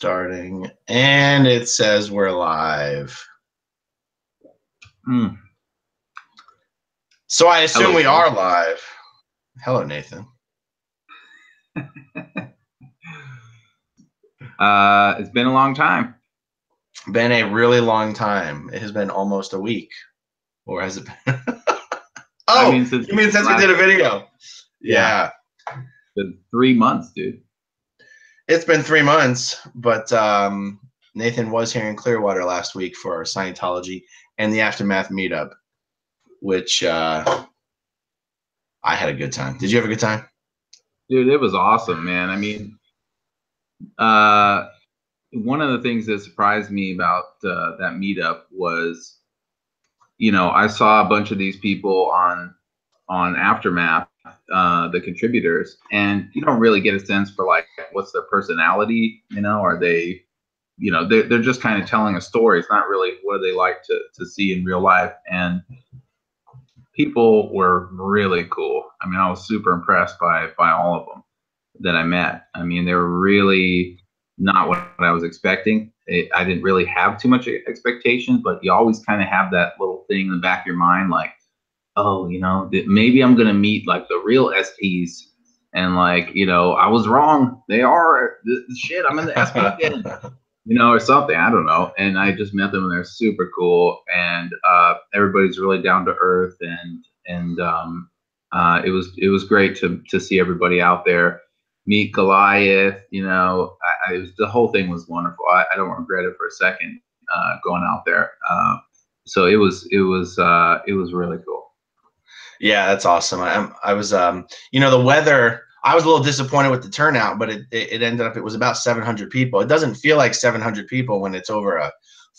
starting, and it says we're live. So I assume Hello, we are live. Hello, Nathan. It's been a long time. Been a really long time. It has been almost a week. Or has it been? Oh, I mean, since you mean since we did a video? Yeah. It's been 3 months, dude. It's been 3 months, but Nathan was here in Clearwater last week for our Scientology and the Aftermath meetup, which I had a good time. Did you have a good time? Dude, it was awesome, man. I mean, one of the things that surprised me about that meetup was, you know, I saw a bunch of these people on Aftermath, the contributors, and you don't really get a sense for like what's their personality. You know, are they, you know, they're just kind of telling a story. It's not really what do they like to see in real life. And people were really cool. I mean, I was super impressed by all of them that I met. I mean, they were really not what I was expecting. I didn't really have too much expectations, but you always kind of have that little thing in the back of your mind, like, oh, you know, maybe I'm gonna meet like the real SPs, and like, you know, I was wrong. They are the shit. I'm in the SP again, you know, or something. I don't know. And I just met them, and they're super cool, and everybody's really down to earth, and it was great to see everybody out there. Meet Goliath, you know, it was, the whole thing was wonderful. I don't regret it for a second going out there. So it was really cool. Yeah, that's awesome. I was you know, the weather, I was a little disappointed with the turnout, but it ended up, it was about 700 people. It doesn't feel like 700 people when it's over a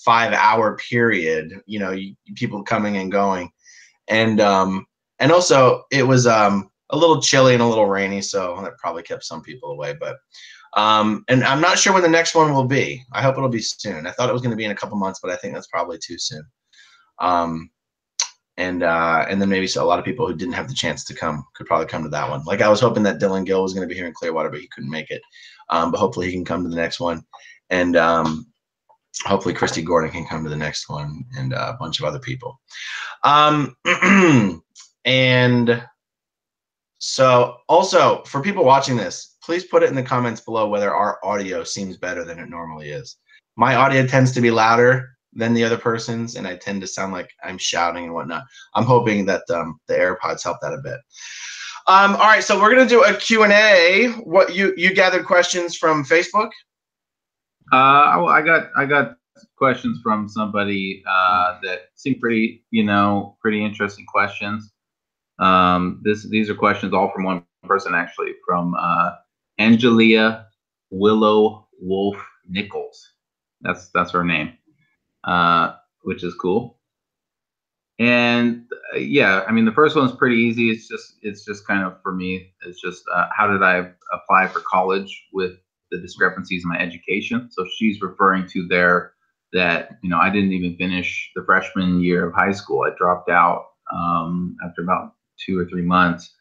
5-hour period, you know, people coming and going. And also it was a little chilly and a little rainy, so that probably kept some people away. But and I'm not sure when the next one will be. I hope it'll be soon. I thought it was going to be in a couple months, but I think that's probably too soon. And then maybe a lot of people who didn't have the chance to come could probably come to that one. Like I was hoping that Dylan Gill was going to be here in Clearwater, but he couldn't make it. But hopefully he can come to the next one. And hopefully Christy Gordon can come to the next one, and a bunch of other people. And so also for people watching this, please put it in the comments below whether our audio seems better than it normally is. My audio tends to be louder than the other person's, and I tend to sound like I'm shouting and whatnot. I'm hoping that the AirPods help that a bit. All right, so we're gonna do a Q&A. What you gathered questions from Facebook? I got questions from somebody that seemed pretty, you know, pretty interesting questions. These are questions all from one person, actually, from Angelia Willow Wolf Nichols. That's her name, which is cool. And yeah, I mean, the first one's pretty easy. It's just kind of, for me, it's just how did I apply for college with the discrepancies in my education? So she's referring to there that, you know, I didn't even finish the freshman year of high school. I dropped out after about 2 or 3 months.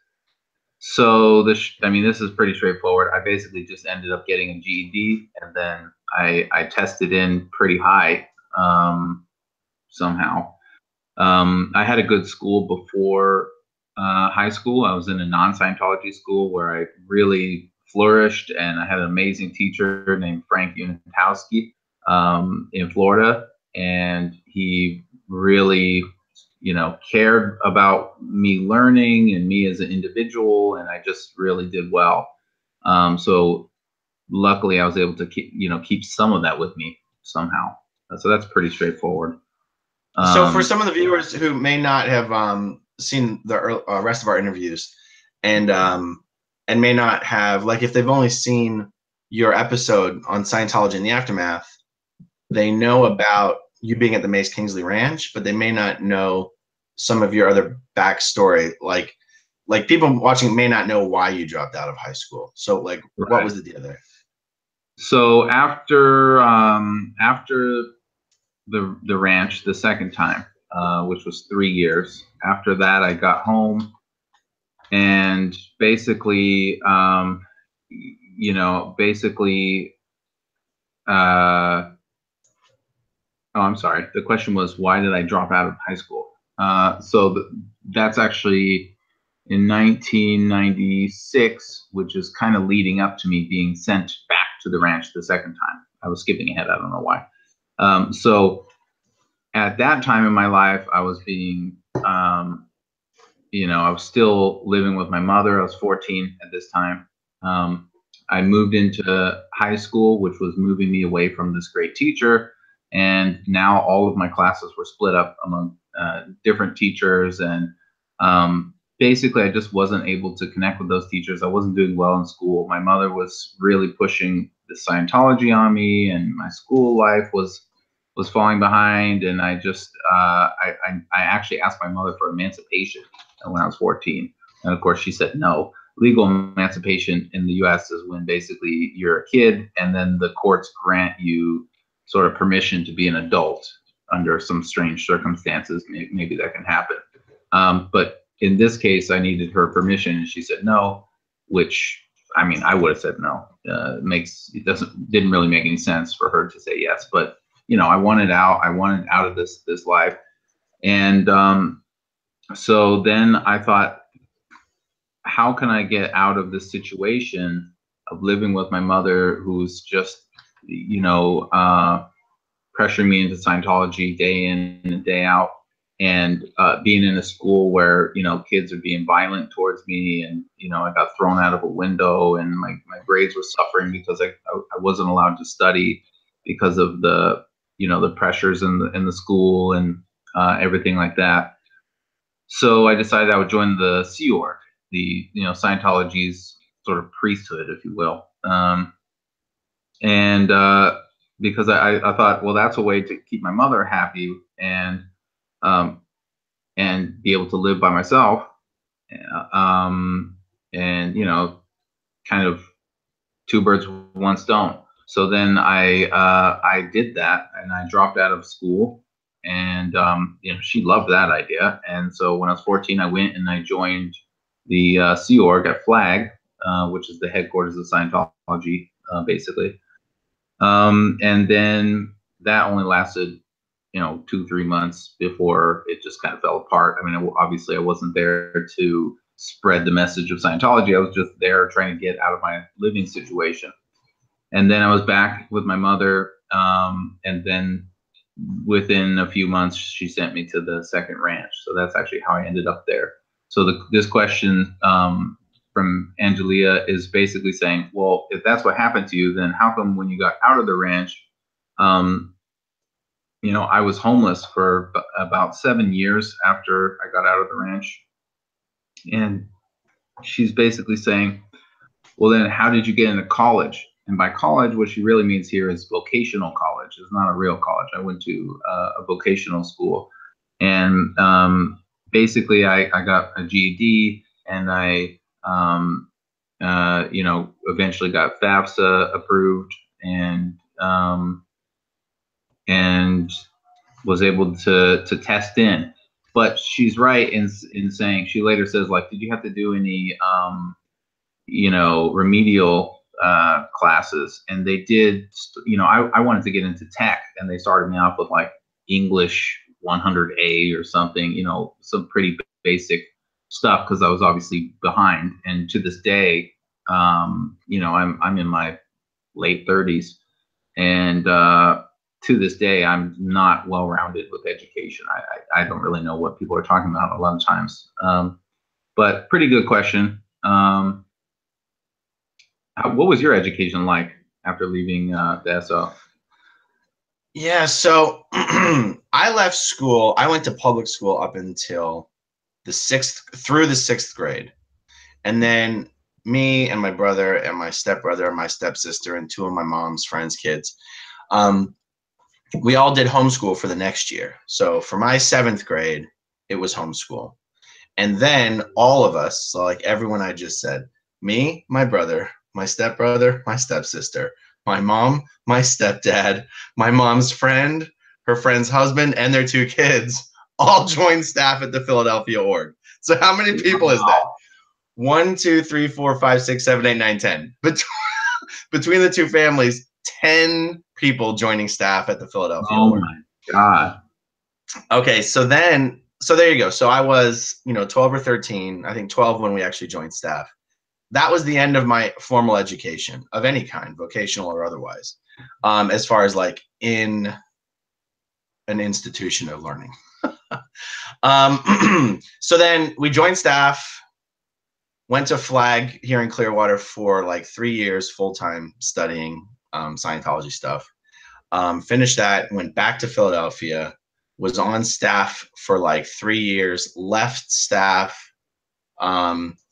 So I mean, this is pretty straightforward. I basically just ended up getting a GED, and then I tested in pretty high somehow. I had a good school before high school. I was in a non-Scientology school where I really flourished, and I had an amazing teacher named Frank Unitowski in Florida, and he really, you know, cared about me learning and me as an individual, and I just really did well. So luckily I was able to keep some of that with me somehow. So that's pretty straightforward. So for some of the viewers who may not have seen the rest of our interviews, and may not have, like, if they've only seen your episode on Scientology and the Aftermath, they know about you being at the Mace Kingsley Ranch, but they may not know some of your other backstory. Like people watching may not know why you dropped out of high school. So like, right. What was the deal there? So after the ranch the second time, which was 3 years. After that, I got home, and basically, Oh, I'm sorry. The question was, why did I drop out of high school? That's actually in 1996, which is kind of leading up to me being sent back to the ranch the second time. I was skipping ahead. I don't know why. So at that time in my life, I was being, I was still living with my mother. I was 14 at this time. I moved into high school, which was moving me away from this great teacher. And now all of my classes were split up among different teachers. And basically, I just wasn't able to connect with those teachers. I wasn't doing well in school. My mother was really pushing the Scientology on me, and my school life was falling behind. And I just, I actually asked my mother for emancipation when I was 14. And of course, she said no. Legal emancipation in the U.S. is when basically you're a kid and then the courts grant you sort of permission to be an adult under some strange circumstances. Maybe that can happen. But in this case, I needed her permission, and she said no, which, I mean, I would have said no. Didn't really make any sense for her to say yes. But I wanted out. I wanted out of this life, and so then I thought, how can I get out of this situation of living with my mother, who's just, pressuring me into Scientology day in and day out, and being in a school where, kids are being violent towards me, and, I got thrown out of a window, and my grades were suffering because I wasn't allowed to study because of the, the pressures in the school and everything like that. So I decided I would join the Sea Org, the Scientology's sort of priesthood, if you will, and because I thought, well, that's a way to keep my mother happy and be able to live by myself, and kind of two birds with one stone. So then I did that, and I dropped out of school. And she loved that idea. And so when I was 14, I went and I joined the Sea Org at Flag, which is the headquarters of Scientology, basically. And then that only lasted, 2-3 months before it just kind of fell apart. I mean, obviously, I wasn't there to spread the message of Scientology. I was just there trying to get out of my living situation. And then I was back with my mother, and then within a few months, she sent me to the second ranch. So that's actually how I ended up there. So this question from Angelia is basically saying, well, if that's what happened to you, then how come when you got out of the ranch, I was homeless for about 7 years after I got out of the ranch. And she's basically saying, well, then how did you get into college? And by college, what she really means here is vocational college. It's not a real college. I went to a vocational school. And basically, I got a GED, and I, eventually got FAFSA approved, and was able to test in. But she's right in saying, she later says, like, did you have to do any, remedial classes? And they did. I wanted to get into tech, and they started me off with like English 100A or something, some pretty basic stuff, because I was obviously behind. And to this day, I'm in my late 30s, and to this day, I'm not well-rounded with education. I don't really know what people are talking about a lot of times. But pretty good question. What was your education like after leaving the SO? Yeah, so I left school. I went to public school up until through the sixth grade. And then me and my brother and my stepbrother and my stepsister and two of my mom's friends' kids, we all did homeschool for the next year. So for my 7th grade, it was homeschool. And then all of us, so like everyone I just said, me, my brother, my stepbrother, my stepsister, my mom, my stepdad, my mom's friend, her friend's husband, and their 2 kids all joined staff at the Philadelphia org. So how many people is that? 1, 2, 3, 4, 5, 6, 7, 8, 9, 10. Between the 2 families, 10 people joining staff at the Philadelphia Oh org. my God. Okay, so there you go. So I was, 12 or 13, I think 12 when we actually joined staff. That was the end of my formal education of any kind, vocational or otherwise, as far as like in an institution of learning. So then we joined staff, went to Flag here in Clearwater for like 3 years full-time studying Scientology stuff. Finished that, went back to Philadelphia, was on staff for like 3 years, left staff.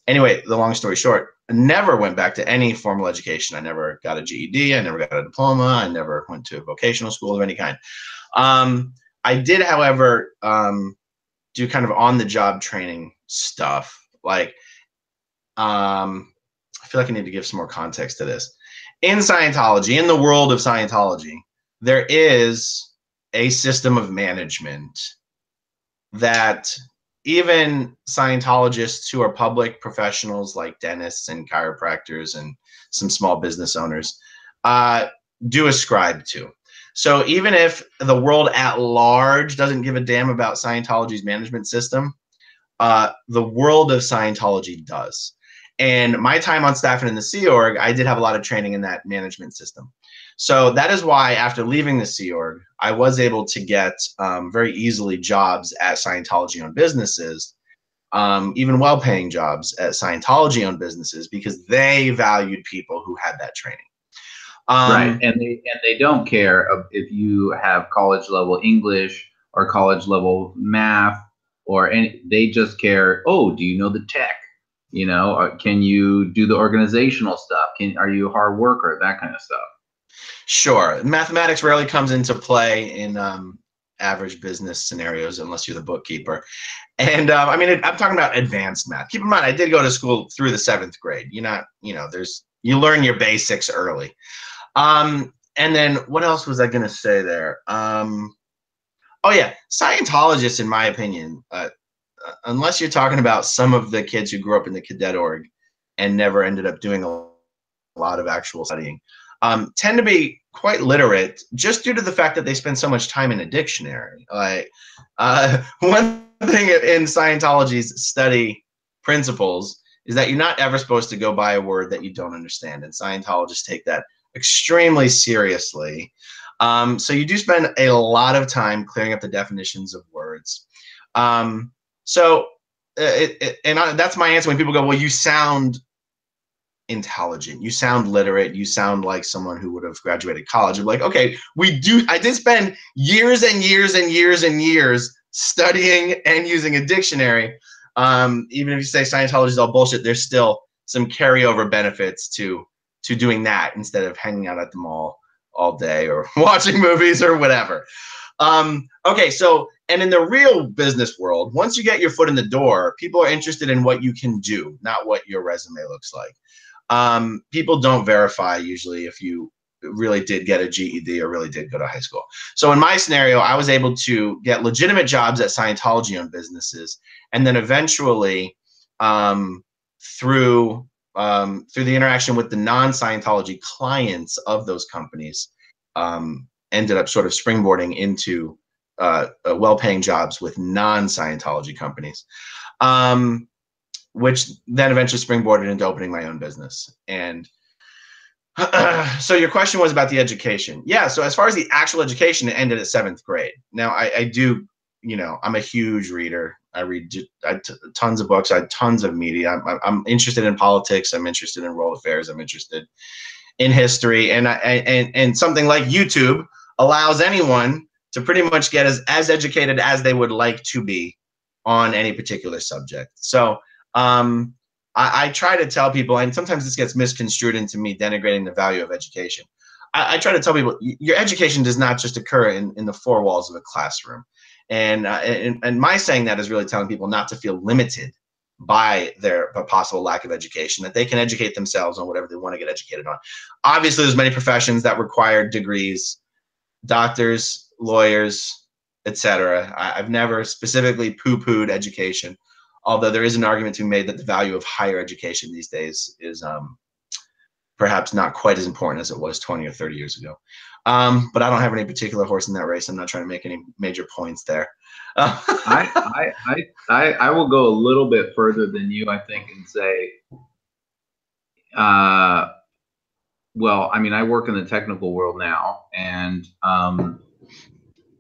Anyway, the long story short, I never went back to any formal education. I never got a GED. I never got a diploma. I never went to a vocational school of any kind. I did, however, do kind of on-the-job training stuff. Like, I feel like I need to give some more context to this. In Scientology, in the world of Scientology, there is a system of management that even Scientologists who are public professionals like dentists and chiropractors and some small business owners do ascribe to. So even if the world at large doesn't give a damn about Scientology's management system, the world of Scientology does. And my time on staff and in the Sea Org, I did have a lot of training in that management system. So that is why after leaving the Sea Org, I was able to get very easily jobs at Scientology-owned businesses, even well-paying jobs at Scientology-owned businesses, because they valued people who had that training. Right, and they don't care if you have college level English or college level math or any. They just care. Oh, do you know the tech? Or can you do the organizational stuff? Are you a hard worker? That kind of stuff. Sure, mathematics rarely comes into play in average business scenarios unless you're the bookkeeper. And I mean, I'm talking about advanced math. Keep in mind, I did go to school through the 7th grade. You learn your basics early. And then what else was I going to say there? Oh yeah, Scientologists, in my opinion, unless you're talking about some of the kids who grew up in the cadet org and never ended up doing a lot of actual studying, tend to be quite literate just due to the fact that they spend so much time in a dictionary. Like one thing in Scientology's study principles is that you're not ever supposed to go by a word that you don't understand, and Scientologists take that extremely seriously. So you do spend a lot of time clearing up the definitions of words. And that's my answer when people go, well, you sound intelligent, you sound literate, you sound like someone who would have graduated college. I'm like, okay, I did spend years and years and years and years studying and using a dictionary. Even if you say Scientology is all bullshit, there's still some carryover benefits to doing that instead of hanging out at the mall all day or watching movies or whatever. Okay, so, and in the real business world, once you get your foot in the door, people are interested in what you can do, not what your resume looks like. People don't verify usually if you really did get a GED or really did go to high school. So in my scenario, I was able to get legitimate jobs at Scientology-owned businesses, and then eventually through the interaction with the non-Scientology clients of those companies, ended up sort of springboarding into well-paying jobs with non-Scientology companies, which then eventually springboarded into opening my own business. And so your question was about the education. Yeah, so as far as the actual education, it ended at 7th grade. Now, I do, I'm a huge reader. I read tons of books. I had tons of media. I'm interested in politics. I'm interested in world affairs. I'm interested in history. And something like YouTube allows anyone to pretty much get as educated as they would like to be on any particular subject. So I try to tell people, and sometimes this gets misconstrued into me denigrating the value of education. I try to tell people, your education does not just occur in the 4 walls of a classroom. And my saying that is really telling people not to feel limited by their possible lack of education, that they can educate themselves on whatever they want to get educated on. Obviously, there's many professions that require degrees, doctors, lawyers, etc. I've never specifically poo-pooed education, although there is an argument to be made that the value of higher education these days is perhaps not quite as important as it was 20 or 30 years ago. But I don't have any particular horse in that race. I'm not trying to make any major points there. I will go a little bit further than you, I think, and say, well, I mean, I work in the technical world now, and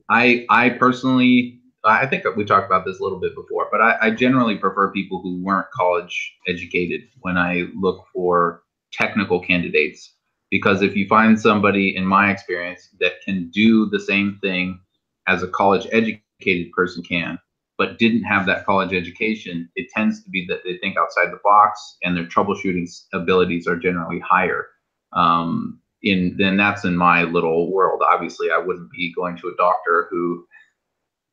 I personally, I think we talked about this a little bit before, but I generally prefer people who weren't college educated when I look for technical candidates, because if you find somebody, in my experience, that can do the same thing as a college educated person can, but didn't have that college education, it tends to be that they think outside the box and their troubleshooting abilities are generally higher. Then that's in my little world. Obviously, I wouldn't be going to a doctor who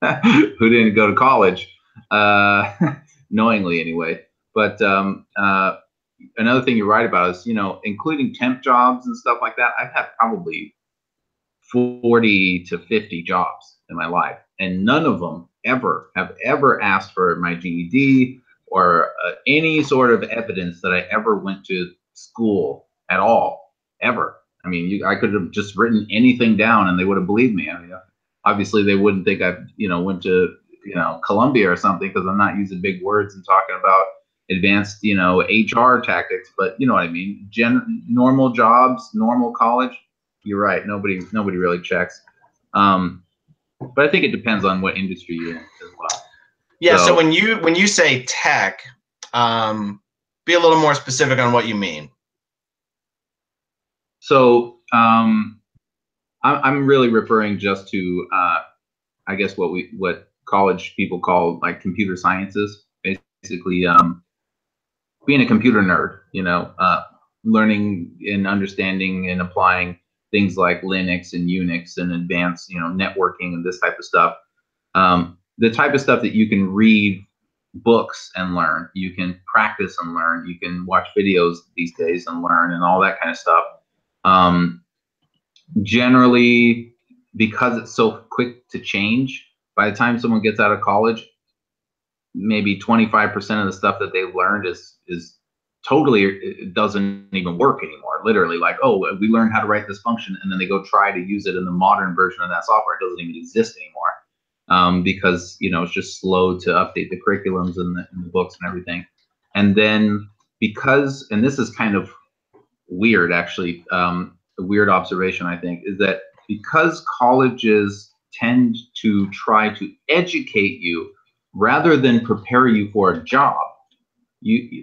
who didn't go to college, knowingly anyway. But another thing you're right about is, including temp jobs and stuff like that, I've had probably 40 to 50 jobs in my life, and none of them have ever asked for my GED or any sort of evidence that I ever went to school at all, ever. I mean, I could have just written anything down and they would have believed me. I mean, obviously they wouldn't think I, went to, Columbia or something, because I'm not using big words and talking about advanced, HR tactics, but you know what I mean? Normal jobs, normal college. You're right. Nobody really checks. But I think it depends on what industry you're in as well. Yeah. So when you say tech, be a little more specific on what you mean. So I'm really referring just to, I guess what college people call like computer sciences, basically being a computer nerd, learning and understanding and applying things like Linux and Unix and advanced, networking and this type of stuff. The type of stuff that you can read books and learn, you can practice and learn, you can watch videos these days and learn, and all that kind of stuff. Generally, because it's so quick to change, by the time someone gets out of college, maybe 25% of the stuff that they've learned is totally, it doesn't even work anymore. Literally, like, oh, we learned how to write this function, and then they go try to use it in the modern version of that software. It doesn't even exist anymore, because it's just slow to update the curriculums and the books and everything. And then and this is kind of weird, actually, a weird observation, I think, is that because colleges tend to try to educate you rather than prepare you for a job,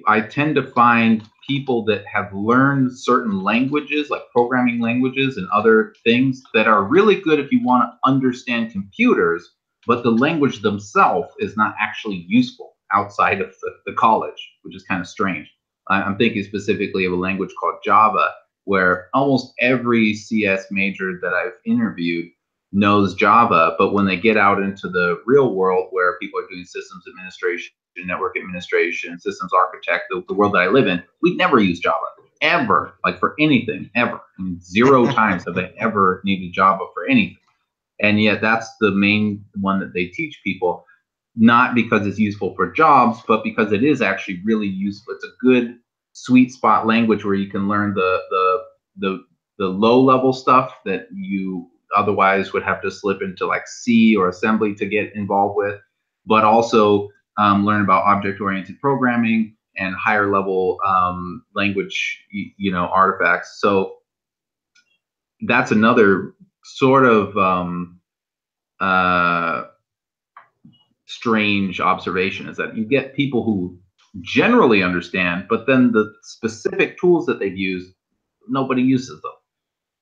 I tend to find people that have learned certain languages, like programming languages and other things, that are really good if you want to understand computers, but the language themselves is not actually useful outside of the college, which is kind of strange. I'm thinking specifically of a language called Java, where almost every CS major that I've interviewed knows Java, but when they get out into the real world where people are doing systems administration, network administration, systems architect, the world that I live in, we'd never use Java, ever, like for anything, ever. I mean, 0 times have they ever needed Java for anything. And yet that's the main one that they teach people, not because it's useful for jobs, but because it is actually really useful. It's a good sweet spot language where you can learn the low level stuff that you otherwise would have to slip into like C or assembly to get involved with, but also learn about object-oriented programming and higher level language, artifacts. So that's another sort of strange observation, is that you get people who generally understand, but then the specific tools that they've used, nobody uses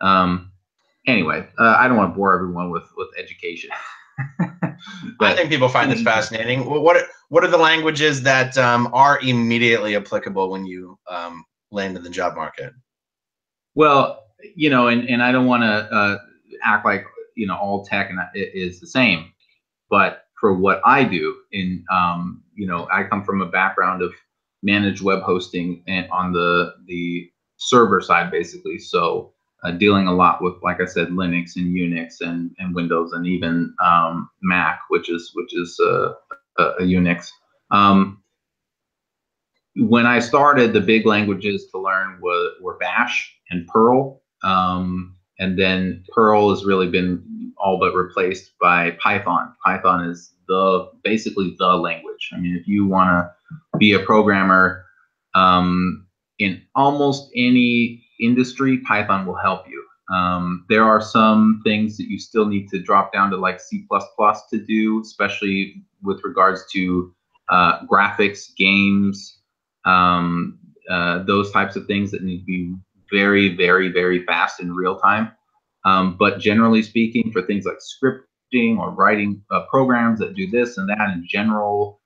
them. Anyway, I don't want to bore everyone with education. I think people find this fascinating. What are the languages that are immediately applicable when you land in the job market? Well, and I don't want to act like all tech is the same, but for what I do, I come from a background of managed web hosting and on the server side, basically. So dealing a lot with, like I said, Linux and Unix and Windows and even Mac, which is a Unix. when I started, the big languages to learn were Bash and Perl. And then Perl has really been all but replaced by Python. Python is basically the language. I mean, if you want to be a programmer in almost any industry, Python will help you. There are some things that you still need to drop down to like C++ to do, especially with regards to graphics, games, those types of things that need to be very, very, very fast in real time. But generally speaking, for things like scripting or writing programs that do this and that in general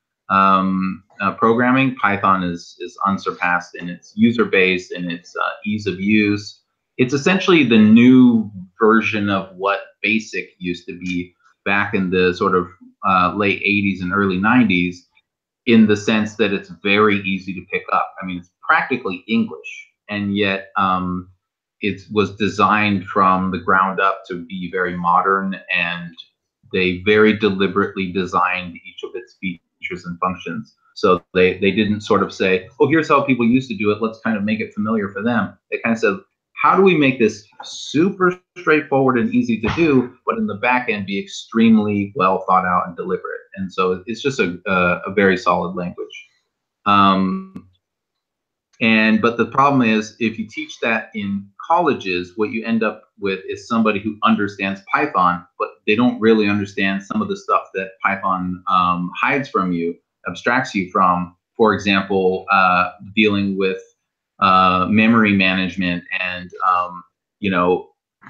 programming, Python is unsurpassed in its user base and its ease of use. It's essentially the new version of what BASIC used to be back in the sort of late 80s and early 90s, in the sense that it's very easy to pick up. I mean, it's practically English, and yet it was designed from the ground up to be very modern, and they very deliberately designed each of its features and functions. So they didn't sort of say, oh, here's how people used to do it, let's kind of make it familiar for them. They kind of said, how do we make this super straightforward and easy to do, but in the back end be extremely well thought out and deliberate? And so it's just a very solid language. But the problem is, if you teach that in colleges, what you end up with is somebody who understands Python, but they don't really understand some of the stuff that Python hides from you, abstracts you from. For example, dealing with memory management and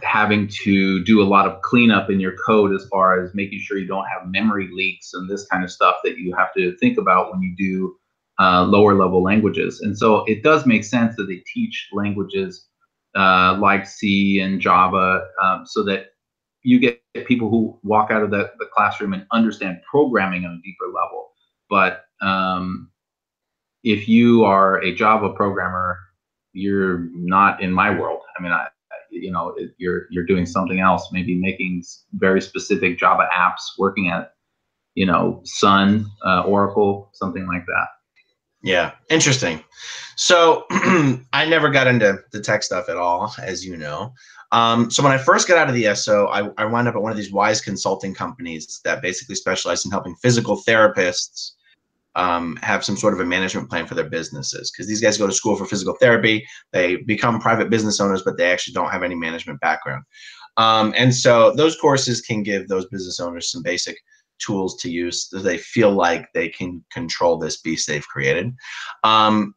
having to do a lot of cleanup in your code as far as making sure you don't have memory leaks and this kind of stuff that you have to think about when you do lower level languages. And so it does make sense that they teach languages like C and Java so that you get people who walk out of the classroom and understand programming on a deeper level. But if you are a Java programmer, you're not in my world. I mean, you're doing something else, maybe making very specific Java apps, working at, Sun, Oracle, something like that. Yeah, interesting. So I never got into the tech stuff at all, as you know. So when I first got out of the SO, I wound up at one of these wise consulting companies that basically specialize in helping physical therapists have some sort of a management plan for their businesses, because these guys go to school for physical therapy, they become private business owners, but they actually don't have any management background. And so those courses can give those business owners some basic tools to use so they feel like they can control this beast they've created. I'm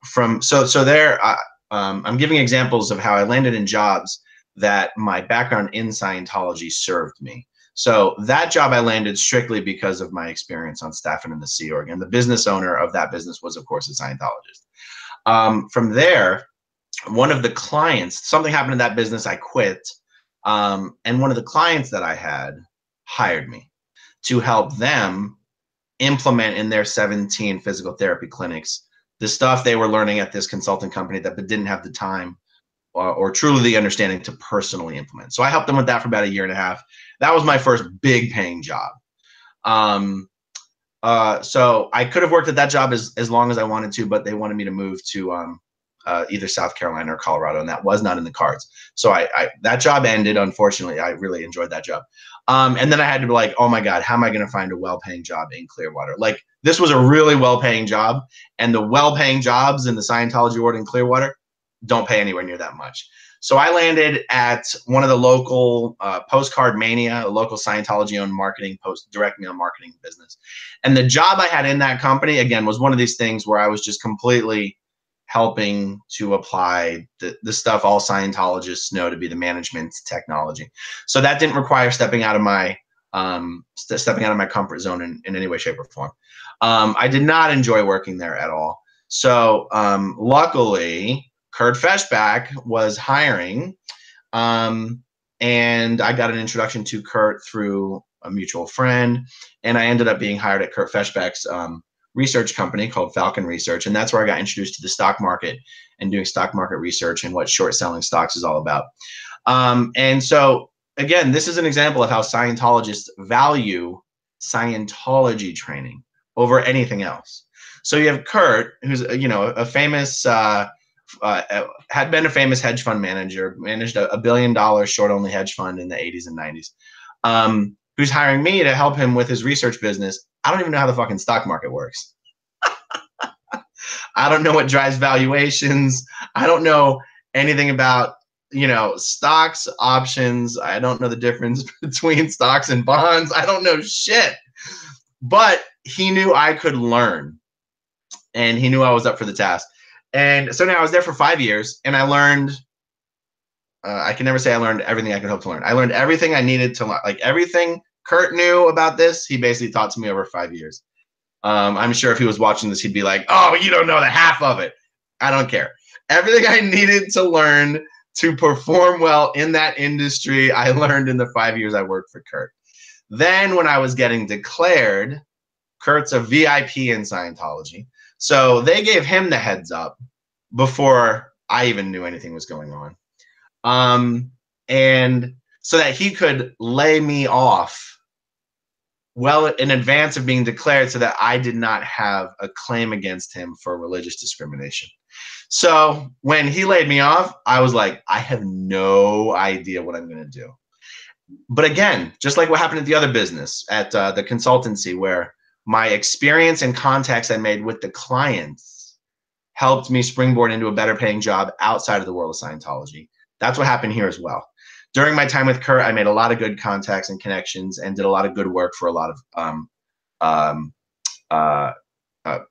giving examples of how I landed in jobs that my background in Scientology served me. So that job I landed strictly because of my experience on staffing in the Sea Org, and the business owner of that business was, of course, a Scientologist. From there, one of the clients, something happened in that business, I quit, and one of the clients that I had hired me to help them implement in their 17 physical therapy clinics the stuff they were learning at this consulting company that didn't have the time or truly the understanding to personally implement. So I helped them with that for about 1.5 years. That was my first big paying job. So I could have worked at that job as long as I wanted to, but they wanted me to move to either South Carolina or Colorado, and that was not in the cards. So that job ended, unfortunately. I really enjoyed that job. And then I had to be like, oh my God, how am I going to find a well-paying job in Clearwater? Like, this was a really well-paying job, and the well-paying jobs in the Scientology world in Clearwater don't pay anywhere near that much. So I landed at one of the local Postcard Mania, a local Scientology-owned marketing direct mail marketing business. And the job I had in that company, again, was one of these things where I was just completely helping to apply the stuff all Scientologists know to be the management technology. So that didn't require stepping out of my comfort zone in any way, shape, or form. I did not enjoy working there at all. So luckily, Kurt Feshbach was hiring, and I got an introduction to Kurt through a mutual friend, and I ended up being hired at Kurt Feshbach's research company called Falcon Research, and that's where I got introduced to the stock market and doing stock market research and what short selling stocks is all about. And so, again, this is an example of how Scientologists value Scientology training over anything else. So you have Kurt, who's a famous had been a famous hedge fund manager, managed a $1 billion short only hedge fund in the 80s and 90s, who's hiring me to help him with his research business. I don't even know how the fucking stock market works. I don't know what drives valuations. I don't know anything about stocks, options. I don't know the difference between stocks and bonds. I don't know shit. But he knew I could learn, and he knew I was up for the task. And so now I was there for 5 years, and I learned, I can never say I learned everything I could hope to learn. I learned everything I needed to learn. Like everything Kurt knew about this, he basically taught to me over 5 years. I'm sure if he was watching this, he'd be like, oh, you don't know the half of it. I don't care. Everything I needed to learn to perform well in that industry, I learned in the 5 years I worked for Kurt. Then when I was getting declared, Kurt's a VIP in Scientology. So they gave him the heads up before I even knew anything was going on. And so that he could lay me off well in advance of being declared, so that I did not have a claim against him for religious discrimination. So when he laid me off, I was like, I have no idea what I'm going to do. But again, just like what happened at the other business, at the consultancy, where my experience and contacts I made with the clients helped me springboard into a better paying job outside of the world of Scientology. That's what happened here as well. During my time with Kurt, I made a lot of good contacts and connections and did a lot of good work for a lot of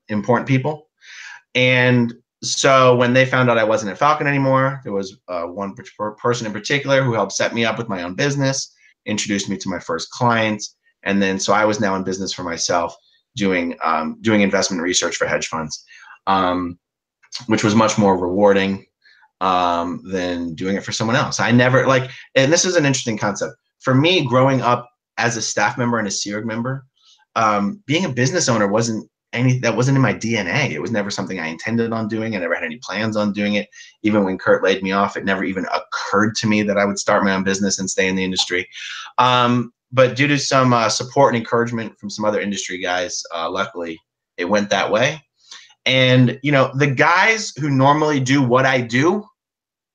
important people. And so when they found out I wasn't at Falcon anymore, there was one person in particular who helped set me up with my own business, introduced me to my first clients. And then so I was now in business for myself, doing investment research for hedge funds, which was much more rewarding than doing it for someone else. I never and this is an interesting concept. For me, growing up as a staff member and a Sea Org member, being a business owner wasn't in my DNA. It was never something I intended on doing. I never had any plans on doing it. Even when Kurt laid me off, it never even occurred to me that I would start my own business and stay in the industry. But due to some support and encouragement from some other industry guys, luckily it went that way. And, the guys who normally do what I do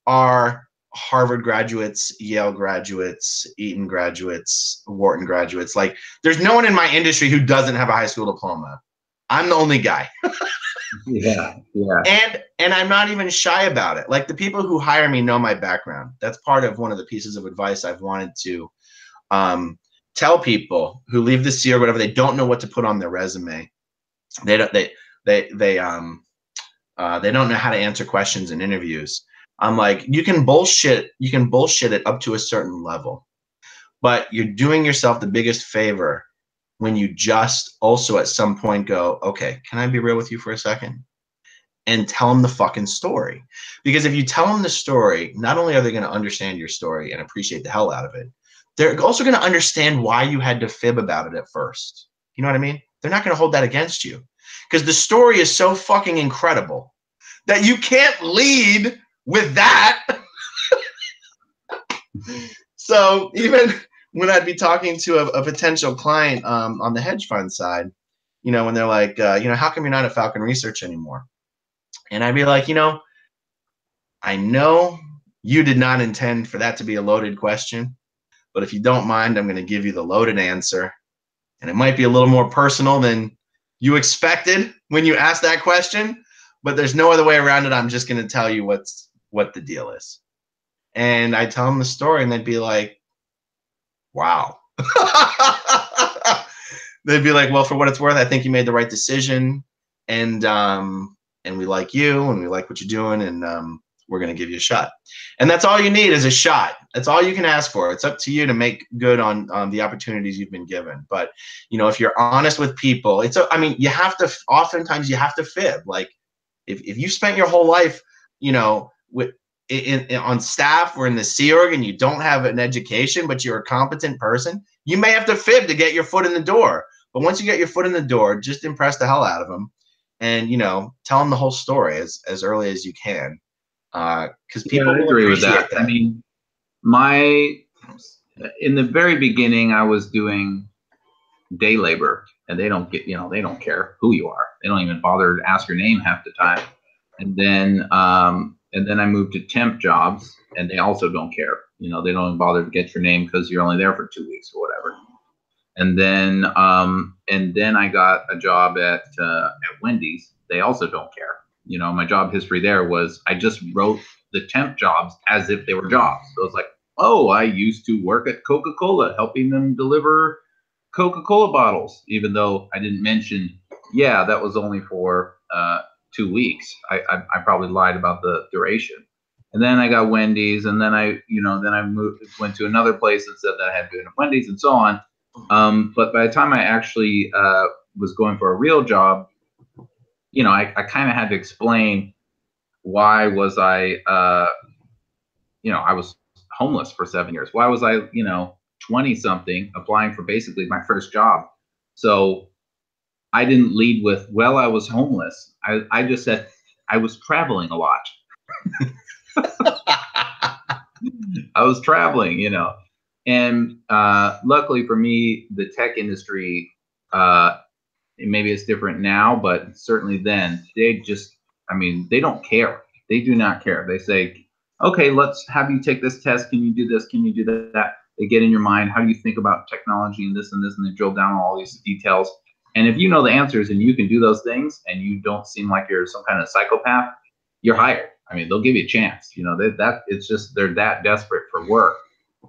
are Harvard graduates, Yale graduates, Eton graduates, Wharton graduates. Like, there's no one in my industry who doesn't have a high school diploma. I'm the only guy. Yeah. And I'm not even shy about it. Like, the people who hire me know my background. That's part of one of the pieces of advice I've wanted to tell people who leave the Sea or whatever. They don't know what to put on their resume. They don't know how to answer questions in interviews. I'm like, you can bullshit it up to a certain level, but you're doing yourself the biggest favor when you just also at some point go, okay, can I be real with you for a second? And tell them the fucking story. Because if you tell them the story, not only are they going to understand your story and appreciate the hell out of it, they're also going to understand why you had to fib about it at first. You know what I mean? They're not going to hold that against you, because the story is so fucking incredible that you can't lead with that. So even when I'd be talking to a potential client on the hedge fund side, when they're like, how come you're not at Falcon Research anymore? And I'd be like, I know you did not intend for that to be a loaded question, but if you don't mind, I'm going to give you the loaded answer. And it might be a little more personal than you expected when you asked that question, but there's no other way around it. I'm just going to tell you what the deal is. And I tell them the story, and they'd be like, wow. They'd be like, well, for what it's worth, I think you made the right decision. And we like you, and we like what you're doing, and we're going to give you a shot. And that's all you need is a shot. That's all you can ask for. It's up to you to make good on the opportunities you've been given. But, if you're honest with people, oftentimes you have to fib. Like, if you spent your whole life, on staff or in the Sea Org, and you don't have an education, but you're a competent person, you may have to fib to get your foot in the door. But once you get your foot in the door, just impress the hell out of them, and tell them the whole story as early as you can, because people I agree with that. that. I mean, in the very beginning, I was doing day labor, and they don't get, they don't care who you are. They don't even bother to ask your name half the time. And then I moved to temp jobs, and they also don't care. They don't even bother to get your name because you're only there for 2 weeks or whatever. And then I got a job at Wendy's. They also don't care. My job history there was I just wrote the temp jobs as if they were jobs. So it's like, oh, I used to work at Coca-Cola, helping them deliver Coca-Cola bottles, even though I didn't mention, yeah, that was only for 2 weeks. I probably lied about the duration. And then I got Wendy's, and then I went to another place and said that I had been at Wendy's, and so on. But by the time I actually was going for a real job, I kind of had to explain why was I was homeless for 7 years. Why was I 20 something applying for basically my first job? So I didn't lead with, well, I was homeless. I just said I was traveling a lot. I was traveling, and luckily for me, the tech industry, maybe it's different now, but certainly then they don't care. They do not care. They say, okay, let's have you take this test. Can you do this? Can you do that? They get in your mind. How do you think about technology and this and this? And they drill down on all these details. And if you know the answers and you can do those things and you don't seem like you're some kind of psychopath, you're hired. They'll give you a chance. It's just they're that desperate for work,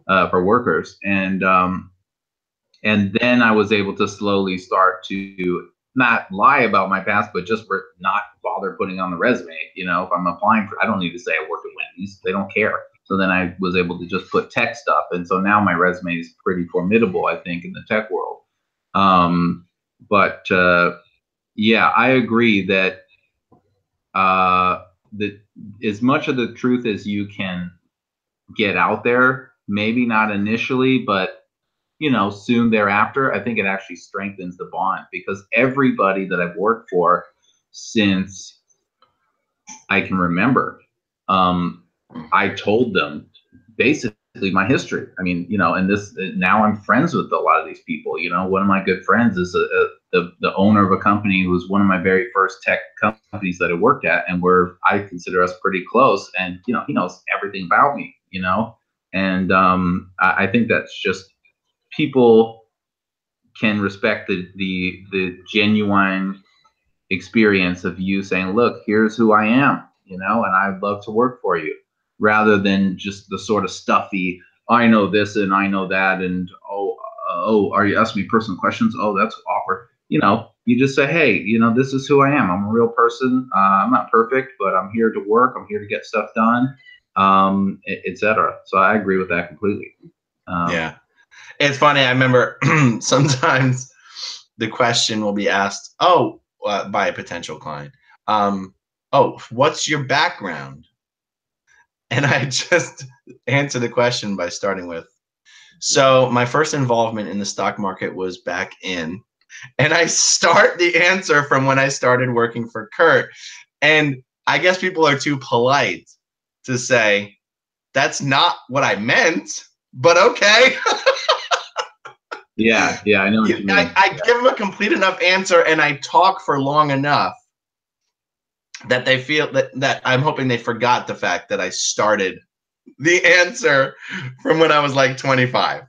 for workers. And then I was able to slowly start to not lie about my past, but just not bother putting on the resume. If I'm applying I don't need to say I work at Wendy's. They don't care. So then I was able to just put tech stuff. And so now my resume is pretty formidable, I think, in the tech world. Yeah, I agree that as much of the truth as you can get out there, maybe not initially, but soon thereafter, I think it actually strengthens the bond, because everybody that I've worked for since I can remember, I told them basically my history. And this, now I'm friends with a lot of these people. One of my good friends is the owner of a company who was one of my very first tech companies that I worked at, and I consider us pretty close. And he knows everything about me. And I think that's just, people can respect the genuine experience of you saying, look, here's who I am, and I'd love to work for you, rather than just the sort of stuffy, I know this and I know that, and are you asking me personal questions? Oh, that's awkward. You just say, hey, this is who I am. I'm a real person. I'm not perfect, but I'm here to work. I'm here to get stuff done, etc. So I agree with that completely. Yeah. It's funny. I remember sometimes the question will be asked, by a potential client, what's your background? And I just answer the question by starting with, so my first involvement in the stock market was back in, and I start the answer from when I started working for Kurt. And I guess people are too polite to say, that's not what I meant, but okay. Yeah, I know what you mean. I give them a complete enough answer, and I talk for long enough that they feel that I'm hoping they forgot the fact that I started the answer from when I was like 25.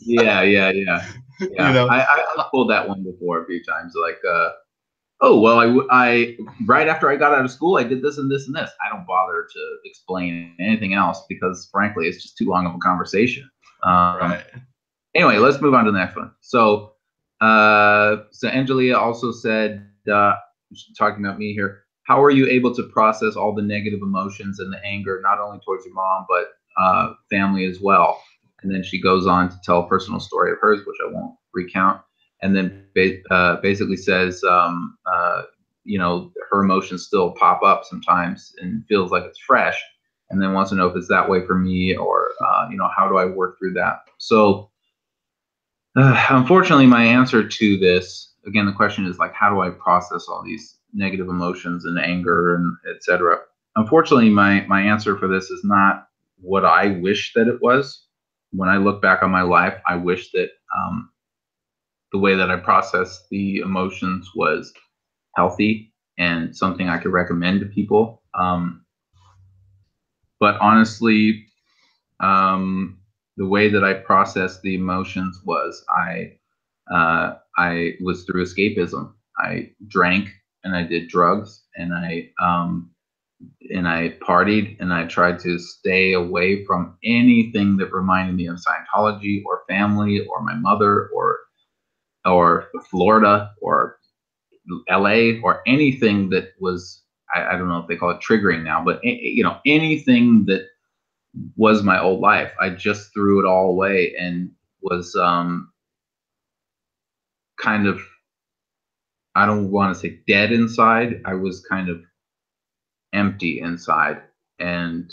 Yeah. I pulled that one before a few times. Like, I right after I got out of school, I did this and this and this. I don't bother to explain anything else, because frankly, it's just too long of a conversation. Right. Anyway, let's move on to the next one. So Angelia also said, talking about me here, how are you able to process all the negative emotions and the anger, not only towards your mom, but family as well? And then she goes on to tell a personal story of hers, which I won't recount. And then basically says, her emotions still pop up sometimes and feels like it's fresh. And then wants to know if it's that way for me, or, how do I work through that? So unfortunately, my answer to this, again, the question is like, how do I process all these negative emotions and anger and etc. Unfortunately, my answer for this is not what I wish that it was. When I look back on my life, I wish that the way that I processed the emotions was healthy and something I could recommend to people. But honestly, the way that I processed the emotions was I was through escapism. I drank and I did drugs and I partied and I tried to stay away from anything that reminded me of Scientology or family or my mother or Florida or LA or anything that was I don't know if they call it triggering now, but you know, anything that was my old life. I just threw it all away and was kind of, I don't want to say dead inside. I was kind of empty inside, and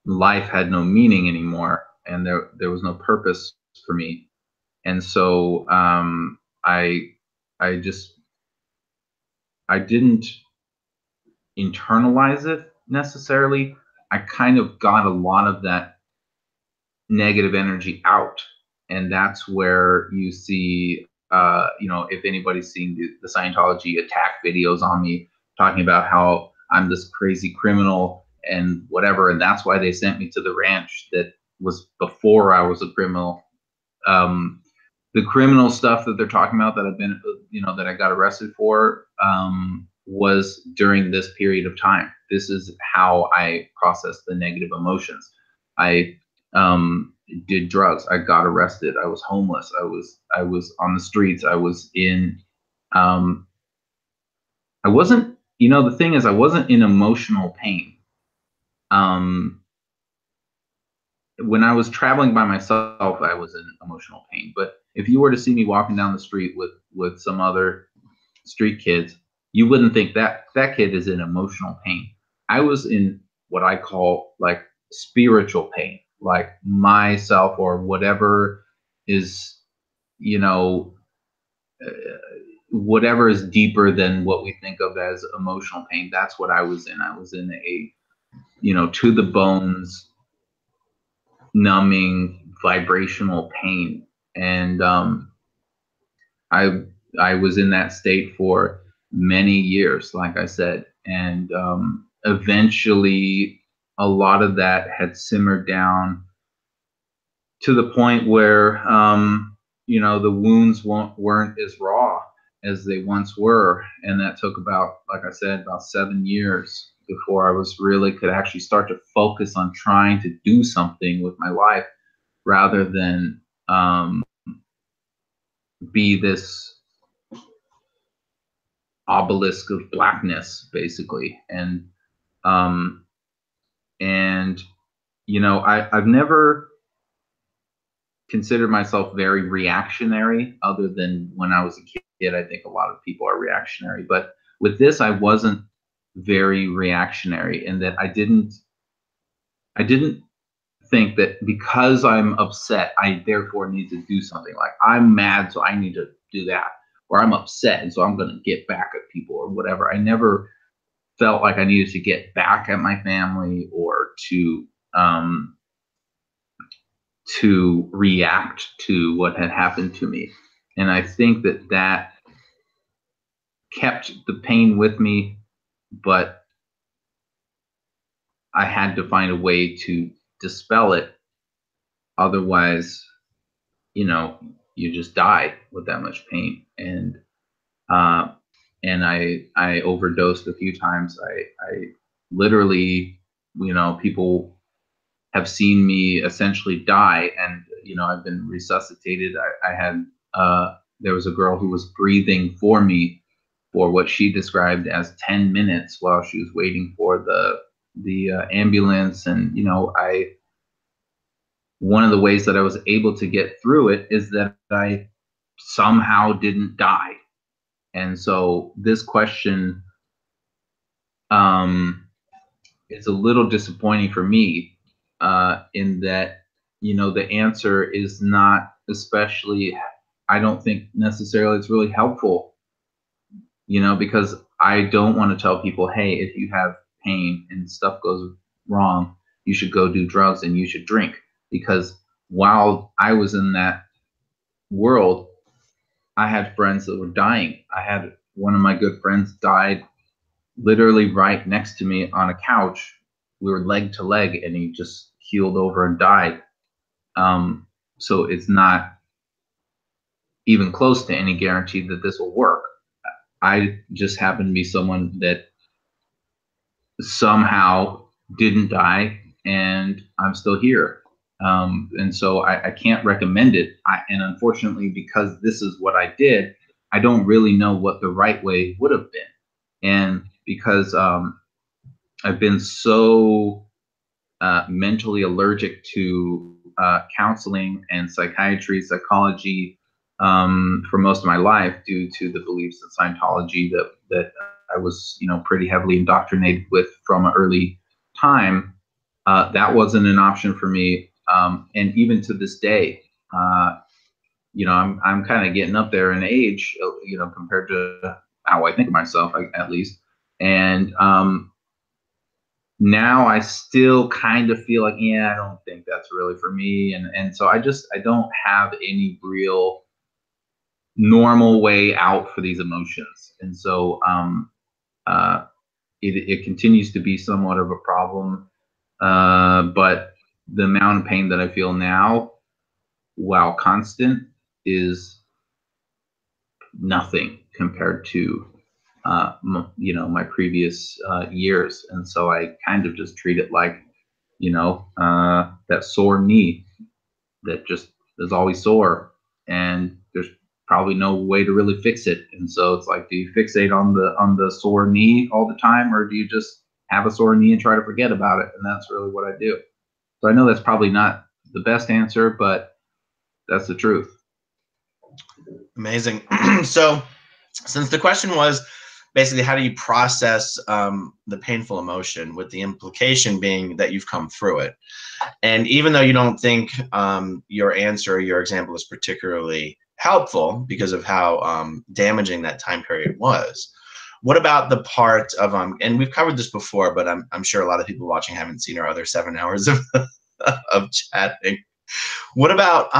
life had no meaning anymore, and there was no purpose for me. And so I just I didn't internalize it necessarily. I kind of got a lot of that negative energy out, and that's where you see you know, if anybody's seen the Scientology attack videos on me talking about how I'm this crazy criminal and whatever, and that's why they sent me to the ranch that was before I was a criminal. The criminal stuff that they're talking about that I've been, you know, that I got arrested for was during this period of time. This is how I process the negative emotions. I did drugs. I got arrested. I was homeless. I was on the streets. I was in. I wasn't. You know, the thing is, I wasn't in emotional pain. Um, when I was traveling by myself, I was in emotional pain. But if you were to see me walking down the street with some other street kids, you wouldn't think that that kid is in emotional pain. I was in what I call like spiritual pain, like myself or whatever is, you know, uh, whatever is deeper than what we think of as emotional pain. That's what I was in. I was in a, you know, to the bones, numbing, vibrational pain, and I I was in that state for many years, like I said, and eventually a lot of that had simmered down to the point where you know, the wounds weren't as raw as they once were, and that took about, like I said, about 7 years before I was really could actually start to focus on trying to do something with my life rather than be this obelisk of blackness, basically. Um, and you know, I've never considered myself very reactionary, other than when I was a kid. I think a lot of people are reactionary, but with this, I wasn't very reactionary, in that I didn't think that because I'm upset, I therefore need to do something. Like, I'm mad, so I need to do that, or I'm upset, and so I'm going to get back at people or whatever. I never felt like I needed to get back at my family or um, to react to what had happened to me. And I think that that kept the pain with me, but I had to find a way to dispel it. Otherwise, you know, you just die with that much pain. Uh, and I overdosed a few times. I literally, you know, people have seen me essentially die, and you know, I've been resuscitated. I had there was a girl who was breathing for me for what she described as 10 minutes while she was waiting for the ambulance. And you know, I one of the ways that I was able to get through it is that I somehow didn't die. And so this question um, is a little disappointing for me, in that, you know, the answer is not especially, I don't think necessarily it's really helpful, you know, because I don't want to tell people, hey, if you have pain and stuff goes wrong, you should go do drugs and you should drink. Because while I was in that world, I had friends that were dying. I had one of my good friends died literally right next to me on a couch. We were leg to leg, and he just keeled over and died. So it's not even close to any guarantee that this will work. I just happen to be someone that somehow didn't die, and I'm still here. And so I can't recommend it. And unfortunately, because this is what I did, I don't really know what the right way would have been. And because I've been so mentally allergic to counseling and psychiatry, psychology for most of my life, due to the beliefs of Scientology that I was, pretty heavily indoctrinated with from an early time. That wasn't an option for me, and even to this day, I'm kind of getting up there in age, compared to how I think of myself, at least, and now I still kind of feel like, yeah, I don't think that's really for me. And so I don't have any real normal way out for these emotions. And so uh, it continues to be somewhat of a problem. But the amount of pain that I feel now, while constant, is nothing compared to my previous years. And so I kind of just treat it like, that sore knee that just is always sore, and there's probably no way to really fix it. And so it's like, do you fixate on the sore knee all the time, or do you just have a sore knee and try to forget about it? And that's really what I do. So I know that's probably not the best answer, but that's the truth. Amazing. So since the question was basically how do you process the painful emotion, with the implication being that you've come through it, and even though you don't think your answer or your example is particularly helpful because of how damaging that time period was, what about the part of and we've covered this before, but I'm sure a lot of people watching haven't seen our other 7 hours of of chatting. What about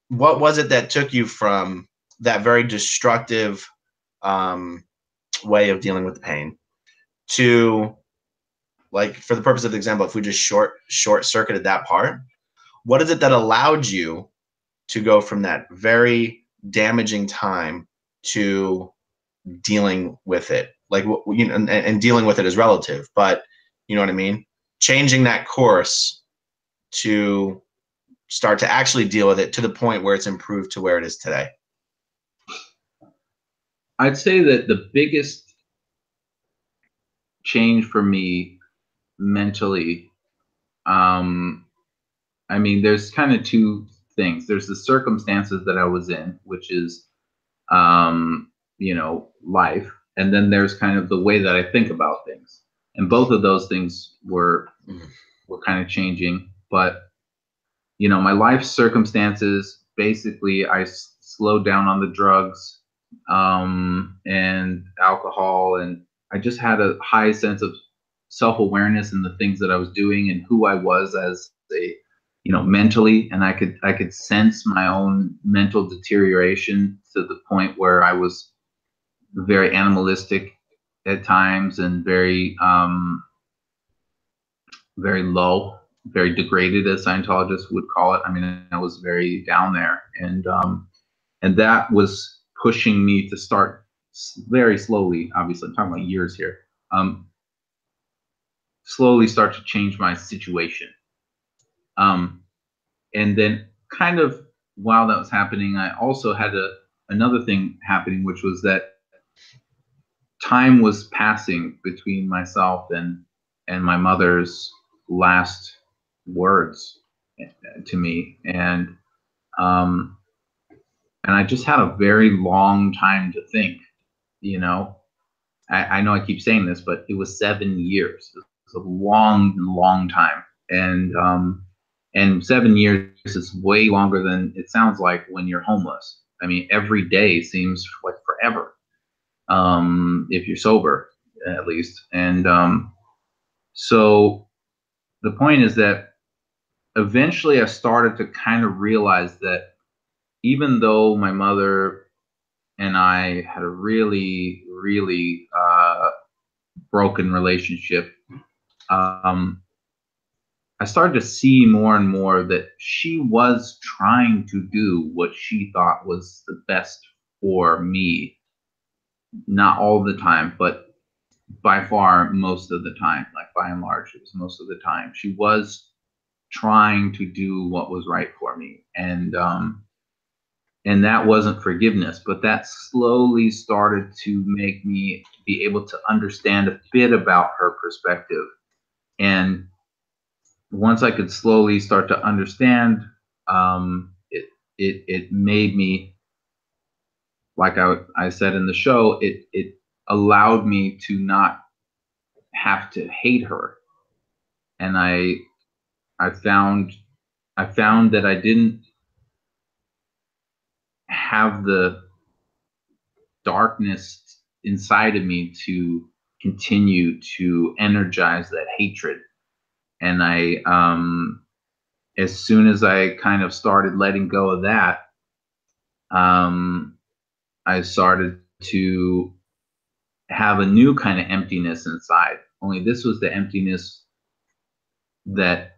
what was it that took you from that very destructive way of dealing with the pain to, like, for the purpose of the example, if we just short circuited that part, what is it that allowed you to go from that very damaging time to dealing with it? Like, and dealing with it is relative, but you know what I mean? Changing that course to start to actually deal with it to the point where it's improved to where it is today. I'd say that the biggest change for me mentally, there's kind of two things. There's the circumstances that I was in, which is, life. And then there's kind of the way that I think about things. And both of those things were kind of changing. But, my life circumstances, basically, I slowed down on the drugs and alcohol. And I just had a high sense of self-awareness in the things that I was doing and who I was as a, mentally. And I could sense my own mental deterioration to the point where I was very animalistic at times, and very very low, very degraded, as Scientologists would call it. I was very down there, and that was pushing me to start very slowly. Obviously, I'm talking about years here. Slowly start to change my situation. And then, kind of while that was happening, I also had another thing happening, which was that time was passing between myself and my mother's last words to me, and I just had a very long time to think. I know I keep saying this, but it was 7 years. It was a long, long time, and 7 years is way longer than it sounds like when you're homeless. Every day seems like forever. If you're sober, at least. And so the point is that eventually I started to kind of realize that even though my mother and I had a really, really broken relationship, I started to see more and more that she was trying to do what she thought was the best for me. Not all the time, but by far most of the time, like by and large, it was most of the time. She was trying to do what was right for me. And that wasn't forgiveness, but that slowly started to make me be able to understand a bit about her perspective. And once I could slowly start to understand, it made me, like I said in the show, it allowed me to not have to hate her. And I found that I didn't have the darkness inside of me to continue to energize that hatred. And as soon as I kind of started letting go of that, I started to have a new kind of emptiness inside. Only this was the emptiness that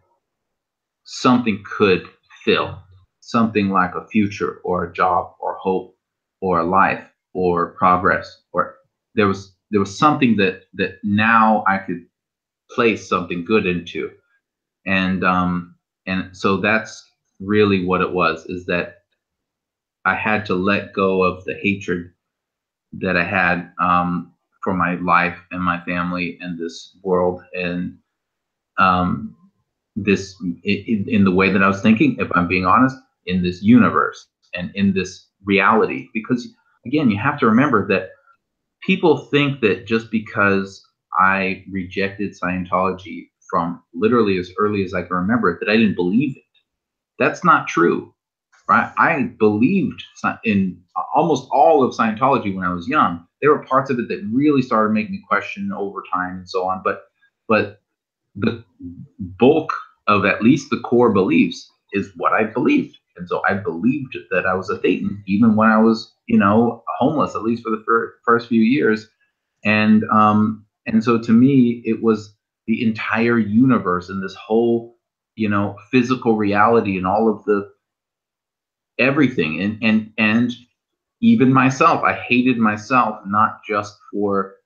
something could fill, something like a future or a job or hope or a life or progress, or there was something that now I could place something good into. And so that's really what it was, is that I had to let go of the hatred that I had for my life and my family and this world, and um, this in the way that I was thinking, if I'm being honest, in this universe and in this reality. Because again, you have to remember that people think that just because I rejected Scientology from literally as early as I can remember it, that I didn't believe it. That's not true, right? I believed in almost all of Scientology when I was young. There were parts of it that really started making me question over time and so on. But the bulk of at least the core beliefs is what I believed. And so I believed that I was a Thetan, even when I was, homeless, at least for the first few years. And so to me, it was the entire universe and this whole, physical reality and all of the everything. And even myself, I hated myself, not just for,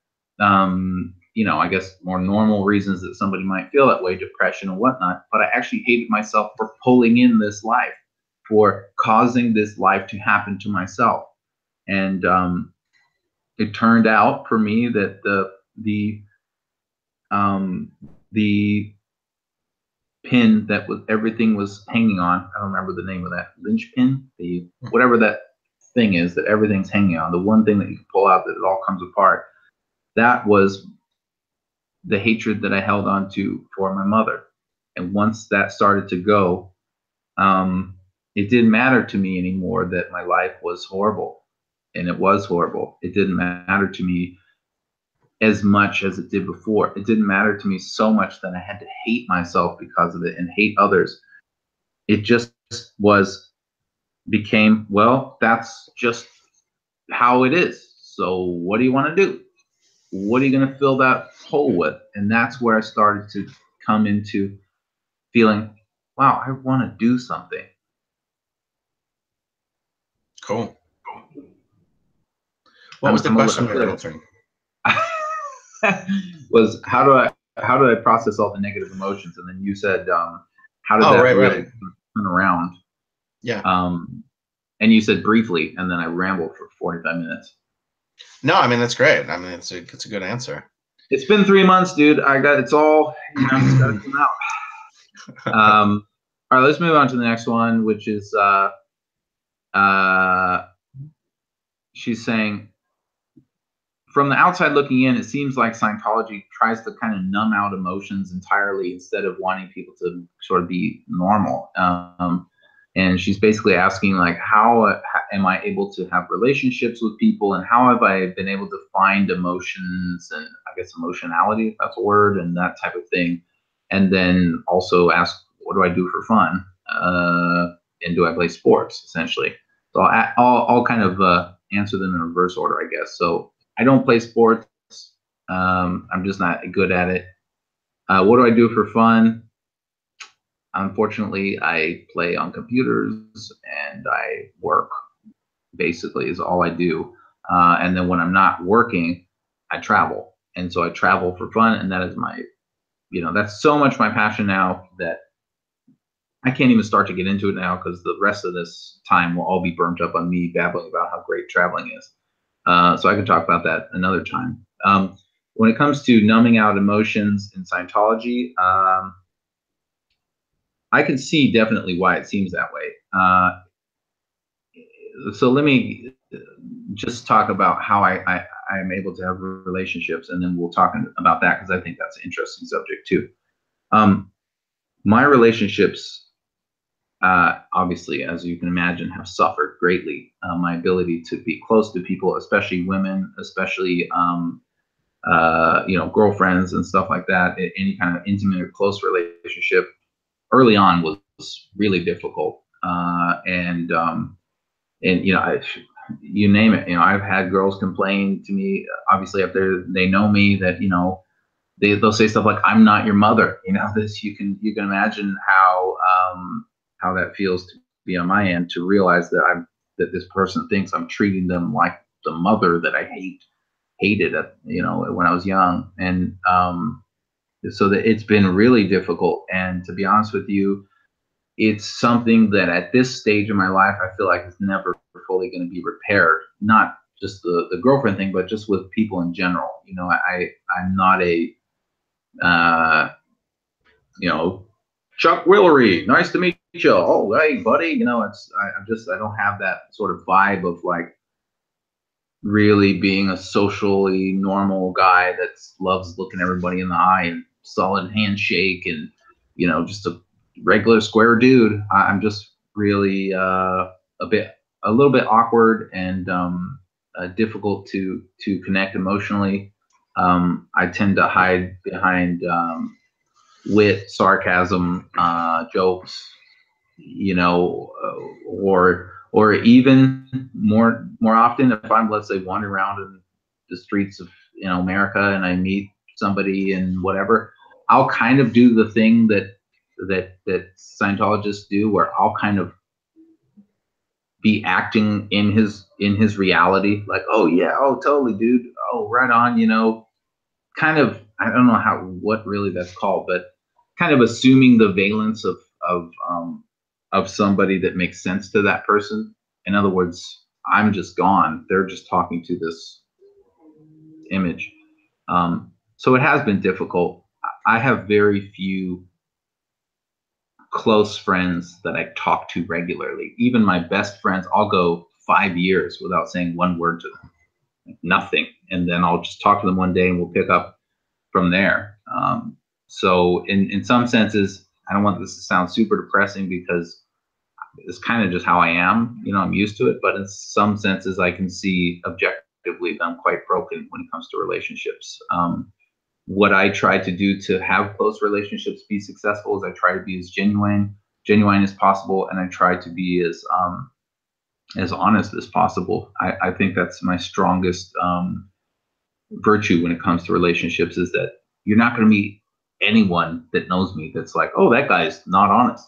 I guess more normal reasons that somebody might feel that way, depression and whatnot, but I actually hated myself for pulling in this life, for causing this life to happen to myself. And it turned out for me that the pin that was everything was hanging on, I don't remember the name of that, linchpin, the whatever that thing is that everything's hanging on, the one thing that you can pull out that it all comes apart, that was the hatred that I held on to for my mother. And once that started to go, it didn't matter to me anymore that my life was horrible. And it was horrible. It didn't matter to me as much as it did before. It didn't matter to me so much that I had to hate myself because of it and hate others. It just became, well, that's just how it is. So what do you want to do? What are you going to fill that hole with? And that's where I started to come into feeling, wow, I want to do something. Cool. What was the question you were answering? Was how do I process all the negative emotions? And then you said, how did that really turn around? Yeah. And you said briefly, and then I rambled for 45 minutes. No, I mean, that's great. I mean, it's a good answer. It's been 3 months, dude. It's all, it's got to come out. All right, let's move on to the next one, which is, she's saying, from the outside looking in, it seems like Scientology tries to kind of numb out emotions entirely instead of wanting people to sort of be normal. And she's basically asking, like, how am I able to have relationships with people, and how have I been able to find emotions and, I guess, emotionality, if that's a word, and that type of thing. And then also ask, what do I do for fun? And do I play sports, essentially? So I'll kind of answer them in reverse order, I guess. So I don't play sports. I'm just not good at it. What do I do for fun? Unfortunately, I play on computers and I work, basically, is all I do. And then when I'm not working, I travel. And so I travel for fun. And that is my, that's so much my passion now that I can't even start to get into it now because the rest of this time will all be burnt up on me babbling about how great traveling is. So I can talk about that another time. When it comes to numbing out emotions in Scientology, I can see definitely why it seems that way. So let me just talk about how I am able to have relationships, and then we'll talk about that because I think that's an interesting subject too. My relationships, obviously, as you can imagine, have suffered greatly. My ability to be close to people, especially women, especially girlfriends and stuff like that, any kind of intimate or close relationship early on was really difficult. And you name it. I've had girls complain to me, obviously, if they know me, that they'll say stuff like, "I'm not your mother." This you can imagine how that feels to be on my end, to realize that this person thinks I'm treating them like the mother that I hated when I was young. And so that it's been really difficult. And to be honest with you, it's something that at this stage of my life, I feel like it's never fully going to be repaired. Not just the girlfriend thing, but just with people in general. I'm not a, Chuck Willery, nice to meet you. Oh, hey, buddy. I don't have that sort of vibe of like really being a socially normal guy that loves looking everybody in the eye and solid handshake and, just a regular square dude. I'm just really a little bit awkward and difficult to connect emotionally. I tend to hide behind wit, sarcasm, jokes, or even more often, if I'm, let's say, wandering around in the streets of America and I meet somebody and whatever, I'll kind of do the thing that Scientologists do, where I'll kind of be acting in his reality, like, oh yeah, oh totally, dude, oh right on, kind of, I don't know what really that's called, but kind of assuming the valence of somebody that makes sense to that person. In other words, I'm just gone. They're just talking to this image. So it has been difficult. I have very few close friends that I talk to regularly. Even my best friends, I'll go 5 years without saying one word to them, like nothing. And then I'll just talk to them one day and we'll pick up from there. So in some senses, I don't want this to sound super depressing because it's kind of just how I am. I'm used to it. But in some senses, I can see objectively that I'm quite broken when it comes to relationships. What I try to do to have close relationships be successful is I try to be as genuine as possible, and I try to be as honest as possible. I think that's my strongest virtue when it comes to relationships, is that you're not going to meet anyone that knows me that's like, oh, that guy's not honest.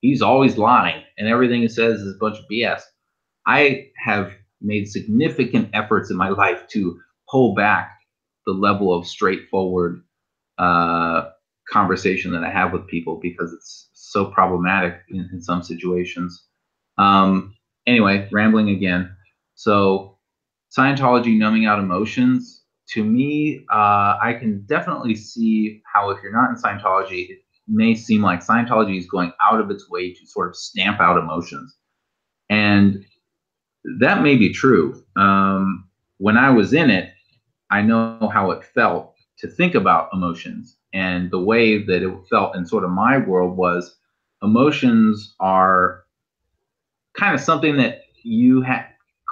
He's always lying and everything he says is a bunch of BS. I have made significant efforts in my life to pull back the level of straightforward conversation that I have with people because it's so problematic in some situations. Anyway, rambling again. So Scientology numbing out emotions, to me, I can definitely see how, if you're not in Scientology, it may seem like Scientology is going out of its way to sort of stamp out emotions. And that may be true. When I was in it, I know how it felt to think about emotions. And the way that it felt in sort of my world was, emotions are kind of something that you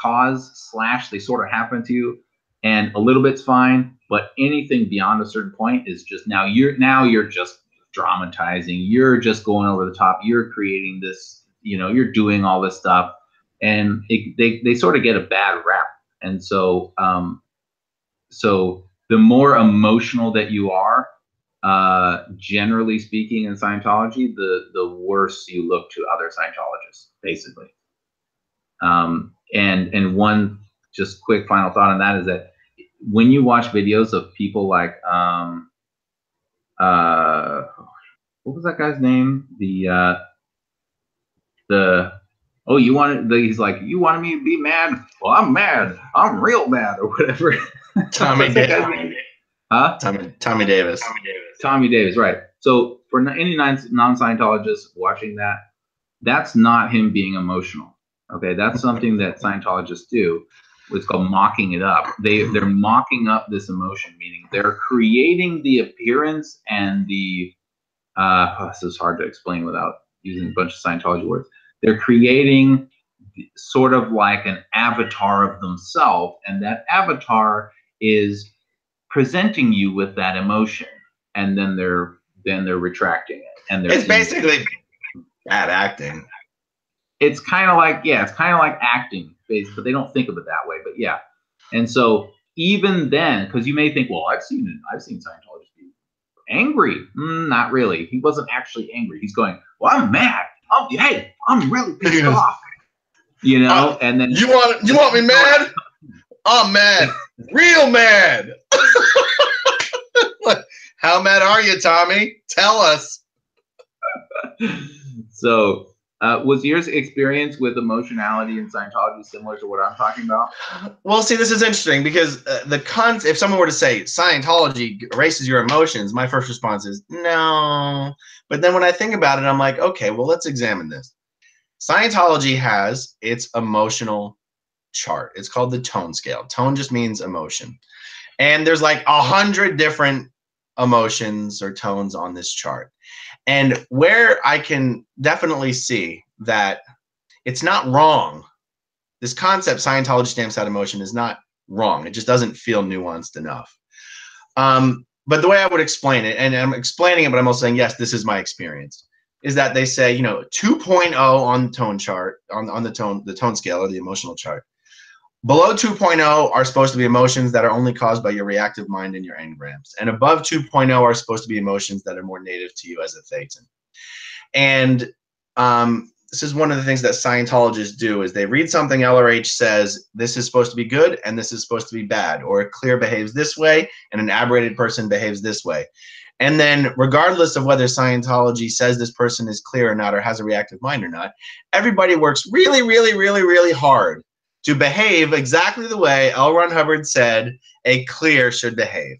cause / they sort of happen to you, and a little bit's fine, but anything beyond a certain point is just, now you're just dramatizing, you're just going over the top, you're creating this, you're doing all this stuff. and they sort of get a bad rap. And so so the more emotional that you are, generally speaking, in Scientology, the worse you look to other Scientologists, basically. And one just quick final thought on that is that when you watch videos of people like what was that guy's name? Oh, he's like, you wanted me to be mad? Well, I'm mad. I'm real mad, or whatever. Tommy Davis. Huh? Tommy Davis. Tommy Davis, right. So for any non-Scientologists watching that, that's not him being emotional. Okay, that's something that Scientologists do. It's called mocking it up. They're mocking up this emotion, meaning they're creating the appearance and the this is hard to explain without using a bunch of Scientology words. They're creating sort of like an avatar of themselves, and that avatar is presenting you with that emotion, and then they're retracting it. And it's basically bad acting. It's kind of like, yeah, it's kind of like acting, basically, but they don't think of it that way. But yeah, and so even then, because you may think, well, I've seen Scientologists be angry. Not really. He wasn't actually angry. He's going, well, I'm mad. Hey, I'm really pissed off. You know, and then you want me mad? I'm mad, real mad. How mad are you, Tommy? Tell us. So, was your experience with emotionality in Scientology similar to what I'm talking about? Well, see, this is interesting because if someone were to say Scientology erases your emotions, my first response is no. But then when I think about it, I'm like, okay, well, let's examine this. Scientology has its emotional chart. It's called the tone scale. Tone just means emotion. And there's like 100 different emotions or tones on this chart. And where I can definitely see that it's not wrong, this concept, Scientology stamps out emotion, is not wrong. It just doesn't feel nuanced enough. But the way I would explain it, and I'm explaining it, but I'm also saying, yes, this is my experience, is that they say, 2.0 on the tone chart, on the tone scale or the emotional chart. Below 2.0 are supposed to be emotions that are only caused by your reactive mind and your engrams. And above 2.0 are supposed to be emotions that are more native to you as a thetan. And this is one of the things that Scientologists do, is they read something LRH says, this is supposed to be good and this is supposed to be bad, or a clear behaves this way and an aberrated person behaves this way. And then regardless of whether Scientology says this person is clear or not, or has a reactive mind or not, everybody works really, really, really, really hard to behave exactly the way L. Ron Hubbard said a clear should behave.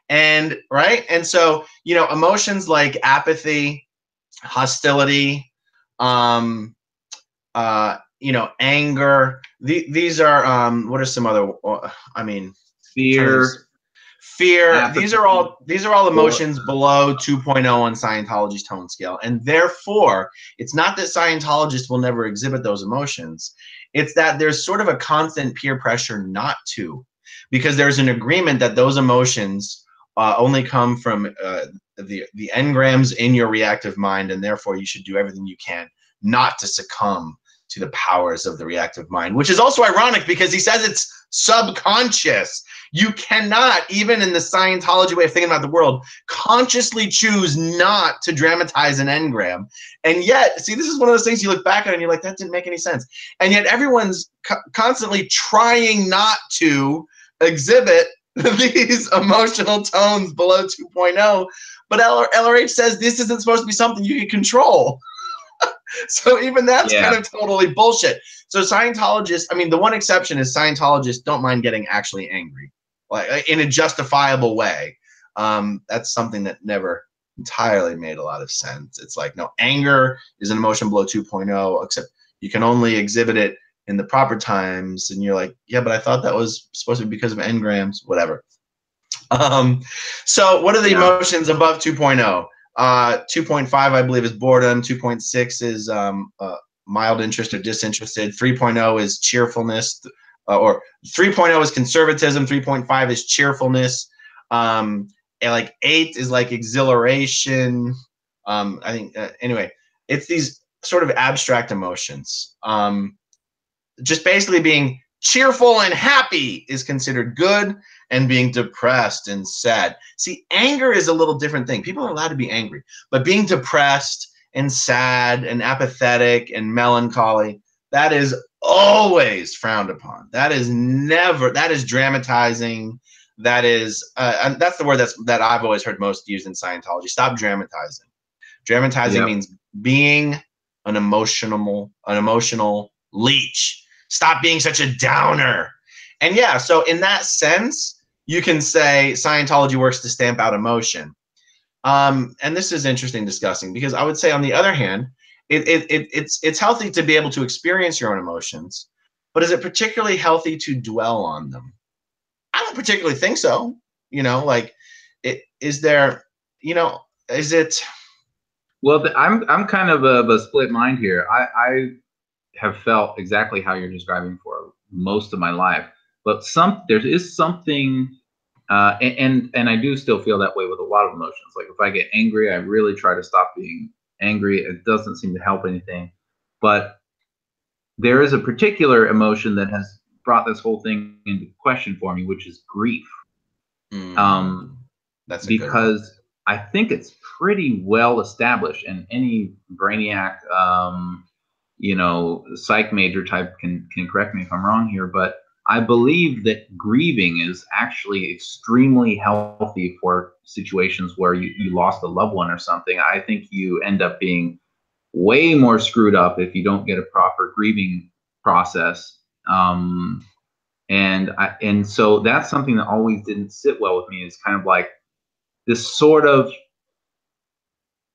And right. And so, emotions like apathy, hostility, anger, these are, what are some other, fear. Apathy. These are all emotions below 2.0 on Scientology's tone scale. And therefore, it's not that Scientologists will never exhibit those emotions. It's that there's sort of a constant peer pressure not to, because there's an agreement that those emotions only come from the engrams in your reactive mind, and therefore you should do everything you can not to succumb to the powers of the reactive mind, which is also ironic because he says it's subconscious. You cannot, even in the Scientology way of thinking about the world, consciously choose not to dramatize an engram. And yet, see, this is one of those things you look back at and you're like, that didn't make any sense. And yet everyone's constantly trying not to exhibit these emotional tones below 2.0. But LRH says this isn't supposed to be something you can control. So even that's kind of totally bullshit. So Scientologists, the one exception is Scientologists don't mind getting actually angry, like in a justifiable way. That's something that never entirely made a lot of sense. It's like, no, anger is an emotion below 2.0, except you can only exhibit it in the proper times. And you're like, yeah, but I thought that was supposed to be because of engrams, whatever. So what are the emotions above 2.0? 2.5, I believe, is boredom. 2.6 is mild interest or disinterested. 3.0 is cheerfulness, or 3.0 is conservatism. 3.5 is cheerfulness. And like 8 is like exhilaration. I think anyway, it's these sort of abstract emotions. just basically being cheerful and happy is considered good, and being depressed and sad. See, anger is a little different thing. People are allowed to be angry, but being depressed and sad and apathetic and melancholy, that is always frowned upon. That is never, that is dramatizing. That is, and that's the word that I've always heard most used in Scientology. Stop dramatizing. Dramatizing means being an emotional leech. Stop being such a downer. And yeah, so in that sense, you can say Scientology works to stamp out emotion. And this is interesting discussing, because I would say, on the other hand, it's healthy to be able to experience your own emotions, but is it particularly healthy to dwell on them? I don't particularly think so. You know, like, is there, you know, is it? Well, I'm kind of a split mind here. I have felt exactly how you're describing for most of my life, but there is something, and I do still feel that way with a lot of emotions. Like, if I get angry, I really try to stop being angry. It doesn't seem to help anything, but there is a particular emotion that has brought this whole thing into question for me, which is grief. That's because I think it's pretty well established, and any brainiac, you know, psych major type can correct me if I'm wrong here, but I believe that grieving is actually extremely healthy for situations where you lost a loved one or something. I think you end up being way more screwed up if you don't get a proper grieving process. And so that's something that always didn't sit well with me, is kind of like this sort of,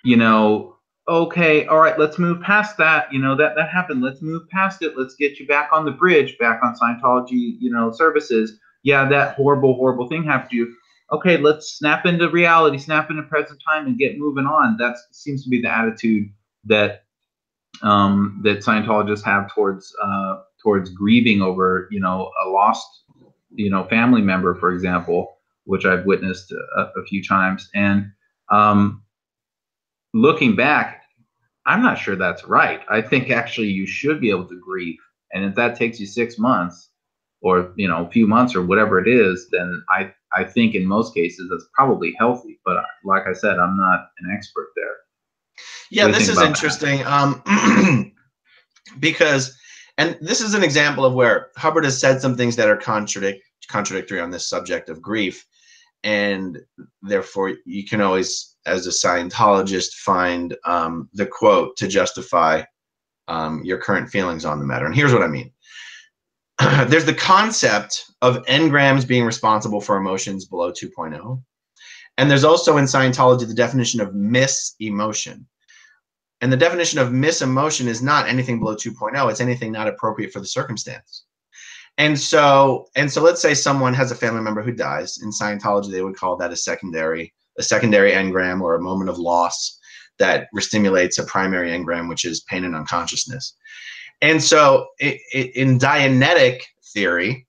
you know, okay, all right, let's move past that. You know, that happened. Let's move past it. Let's get you back on the bridge, back on Scientology, you know, services. Yeah, that horrible thing happened to you. Okay, let's snap into reality, snap into present time, and get moving on. That seems to be the attitude that that Scientologists have towards grieving over, you know, a lost, you know, family member, for example, which I've witnessed a few times. And looking back, I'm not sure that's right. I think actually you should be able to grieve, and if that takes you 6 months, or, you know, a few months or whatever it is, then I think in most cases that's probably healthy. But like I said, I'm not an expert there. Yeah, this is interesting. Because, and this is an example of where Hubbard has said some things that are contradictory on this subject of grief, and therefore you can always, as a Scientologist, find the quote to justify your current feelings on the matter. And here's what I mean. There's the concept of engrams being responsible for emotions below 2.0. And there's also in Scientology the definition of misemotion. And the definition of misemotion is not anything below 2.0. It's anything not appropriate for the circumstance. And so let's say someone has a family member who dies. In Scientology, they would call that a secondary engram, or a moment of loss that restimulates a primary engram, which is pain and unconsciousness. And so in Dianetic theory,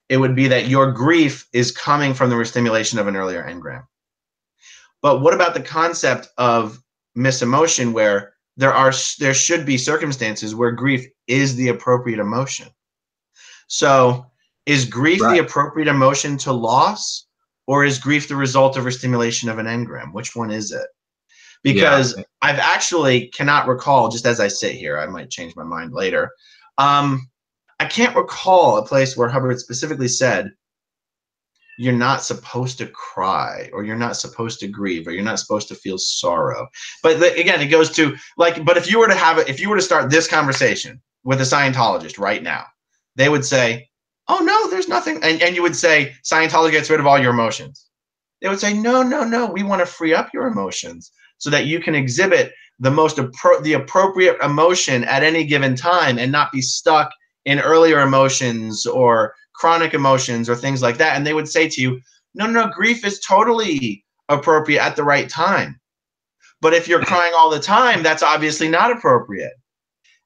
it would be that your grief is coming from the restimulation of an earlier engram. But what about the concept of misemotion, where there should be circumstances where grief is the appropriate emotion? So is grief the appropriate emotion to loss, or is grief the result of restimulation of an engram? Which one is it? Because I've actually cannot recall, just as I sit here, I might change my mind later. I can't recall a place where Hubbard specifically said, you're not supposed to cry, or you're not supposed to grieve, or you're not supposed to feel sorrow. But again, it goes to, like, but if you were to start this conversation with a Scientologist right now, they would say, oh no, there's nothing. And you would say, Scientology gets rid of all your emotions. They would say, no, we want to free up your emotions so that you can exhibit the appropriate emotion at any given time, and not be stuck in earlier emotions or chronic emotions or things like that. And they would say to you, no, grief is totally appropriate at the right time. But if you're crying all the time, that's obviously not appropriate.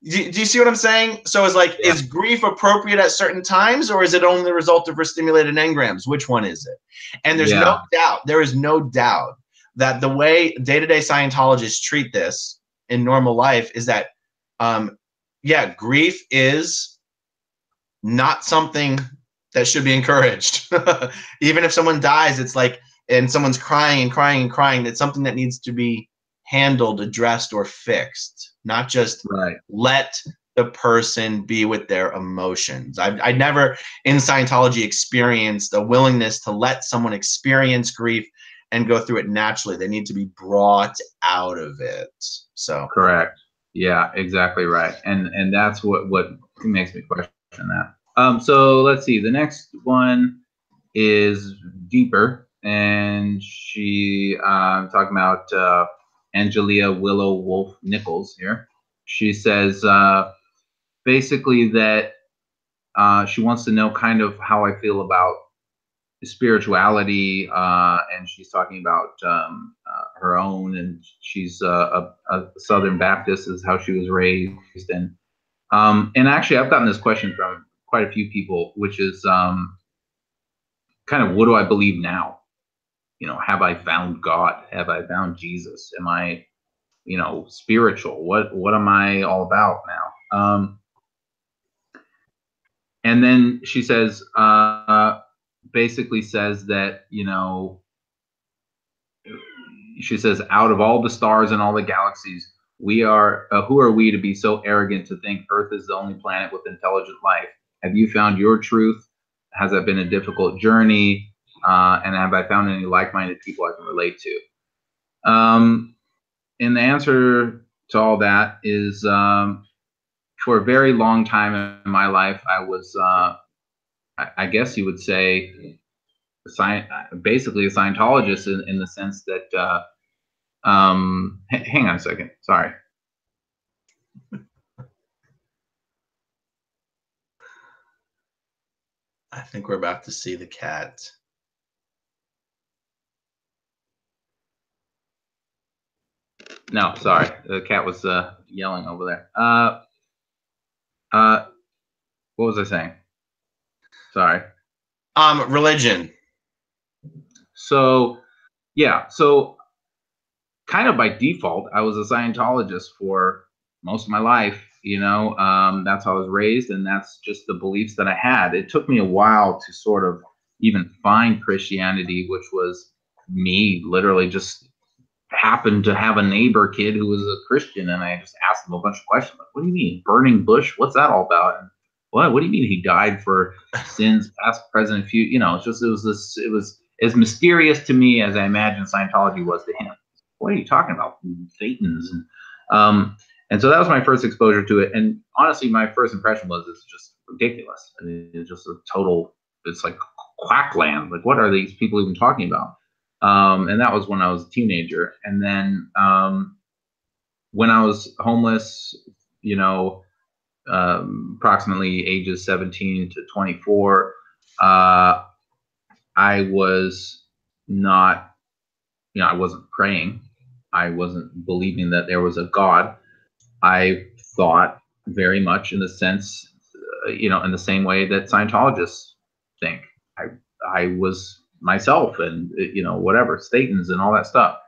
Do you see what I'm saying? So it's like, is grief appropriate at certain times, or is it only the result of restimulated engrams? Which one is it? And there is no doubt that the way day-to-day Scientologists treat this in normal life is that, grief is not something that should be encouraged. Even if someone dies, it's like, and someone's crying and crying and crying, it's something that needs to be handled, addressed, or fixed, not just let the person be with their emotions. I never in Scientology experienced a willingness to let someone experience grief and go through it naturally. They need to be brought out of it. So correct. Yeah, exactly right. And that's what makes me question that. So let's see. The next one is deeper, and she talking about Angelia Willow Wolf Nichols here. She says basically that she wants to know kind of how I feel about spirituality, and she's talking about her own, and she's a Southern Baptist is how she was raised, and actually I've gotten this question from quite a few people, which is kind of, what do I believe now? Have I found God? Have I found Jesus? Am I, spiritual? What am I all about now? And then she says, basically says that, she says, out of all the stars and all the galaxies, we are, who are we to be so arrogant to think Earth is the only planet with intelligent life? Have you found your truth? Has that been a difficult journey? And have I found any like-minded people I can relate to? And the answer to all that is, for a very long time in my life, I was, I guess you would say, basically a Scientologist in the sense that, hang on a second, sorry. I think we're about to see the cat. No, sorry, the cat was yelling over there. What was I saying? Sorry. Religion. So, yeah, so kind of by default, I was a Scientologist for most of my life. That's how I was raised, and that's just the beliefs that I had. It took me a while to sort of even find Christianity, which was me literally just happened to have a neighbor kid who was a Christian, and I just asked him a bunch of questions like, "What do you mean, burning bush? What's that all about?" And what do you mean he died for sins past, present, future? It was as mysterious to me as I imagine Scientology was to him. What are you talking about? Thetans. And so that was my first exposure to it. And honestly, my first impression was it's just ridiculous. I mean, it's just a total, it's like quackland. Like, what are these people even talking about? And that was when I was a teenager. And then when I was homeless, approximately ages 17 to 24, I was not, I wasn't praying. I wasn't believing that there was a God. I thought very much in the sense, in the same way that Scientologists think. I was myself, and whatever, Statins and all that stuff.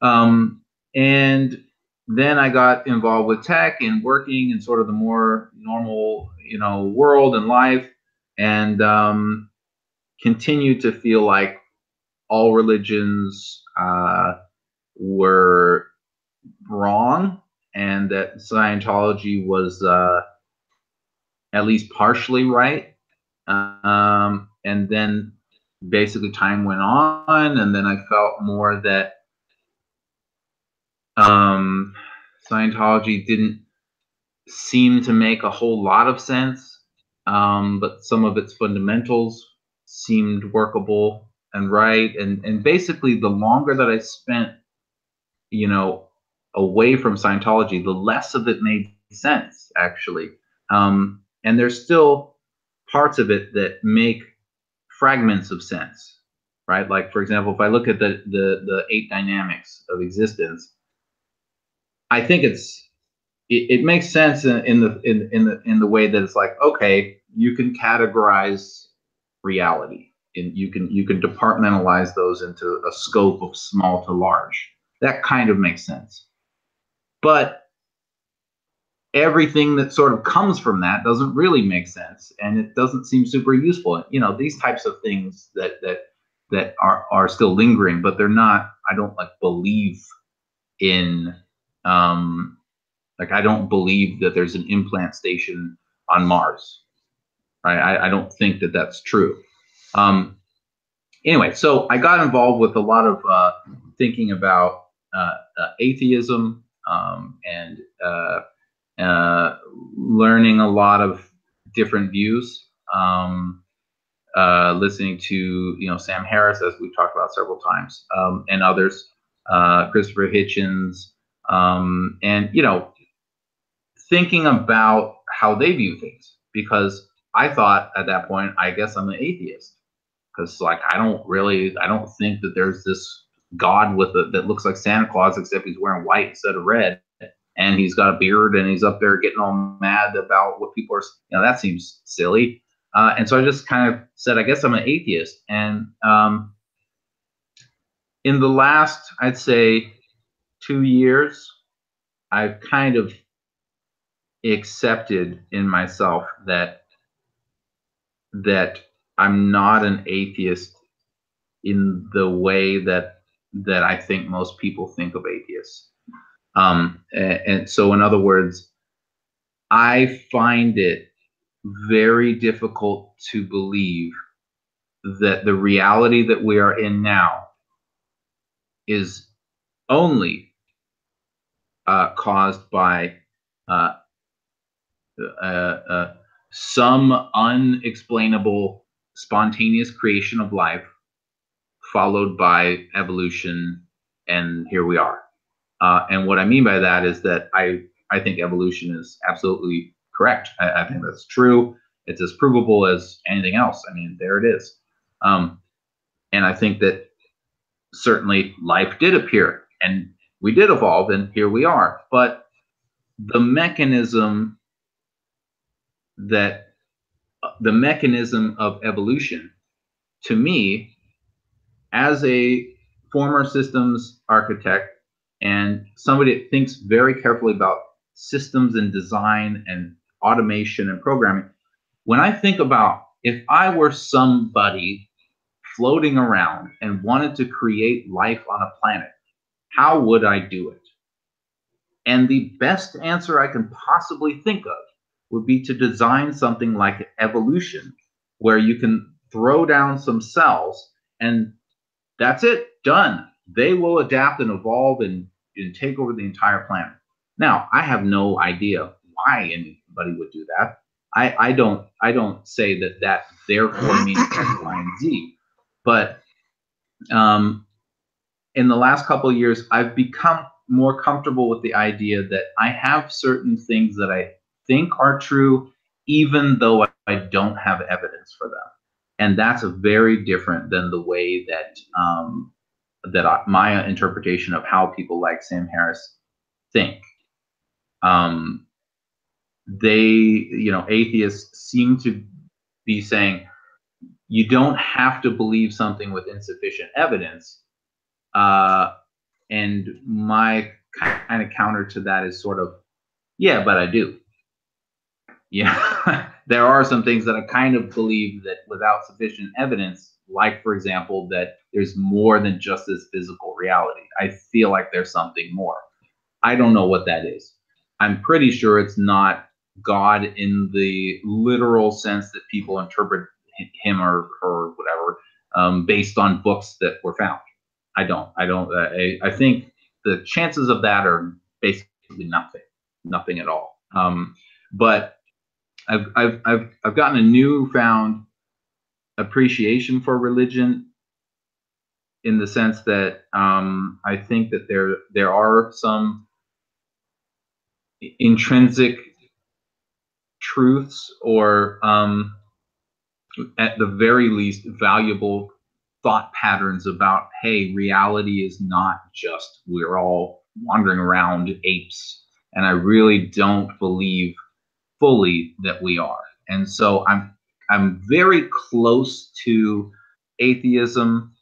And then I got involved with tech and working in sort of the more normal, world and life, and continued to feel like all religions were wrong, and that Scientology was at least partially right. And then basically time went on, and then I felt more that Scientology didn't seem to make a whole lot of sense, but some of its fundamentals seemed workable and right. And basically, the longer that I spent, away from Scientology, the less of it made sense, actually. And there's still parts of it that make fragments of sense, right? Like, for example, if I look at the 8 dynamics of existence, I think it makes sense in the way that it's like, okay, you can categorize reality, and you can departmentalize those into a scope of small to large. That kind of makes sense. But everything that sort of comes from that doesn't really make sense, and it doesn't seem super useful. You know, these types of things that are still lingering, but they're not. I don't like believe in like I don't believe that there's an implant station on Mars. Right? I don't think that that's true. Anyway, so I got involved with a lot of thinking about atheism and learning a lot of different views. Listening to Sam Harris, as we've talked about several times, and others, Christopher Hitchens, and thinking about how they view things, because I thought at that point, I guess I'm an atheist, because like I don't think that there's this God that looks like Santa Claus, except he's wearing white instead of red, and he's got a beard, and he's up there getting all mad about what people are. That seems silly. And so I just kind of said, I guess I'm an atheist. And in the last, I'd say, 2 years, I've kind of accepted in myself that I'm not an atheist in the way that I think most people think of atheists. And so, in other words, I find it very difficult to believe that the reality that we are in now is only caused by some unexplainable spontaneous creation of life followed by evolution, and here we are. And what I mean by that is that I think evolution is absolutely correct. I think that's true. It's as provable as anything else. I mean, there it is. And I think that certainly life did appear, and we did evolve, and here we are. But the mechanism of evolution, to me, as a former systems architect and somebody that thinks very carefully about systems and design and automation and programming, when I think about if I were somebody floating around and wanted to create life on a planet, how would I do it? And the best answer I can possibly think of would be to design something like evolution, where you can throw down some cells and that's it, done. They will adapt and evolve and take over the entire planet. Now, I have no idea why anybody would do that. I don't say that therefore means X, Y, and Z. But in the last couple of years, I've become more comfortable with the idea that I have certain things that I think are true, even though I don't have evidence for them. And that's very different than the way that my interpretation of how people like Sam Harris think. Atheists seem to be saying you don't have to believe something with insufficient evidence. And my kind of counter to that is sort of, yeah, but I do. Yeah, there are some things that I kind of believe that without sufficient evidence, like, for example, that there's more than just this physical reality. I feel like there's something more. I don't know what that is. I'm pretty sure it's not God in the literal sense that people interpret him or whatever, based on books that were found. I think the chances of that are basically nothing at all. But I've gotten a newfound appreciation for religion, in the sense that I think that there are some intrinsic truths, or at the very least valuable thought patterns about, hey, reality is not just we're all wandering around apes, and I really don't believe fully that we are. And so I'm very close to atheism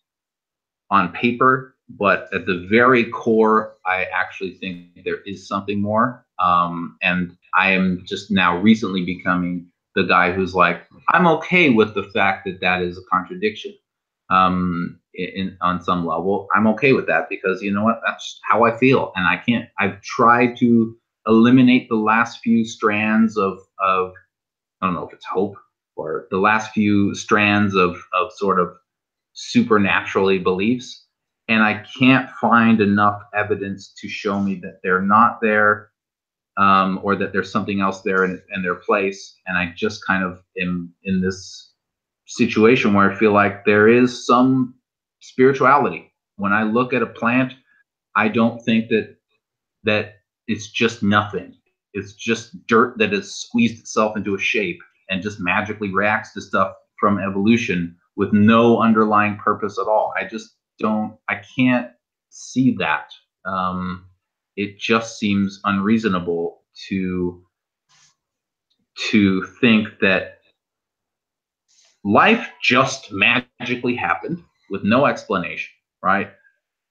on paper, but at the very core, I actually think there is something more. And I am just now recently becoming the guy who's like, I'm okay with the fact that that is a contradiction. On some level, I'm okay with that because you know what? That's how I feel, and I've tried to eliminate the last few strands of I don't know if it's hope or the last few strands of sort of supernaturally beliefs, and I can't find enough evidence to show me that they're not there, or that there's something else there in their place. And I just kind of am in this situation where I feel like there is some spirituality. When I look at a plant, I don't think that it's just nothing. It's just dirt that has squeezed itself into a shape and just magically reacts to stuff from evolution with no underlying purpose at all. I can't see that. It just seems unreasonable to think that life just magically happened with no explanation, right?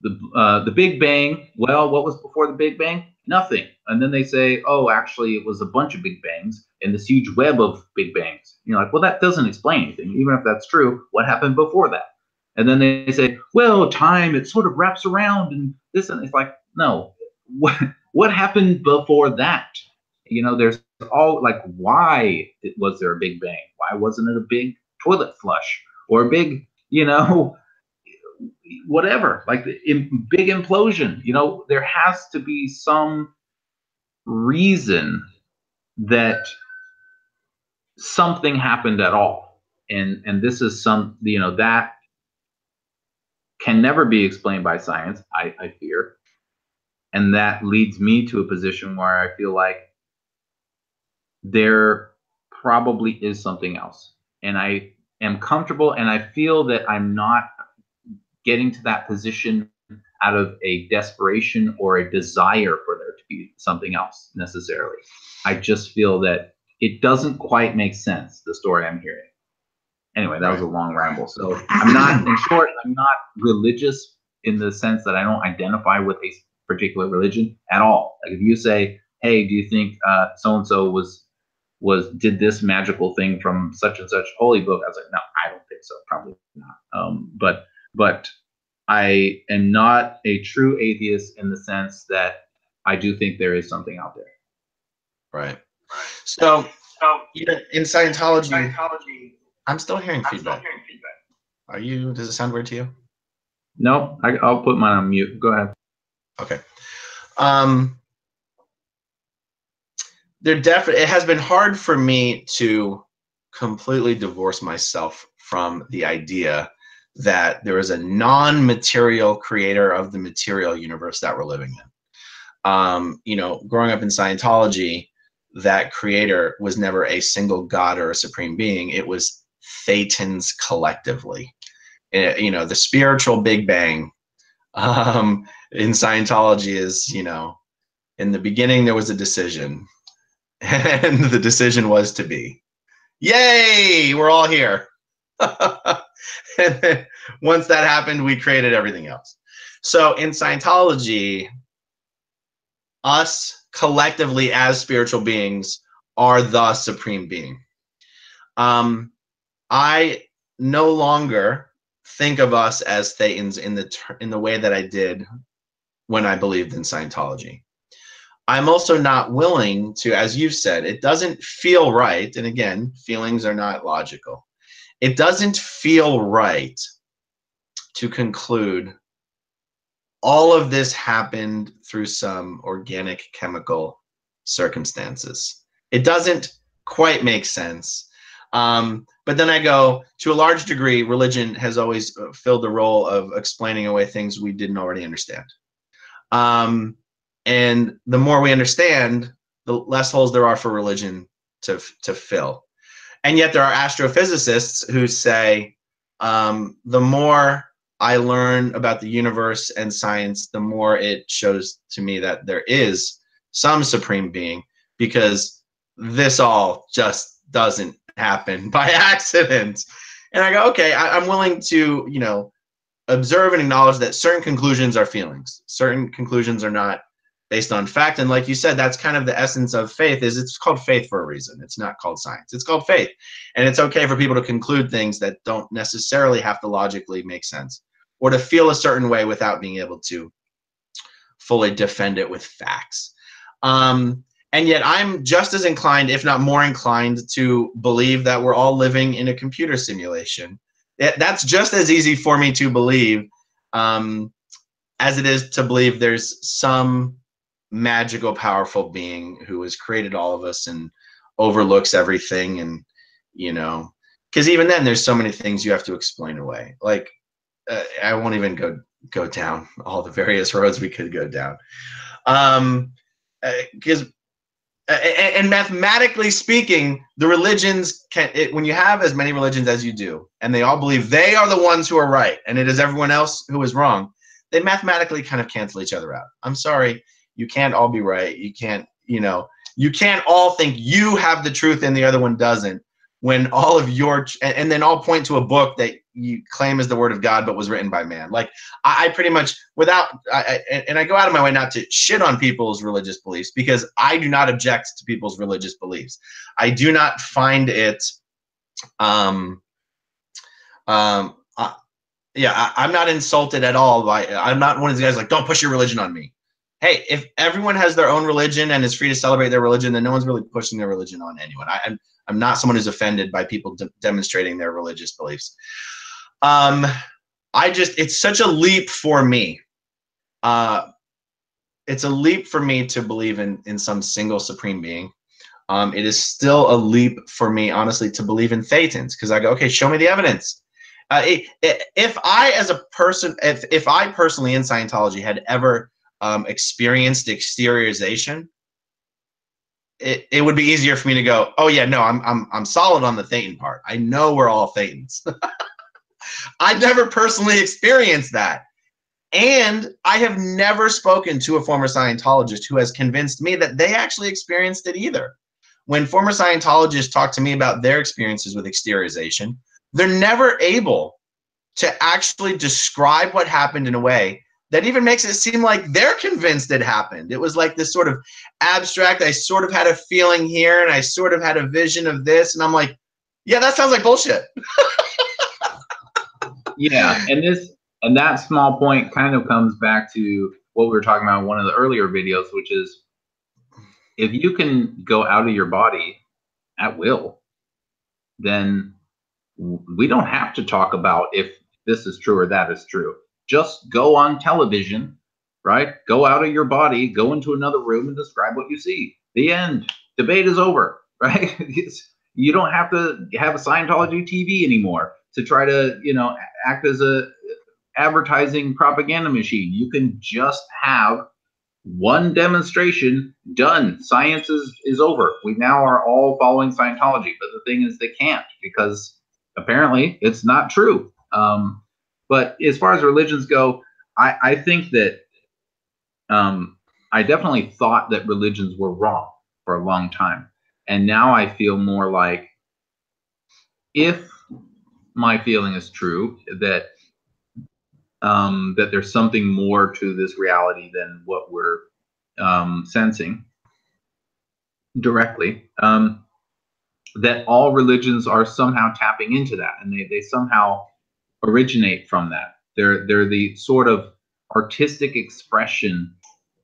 The Big Bang. Well, what was before the Big Bang? Nothing. And then they say, oh, actually, it was a bunch of Big Bangs and this huge web of Big Bangs. You're like, well, that doesn't explain anything. Even if that's true, what happened before that? And then they say, well, time, it sort of wraps around and this, and it's like, no, what happened before that? There's all like, why was there a Big Bang? Why wasn't it a big toilet flush or a big, whatever, like big implosion? There has to be some reason that something happened at all, and this is that can never be explained by science, I fear. And that leads me to a position where I feel like there probably is something else, and I am comfortable, and I feel that I'm not getting to that position out of a desperation or a desire for there to be something else necessarily. I just feel that it doesn't quite make sense, the story I'm hearing. Anyway, that was a long ramble. So in short, I'm not religious in the sense that I don't identify with a particular religion at all. Like if you say, hey, do you think so-and-so did this magical thing from such and such holy book? I was like, no, I don't think so. Probably not. But I am not a true atheist in the sense that I do think there is something out there. Right. So in Scientology, I'm still hearing feedback. Does it sound weird to you? No, I'll put mine on mute. Go ahead. Okay. It has been hard for me to completely divorce myself from the idea that there is a non-material creator of the material universe that we're living in. Growing up in Scientology, that creator was never a single god or a supreme being. It was thetans collectively. The spiritual Big Bang in Scientology is, in the beginning there was a decision, and the decision was to be. Yay, we're all here. And then once that happened, we created everything else. So in Scientology, us collectively as spiritual beings are the supreme being. I no longer think of us as thetans in the way that I did when I believed in Scientology. I'm also not willing to, as you've said, it doesn't feel right. And again, feelings are not logical. It doesn't feel right to conclude all of this happened through some organic chemical circumstances. It doesn't quite make sense. But then I go, to a large degree, religion has always filled the role of explaining away things we didn't already understand. And the more we understand, the less holes there are for religion to fill. And yet there are astrophysicists who say, the more I learn about the universe and science, the more it shows to me that there is some supreme being, because this all just doesn't happen by accident. And I go, okay, I'm willing to, observe and acknowledge that certain conclusions are feelings. Certain conclusions are not based on fact. And like you said, that's kind of the essence of faith. Is it's called faith for a reason. It's not called science. It's called faith. And it's okay for people to conclude things that don't necessarily have to logically make sense, or to feel a certain way without being able to fully defend it with facts. And yet I'm just as inclined, if not more inclined, to believe that we're all living in a computer simulation. That's just as easy for me to believe as it is to believe there's some magical, powerful being who has created all of us and overlooks everything. And, you know, because even then there's so many things you have to explain away. Like, I won't even go down all the various roads we could go down. Because and mathematically speaking, the religions when you have as many religions as you do, and they all believe they are the ones who are right, and it is everyone else who is wrong, they mathematically kind of cancel each other out. I'm sorry, you can't all be right. You can't, you can't all think you have the truth and the other one doesn't, when all of your, and then all point to a book that you claim is the word of God, but was written by man. Like, I pretty much, and I go out of my way not to shit on people's religious beliefs, because I do not object to people's religious beliefs. I do not find it, I'm not insulted at all. I'm not one of these guys like, don't push your religion on me. Hey, if everyone has their own religion and is free to celebrate their religion, then no one's really pushing their religion on anyone. I'm not someone who's offended by people demonstrating their religious beliefs. It's such a leap for me. It's a leap for me to believe in some single supreme being. It is still a leap for me, honestly, to believe in thetans, because I go, okay, show me the evidence. If I as a person, if I personally in Scientology had ever experienced exteriorization, it would be easier for me to go, oh yeah, no, I'm solid on the thetan part. I know we're all thetans. I've never personally experienced that. And I have never spoken to a former Scientologist who has convinced me that they actually experienced it either. When former Scientologists talk to me about their experiences with exteriorization, they're never able to actually describe what happened in a way that even makes it seem like they're convinced it happened. It was like this sort of abstract, I sort of had a feeling here and I sort of had a vision of this. And I'm like, yeah, that sounds like bullshit. Yeah, and that small point kind of comes back to what we were talking about in one of the earlier videos, which is if you can go out of your body at will, then we don't have to talk about if this is true or that is true. Just go on television, right? Go out of your body, go into another room and describe what you see. The end. Debate is over, right? You don't have to have a Scientology TV anymore to try to, act as a advertising propaganda machine. You can just have one demonstration done. Science is over. We now are all following Scientology, but the thing is they can't, because apparently it's not true. But as far as religions go, I think that I definitely thought that religions were wrong for a long time. And now I feel more like, if my feeling is true, that that there's something more to this reality than what we're sensing directly, that all religions are somehow tapping into that, and they somehow originate from that. They're the sort of artistic expression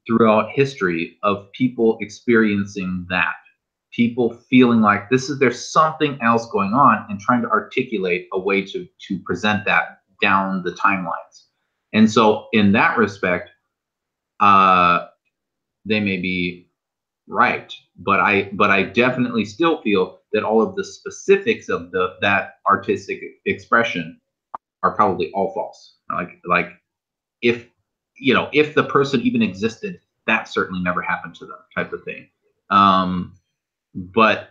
throughout history of people experiencing that, people feeling like there's something else going on, and trying to articulate a way to present that down the timelines. And so in that respect, they may be right, but I definitely still feel that all of the specifics of that artistic expression are probably all false. Like if the person even existed, that certainly never happened to them, type of thing. But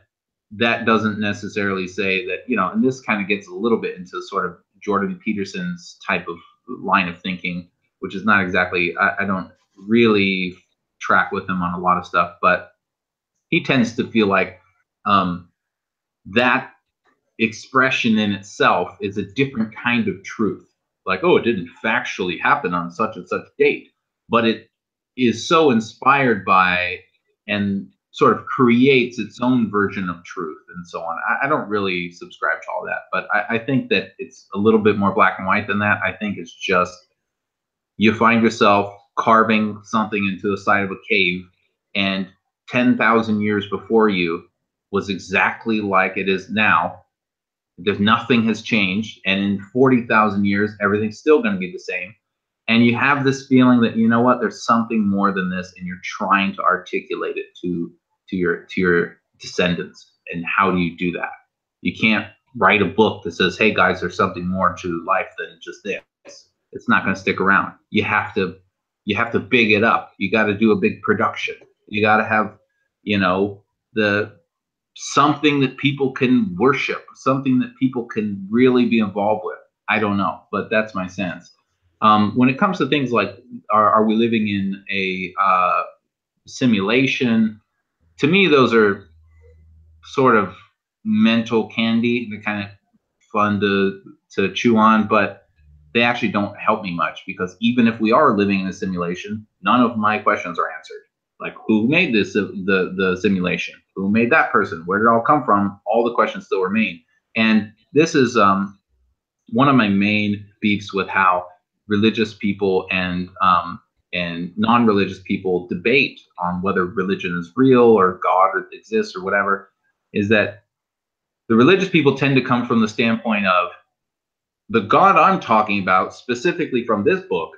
that doesn't necessarily say that, and this kind of gets a little bit into sort of Jordan Peterson's type of line of thinking, which is not exactly, I don't really track with him on a lot of stuff, but he tends to feel like that expression in itself is a different kind of truth. Like, oh, it didn't factually happen on such and such date, but it is so inspired by and sort of creates its own version of truth and so on. I don't really subscribe to all that, but I think that it's a little bit more black and white than that. I think it's just you find yourself carving something into the side of a cave, and 10,000 years before you was exactly like it is now. There's nothing has changed, and in 40,000 years, everything's still going to be the same. And you have this feeling that, you know what, there's something more than this, and you're trying to articulate it to your descendants. And how do you do that? You can't write a book that says, hey guys, there's something more to life than just this. It's not going to stick around. You have to big it up. You got to do a big production. You got to have, you know, the something that people can worship, something that people can really be involved with. I don't know, but that's my sense. When it comes to things like, are we living in a simulation? To me, those are sort of mental candy. They're kind of fun to chew on, but they actually don't help me much, because even if we are living in a simulation, none of my questions are answered. Like, who made this, the simulation? Who made that person? Where did it all come from? All the questions still remain. And this is one of my main beefs with how religious people and non-religious people debate on whether religion is real or God exists or whatever, is that the religious people tend to come from the standpoint of, the God I'm talking about, specifically from this book,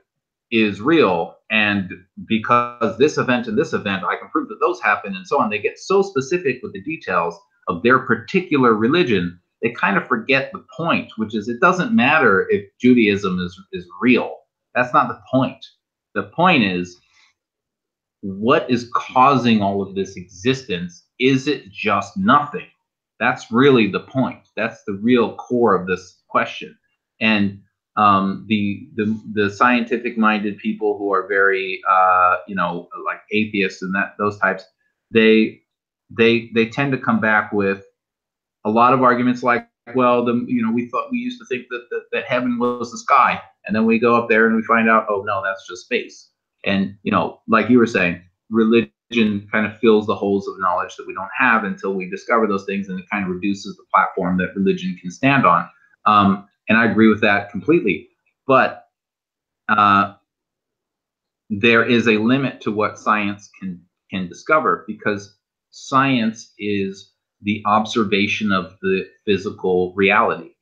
is real, and because this event and this event, I can prove that those happen, and so on. They get so specific with the details of their particular religion, they kind of forget the point, which is, it doesn't matter if Judaism is real. That's not the point. The point is, what is causing all of this existence? Is it just nothing? That's really the point. That's the real core of this question. And the scientific minded people who are very you know, like atheists and those types, they tend to come back with a lot of arguments like, well, we used to think that heaven was the sky, and then we go up there and we find out, oh no, that's just space. And, you know, like you were saying, religion kind of fills the holes of knowledge that we don't have until we discover those things, and it kind of reduces the platform that religion can stand on. And I agree with that completely. But there is a limit to what science can discover, because science is the observation of the physical reality.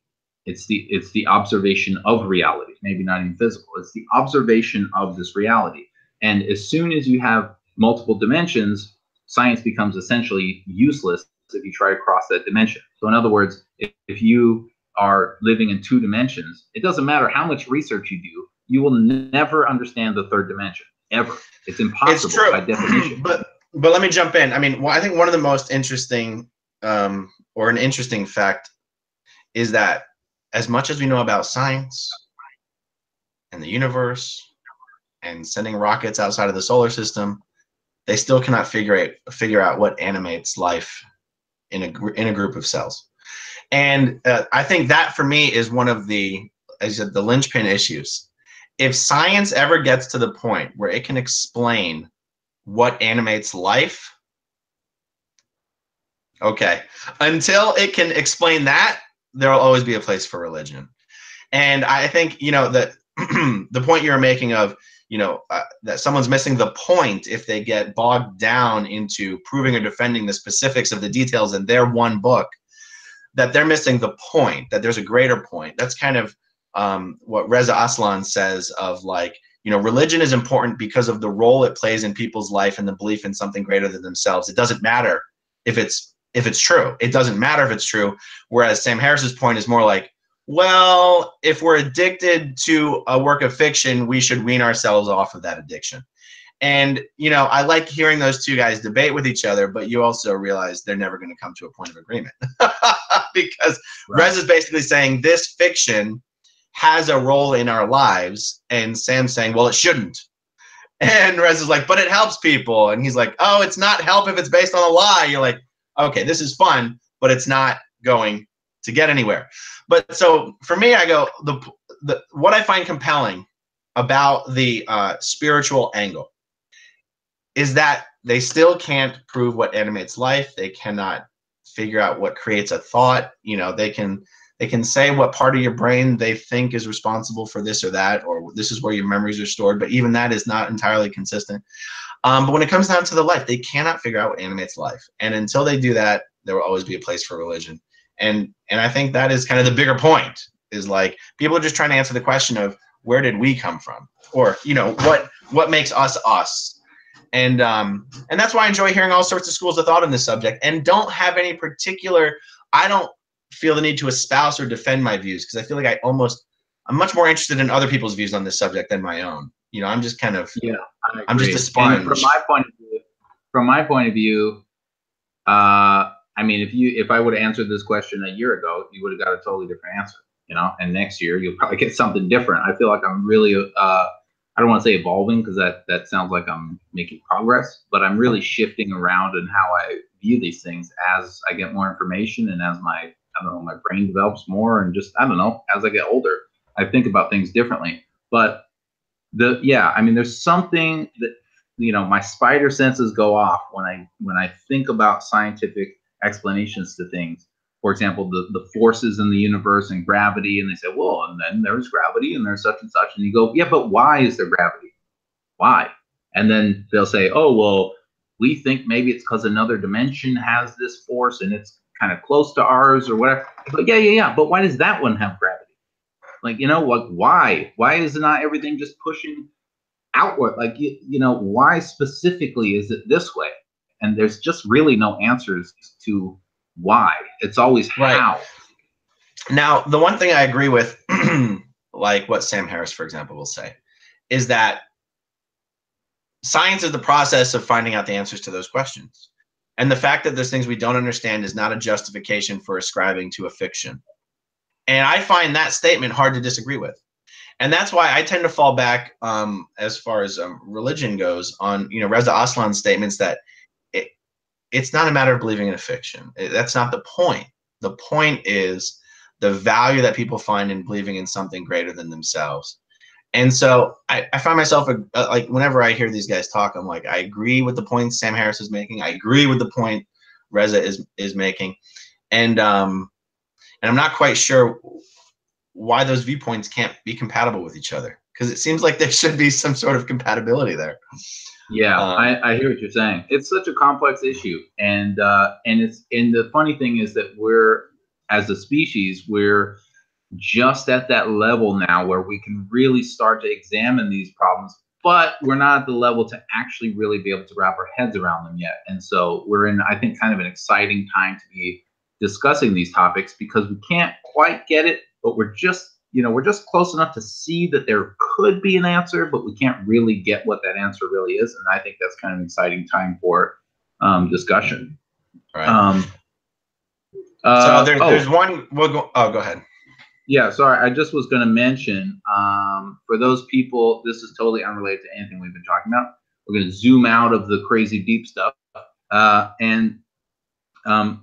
It's the observation of reality, maybe not even physical. It's the observation of this reality. And as soon as you have multiple dimensions, science becomes essentially useless if you try to cross that dimension. So in other words, if you are living in 2 dimensions, it doesn't matter how much research you do, you will never understand the 3rd dimension, ever. It's impossible. It's true. By definition. But let me jump in. I mean, I think one of the most interesting, or an interesting fact, is that as much as we know about science and the universe and sending rockets outside of the solar system, they still cannot figure out what animates life in a group of cells. And I think that, for me, is one of the, as you said, the linchpin issues. If science ever gets to the point where it can explain what animates life, okay, until it can explain that, there'll always be a place for religion. And I think, you know, that the point you're making of, you know, that someone's missing the point if they get bogged down into proving or defending the specifics of the details in their one book, that they're missing the point, that there's a greater point. That's kind of what Reza Aslan says of, like, you know, religion is important because of the role it plays in people's life and the belief in something greater than themselves. It doesn't matter if it's true. It doesn't matter if it's true. Whereas Sam Harris's point is more like, well, if we're addicted to a work of fiction, we should wean ourselves off of that addiction. And, you know, I like hearing those two guys debate with each other, but you also realize they're never going to come to a point of agreement. Because right. Rez is basically saying this fiction has a role in our lives, and Sam's saying, well, it shouldn't. And Rez is like, but it helps people. And he's like, oh, it's not help if it's based on a lie. You're like, okay, this is fun, but it's not going to get anywhere. But so for me, I go, what I find compelling about the spiritual angle is that they still can't prove what animates life. They cannot figure out what creates a thought. You know, they can say what part of your brain they think is responsible for this or that, or this is where your memories are stored, but even that is not entirely consistent. But when it comes down to the life, they cannot figure out what animates life. And until they do that, there will always be a place for religion. And I think that is kind of the bigger point, is like people are just trying to answer the question of where did we come from? Or, you know, what makes us us? And that's why I enjoy hearing all sorts of schools of thought on this subject, and don't have any particular, I don't feel the need to espouse or defend my views, because I feel like I'm much more interested in other people's views on this subject than my own. You know, I'm just kind of, Yeah, I agree. I'm just a sponge. And from my point of view, I mean, if I would have answered this question a year ago, you would have got a totally different answer, you know. And next year you'll probably get something different. I feel like I'm really, I don't want to say evolving, because that sounds like I'm making progress, but I'm really shifting around in how I view these things as I get more information, and as my brain develops more, and just, I don't know, as I get older, I think about things differently. But I mean, there's something that, you know, my spider senses go off when I think about scientific explanations to things. For example, the forces in the universe and gravity, and they say, well, and then there's gravity and there's such and such, and you go, yeah, but why is there gravity? Why? And then they'll say, oh, well, we think maybe it's because another dimension has this force and it's kind of close to ours or whatever. But yeah, but why does that one have gravity? Like, you know, what? Why is not everything just pushing outward? Like, you know, why specifically is it this way? And there's just really no answers to why. It's always Right. how. Now, the one thing I agree with, like what Sam Harris, for example, will say, is that science is the process of finding out the answers to those questions. And the fact that there's things we don't understand is not a justification for ascribing to a fiction. And I find that statement hard to disagree with. And that's why I tend to fall back, as far as religion goes, on, you know, Reza Aslan's statements that it's not a matter of believing in a fiction. That's not the point. The point is the value that people find in believing in something greater than themselves. And so I find myself, like, whenever I hear these guys talk, I'm like, I agree with the point Sam Harris is making. I agree with the point Reza is making. And I'm not quite sure why those viewpoints can't be compatible with each other, because it seems like there should be some sort of compatibility there. Yeah, I hear what you're saying. It's such a complex issue, and the funny thing is that we're, as a species, we're just at that level now where we can really start to examine these problems, but we're not at the level to actually really be able to wrap our heads around them yet. And so we're in, I think, kind of an exciting time to be discussing these topics, because we can't quite get it, but we're just close enough to see that there could be an answer, but we can't really get what that answer really is. And I think that's kind of an exciting time for discussion. Right. So there's one. Go ahead. Yeah, sorry. I just was going to mention, for those people, this is totally unrelated to anything we've been talking about. We're going to zoom out of the crazy deep stuff. And one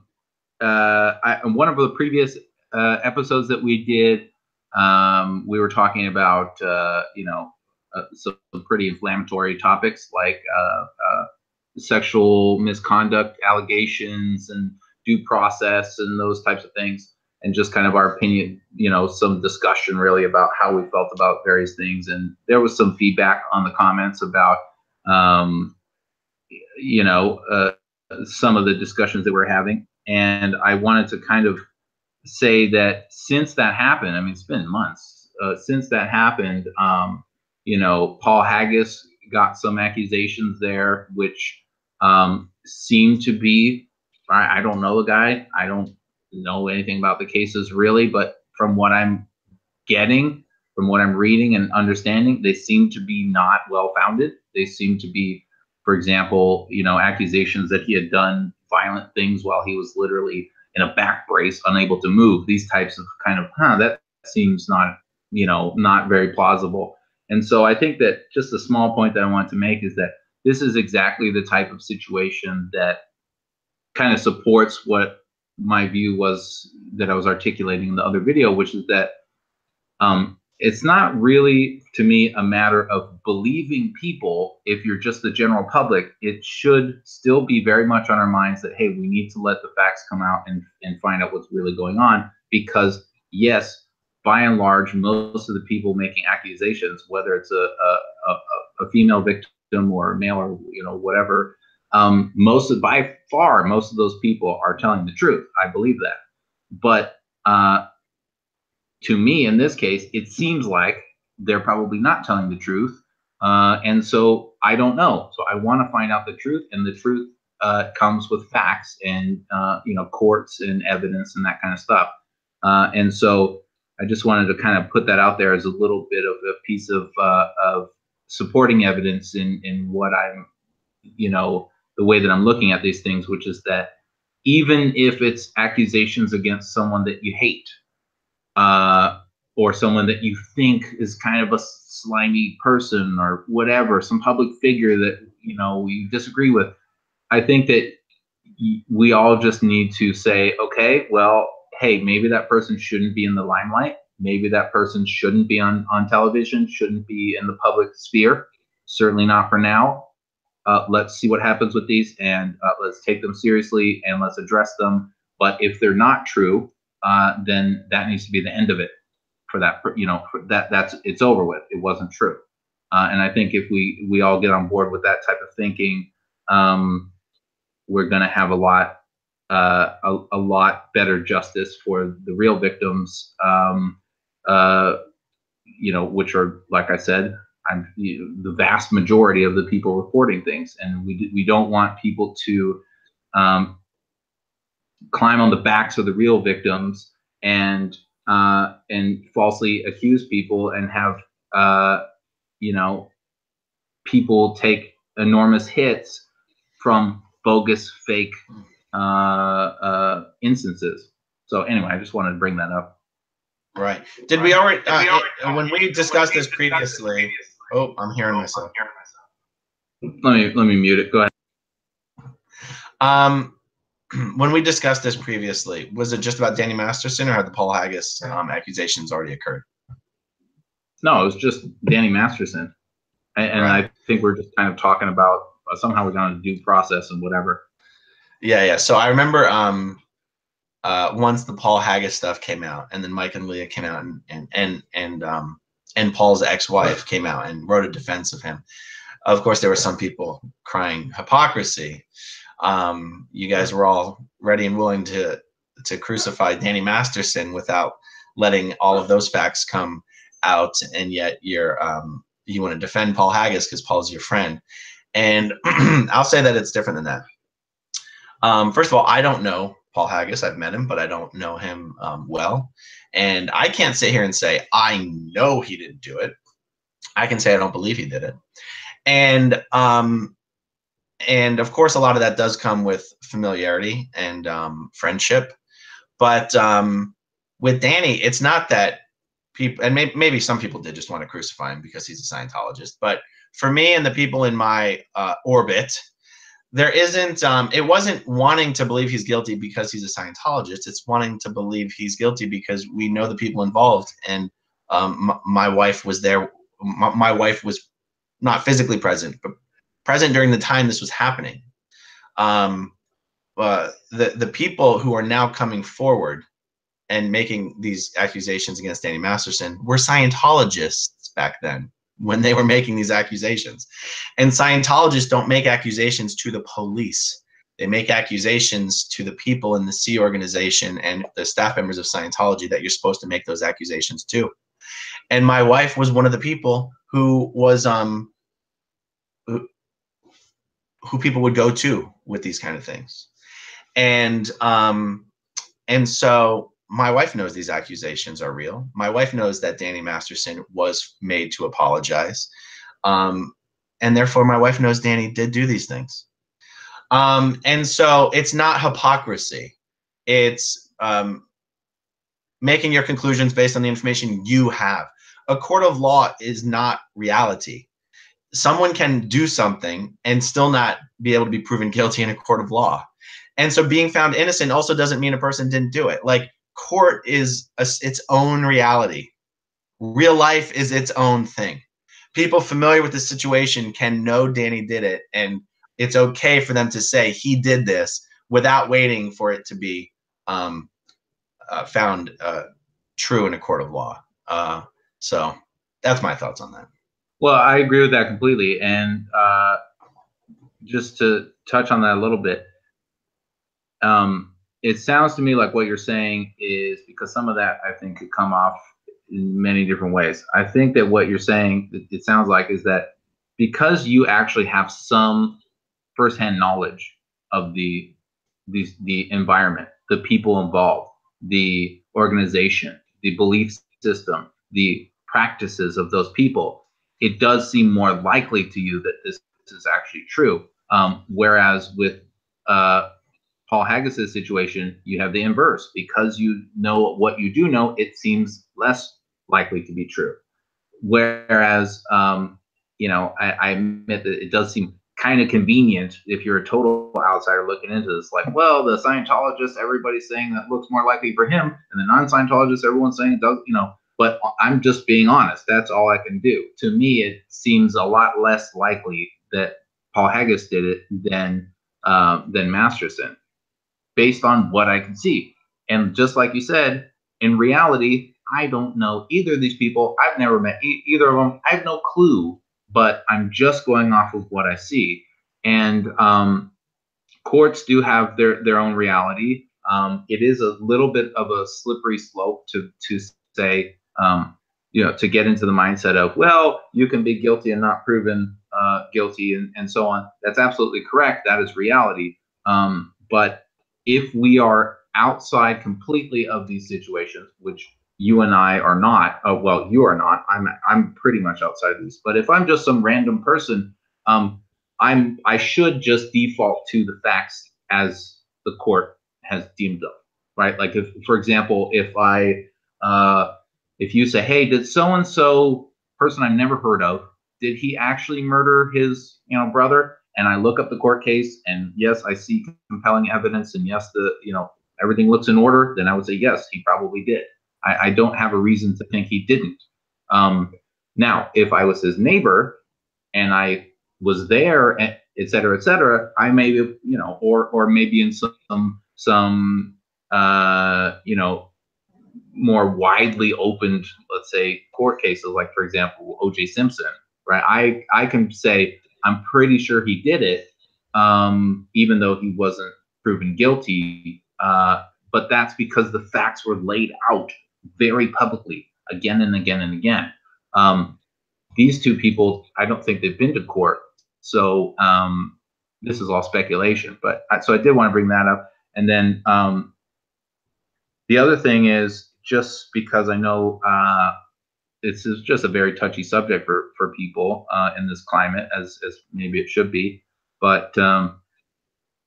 of the previous episodes that we did, we were talking about, some pretty inflammatory topics like sexual misconduct allegations and due process and those types of things, and just kind of our opinion, you know, some discussion really about how we felt about various things. And there was some feedback on the comments about, some of the discussions that we're having. And I wanted to kind of say that since that happened, I mean, it's been months since that happened. Paul Haggis got some accusations there, which seem to be, I don't know the guy. I don't know anything about the cases really, but from what I'm getting, from what I'm reading and understanding, they seem to be not well founded. They seem to be, for example, accusations that he had done violent things while he was literally in a back brace, unable to move. These types of kind of, that seems not very plausible. And so I think that just a small point that I want to make is that this is exactly the type of situation that kind of supports what my view was that I was articulating in the other video, which is that it's not really, to me, a matter of believing people. If you're just the general public, it should still be very much on our minds that, hey, we need to let the facts come out and find out what's really going on. Because yes, by and large, most of the people making accusations, whether it's a female victim or a male or, you know, whatever, by far, most of those people are telling the truth. I believe that. But to me, in this case, it seems like they're probably not telling the truth. And so I don't know. So I want to find out the truth, and the truth comes with facts and, you know, courts and evidence and that kind of stuff. And so I just wanted to kind of put that out there as a little bit of a piece of supporting evidence in what I'm, you know, the way that I'm looking at these things, which is that even if it's accusations against someone that you hate, or someone that you think is kind of a slimy person or whatever, some public figure that, you know, you disagree with, I think that we all just need to say, okay, well, hey, maybe that person shouldn't be in the limelight. Maybe that person shouldn't be on television, shouldn't be in the public sphere. Certainly not for now. Let's see what happens with these, and let's take them seriously and let's address them. But if they're not true, then that needs to be the end of it. For that, you know, that's it's over with. It wasn't true. And I think if we all get on board with that type of thinking, we're going to have a lot better justice for the real victims. You know, which are, like I said, the vast majority of the people reporting things, and we don't want people to climb on the backs of the real victims and falsely accuse people and have you know, people take enormous hits from bogus, fake instances. So anyway, I just wanted to bring that up. Right. Did we already, when we discussed this previously? Oh, I'm hearing myself. Let me mute it. Go ahead. When we discussed this previously, was it just about Danny Masterson, or had the Paul Haggis accusations already occurred? No, it was just Danny Masterson. And right. I think we're just kind of talking about somehow we're going to due process and whatever. Yeah. So I remember once the Paul Haggis stuff came out, and then Mike and Leah came out, and Paul's ex-wife came out and wrote a defense of him. Of course, there were some people crying hypocrisy. You guys were all ready and willing to crucify Danny Masterson without letting all of those facts come out, and yet you want to defend Paul Haggis because Paul's your friend. And I'll say that it's different than that. First of all, I don't know Paul Haggis. I've met him, but I don't know him well. And I can't sit here and say, I know he didn't do it. I can say I don't believe he did it. And of course, a lot of that does come with familiarity and friendship. But with Danny, it's not that people, and maybe some people did just want to crucify him because he's a Scientologist. But for me and the people in my orbit, there isn't, it wasn't wanting to believe he's guilty because he's a Scientologist. It's wanting to believe he's guilty because we know the people involved. And my wife was there. My wife was not physically present, but present during the time this was happening. The people who are now coming forward and making these accusations against Danny Masterson were Scientologists back then when they were making these accusations. And Scientologists don't make accusations to the police. They make accusations to the people in the C organization and the staff members of Scientology that you're supposed to make those accusations to. And my wife was one of the people who was who people would go to with these kind of things. And so my wife knows these accusations are real. My wife knows that Danny Masterson was made to apologize. And therefore my wife knows Danny did do these things. And so it's not hypocrisy. It's making your conclusions based on the information you have. A court of law is not reality. Someone can do something and still not be able to be proven guilty in a court of law. And so being found innocent also doesn't mean a person didn't do it. Like, court is its own reality. Real life is its own thing. People familiar with the situation can know Danny did it, and it's okay for them to say he did this without waiting for it to be found true in a court of law. So that's my thoughts on that. Well, I agree with that completely. And just to touch on that a little bit, it sounds to me like what you're saying is, because some of that I think could come off in many different ways. I think that what you're saying, it sounds like, is that because you actually have some firsthand knowledge of the environment, the people involved, the organization, the belief system, the practices of those people, it does seem more likely to you that this is actually true. Whereas with Paul Haggis's situation, you have the inverse. Because you know what you do know, it seems less likely to be true. Whereas, I admit that it does seem kind of convenient if you're a total outsider looking into this. Like, well, the Scientologist, everybody's saying that looks more likely for him, and the non-Scientologist, everyone's saying it does. But I'm just being honest. That's all I can do. To me, it seems a lot less likely that Paul Haggis did it than Masterson, based on what I can see. And just like you said, in reality, I don't know either of these people. I've never met either of them. I have no clue, but I'm just going off of what I see. And courts do have their own reality. It is a little bit of a slippery slope to say, to get into the mindset of, well, you can be guilty and not proven guilty, and so on. That's absolutely correct. That is reality. But if we are outside completely of these situations, which you and I are not, well, you are not. I'm pretty much outside of these. But if I'm just some random person, I should just default to the facts as the court has deemed them, right? Like, if, for example, if you say, hey, did so and so person I've never heard of, did he actually murder his brother? And I look up the court case, and yes, I see compelling evidence, and yes, everything looks in order, then I would say yes, he probably did. I don't have a reason to think he didn't. Now, if I was his neighbor and I was there, et cetera, I may be, or maybe in some more widely opened, let's say, court cases, like, for example, O.J. Simpson, right? I can say I'm pretty sure he did it, even though he wasn't proven guilty. But that's because the facts were laid out very publicly again and again and again. These two people, I don't think they've been to court. So this is all speculation. But so I did want to bring that up. And then the other thing is, just because I know this is just a very touchy subject for people in this climate, as maybe it should be. But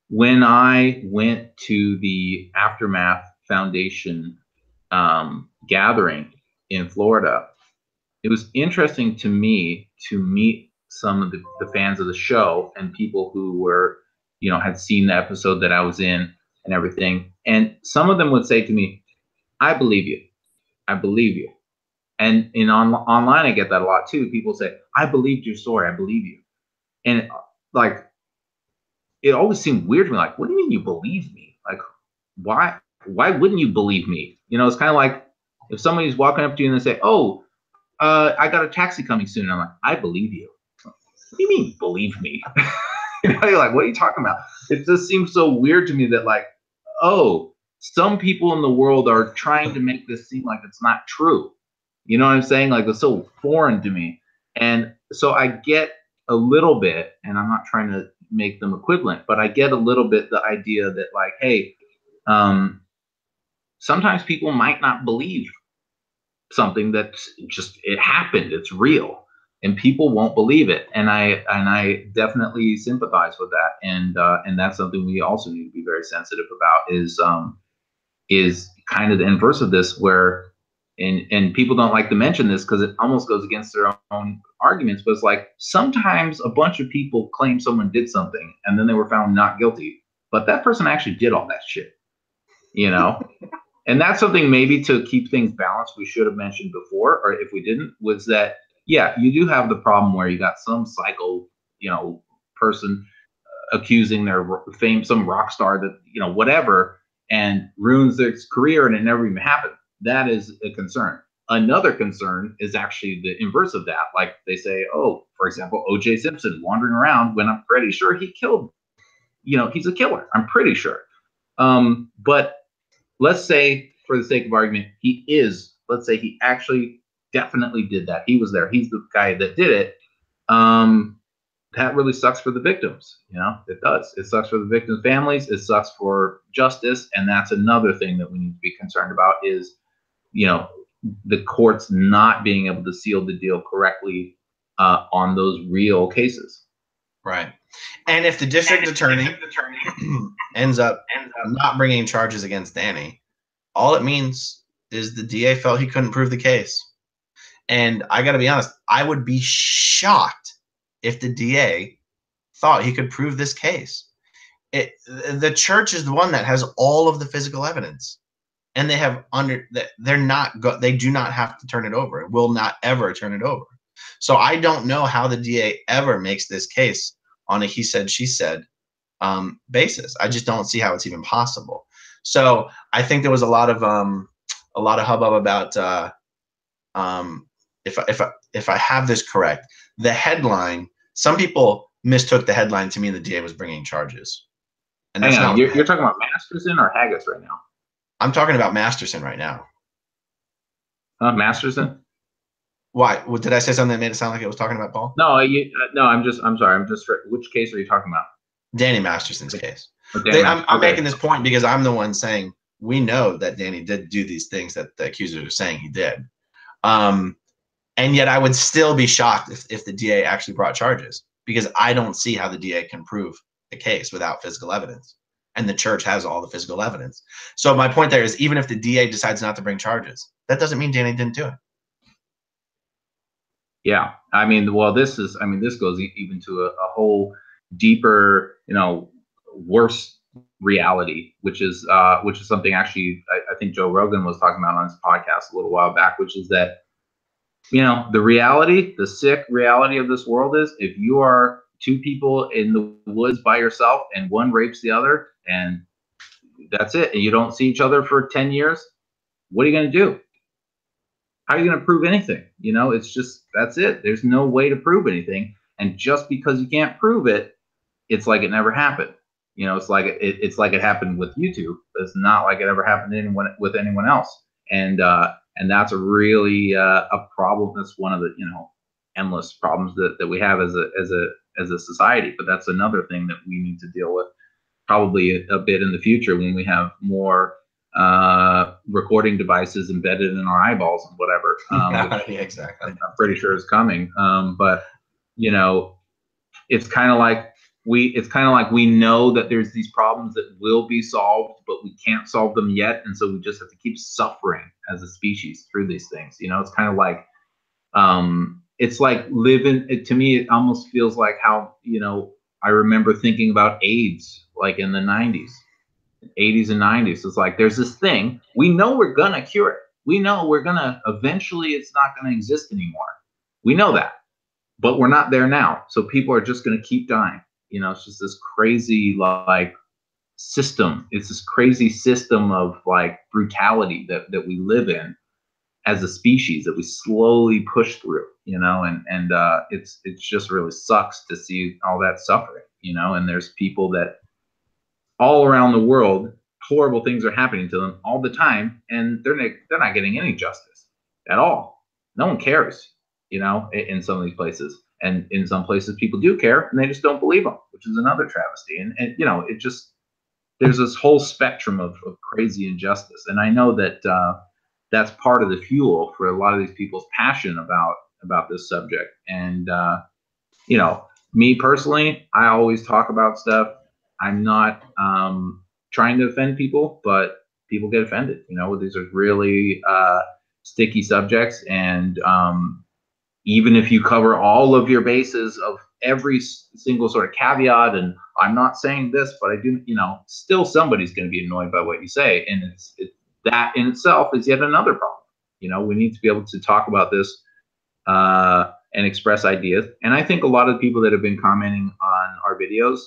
when I went to the Aftermath Foundation gathering in Florida, it was interesting to me to meet some of the fans of the show and people who were, had seen the episode that I was in and everything. And some of them would say to me, I believe you. I believe you. And online, I get that a lot too. People say, I believed your story. I believe you. And like, it always seemed weird to me. Like, what do you mean you believe me? Like, why wouldn't you believe me? It's kind of like if somebody's walking up to you and they say, oh, I got a taxi coming soon. And I'm like, I believe you. What do you mean believe me? You're like, what are you talking about? It just seems so weird to me that, like, oh, some people in the world are trying to make this seem like it's not true. You know what I'm saying? Like, it's so foreign to me. And so I get a little bit, and I'm not trying to make them equivalent, but I get a little bit the idea that, like, hey, sometimes people might not believe something that's just, it happened, it's real, and people won't believe it. And I definitely sympathize with that. And that's something we also need to be very sensitive about, is kind of the inverse of this, where and people don't like to mention this because it almost goes against their own arguments, but it's like, sometimes a bunch of people claim someone did something and then they were found not guilty, but that person actually did all that shit, And that's something maybe to keep things balanced we should have mentioned before, or if we didn't, was that, yeah, you do have the problem where you got some psycho, person accusing their fame, some rock star that, whatever, and ruins their career and it never even happened. That is a concern. Another concern is actually the inverse of that. Like they say, oh, for example, O.J. Simpson wandering around when I'm pretty sure he killed, he's a killer. I'm pretty sure. But let's say, for the sake of argument, let's say he actually definitely did that. He was there. He's the guy that did it. That really sucks for the victims. It does. It sucks for the victims' families. It sucks for justice. And that's another thing that we need to be concerned about is, the courts not being able to seal the deal correctly on those real cases. Right. And if the district attorney ends up not bringing charges against Danny, all it means is the DA felt he couldn't prove the case. And I got to be honest, I would be shocked if the DA thought he could prove this case. The church is the one that has all of the physical evidence, and they do not have to turn it over. It will not ever turn it over. So I don't know how the DA ever makes this case on a he said, she said basis. I just don't see how it's even possible. So I think there was a lot of hubbub about if I have this correct, the headline. Some people mistook the headline to mean the DA was bringing charges, and that's not. You're talking about Masterson or Haggis right now? I'm talking about Masterson right now. Masterson? Why? What, did I say something that made it sound like it was talking about Paul? No, no. I'm sorry. Which case are you talking about? Danny Masterson's case. Okay, I'm making this point because I'm the one saying we know that Danny did do these things that the accusers are saying he did. And yet I would still be shocked if the DA actually brought charges, because I don't see how the DA can prove the case without physical evidence. And the church has all the physical evidence. So my point there is, even if the DA decides not to bring charges, that doesn't mean Danny didn't do it. Yeah. This goes even to a whole deeper, worse reality, which is something actually I think Joe Rogan was talking about on his podcast a little while back, which is that, the sick reality of this world is, if you are two people in the woods by yourself and one rapes the other and that's it, and you don't see each other for 10 years, what are you going to do? How are you going to prove anything? It's just, that's it. There's no way to prove anything. And just because you can't prove it, it's like it never happened. It's like it happened with YouTube. It's not like it ever happened to with anyone else. And that's a really a problem. That's one of the endless problems that we have as a society. But that's another thing that we need to deal with probably a bit in the future, when we have more recording devices embedded in our eyeballs and whatever. Yeah, exactly. I'm pretty sure is coming. But it's kind of like we know that there's these problems that will be solved, but we can't solve them yet, and so we just have to keep suffering as a species through these things. It's kind of like it's like living. To me, it almost feels like how I remember thinking about AIDS, like in the 80s and 90s. It's like, there's this thing, we know we're gonna cure it. We know we're gonna eventually, it's not gonna exist anymore. We know that, but we're not there now. So people are just gonna keep dying. It's just this crazy system. It's this crazy system of brutality that we live in as a species, that we slowly push through. And it just really sucks to see all that suffering. And there's people that all around the world, horrible things are happening to them all the time, and they're not getting any justice at all. No one cares, in some of these places. And in some places, people do care, and they just don't believe them, which is another travesty. And it just, there's this whole spectrum of crazy injustice. And I know that that's part of the fuel for a lot of these people's passion about this subject. And me personally, I always talk about stuff. I'm not trying to offend people, but people get offended. These are really sticky subjects, and even if you cover all of your bases of every single sort of caveat, and I'm not saying this, but I do, still somebody's going to be annoyed by what you say, and that in itself is yet another problem. You know, we need to be able to talk about this and express ideas. And I think a lot of the people that have been commenting on our videos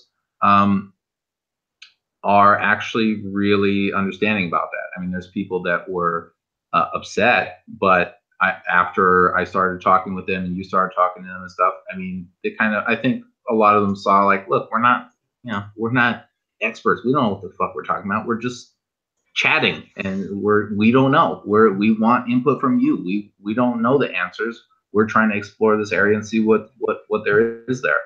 are actually really understanding about that. I mean, there's people that were upset, but after I started talking with them and you started talking to them and stuff, I mean, they kind of, I think a lot of them saw like, look, we're not, you know, we're not experts. We don't know what the fuck we're talking about. We're just chatting, and we don't know. We want input from you. We don't know the answers. We're trying to explore this area and see what there is there.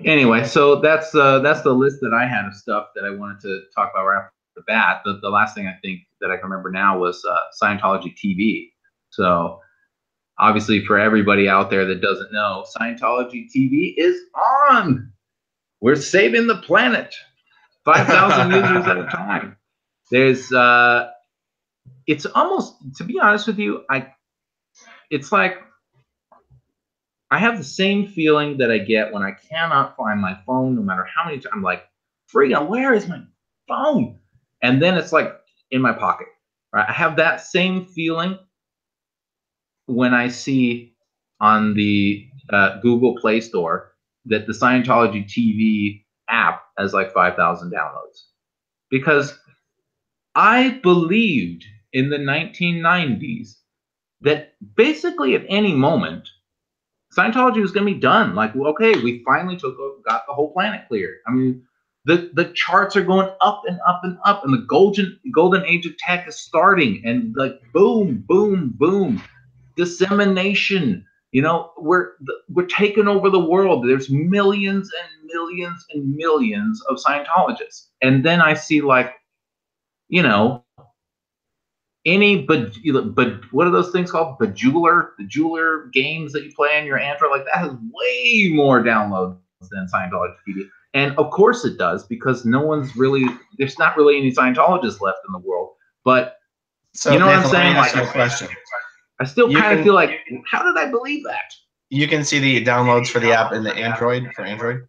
Anyway, so that's the list that I had of stuff that I wanted to talk about right off the bat. The last thing I think that I can remember now was Scientology TV. So obviously, for everybody out there that doesn't know, Scientology TV is on. We're saving the planet. 5,000 users at a time. There's it's almost, to be honest with you, it's like I have the same feeling that I get when I cannot find my phone, no matter how many times. I'm like, freaking, where is my phone? And then it's like in my pocket. Right? I have that same feeling when I see on the Google Play Store that the Scientology TV app has like 5,000 downloads. Because I believed in the 1990s that basically at any moment, Scientology was going to be done. Like, okay, we finally got the whole planet cleared. I mean, the charts are going up and up and up, and the golden age of tech is starting, and like boom, boom, boom, dissemination. You know, we're taking over the world. There's millions and millions and millions of Scientologists, and then I see like, you know, but what are those things called? The jeweler games that you play on your Android, like that has way more downloads than Scientology TV. And of course it does, because there's not really any Scientologists left in the world. But so, you know Nathan, what I'm saying? let me ask Like, you a question. I still kind of feel like, how did I believe that? You can see the downloads for the app in the Android, for Android.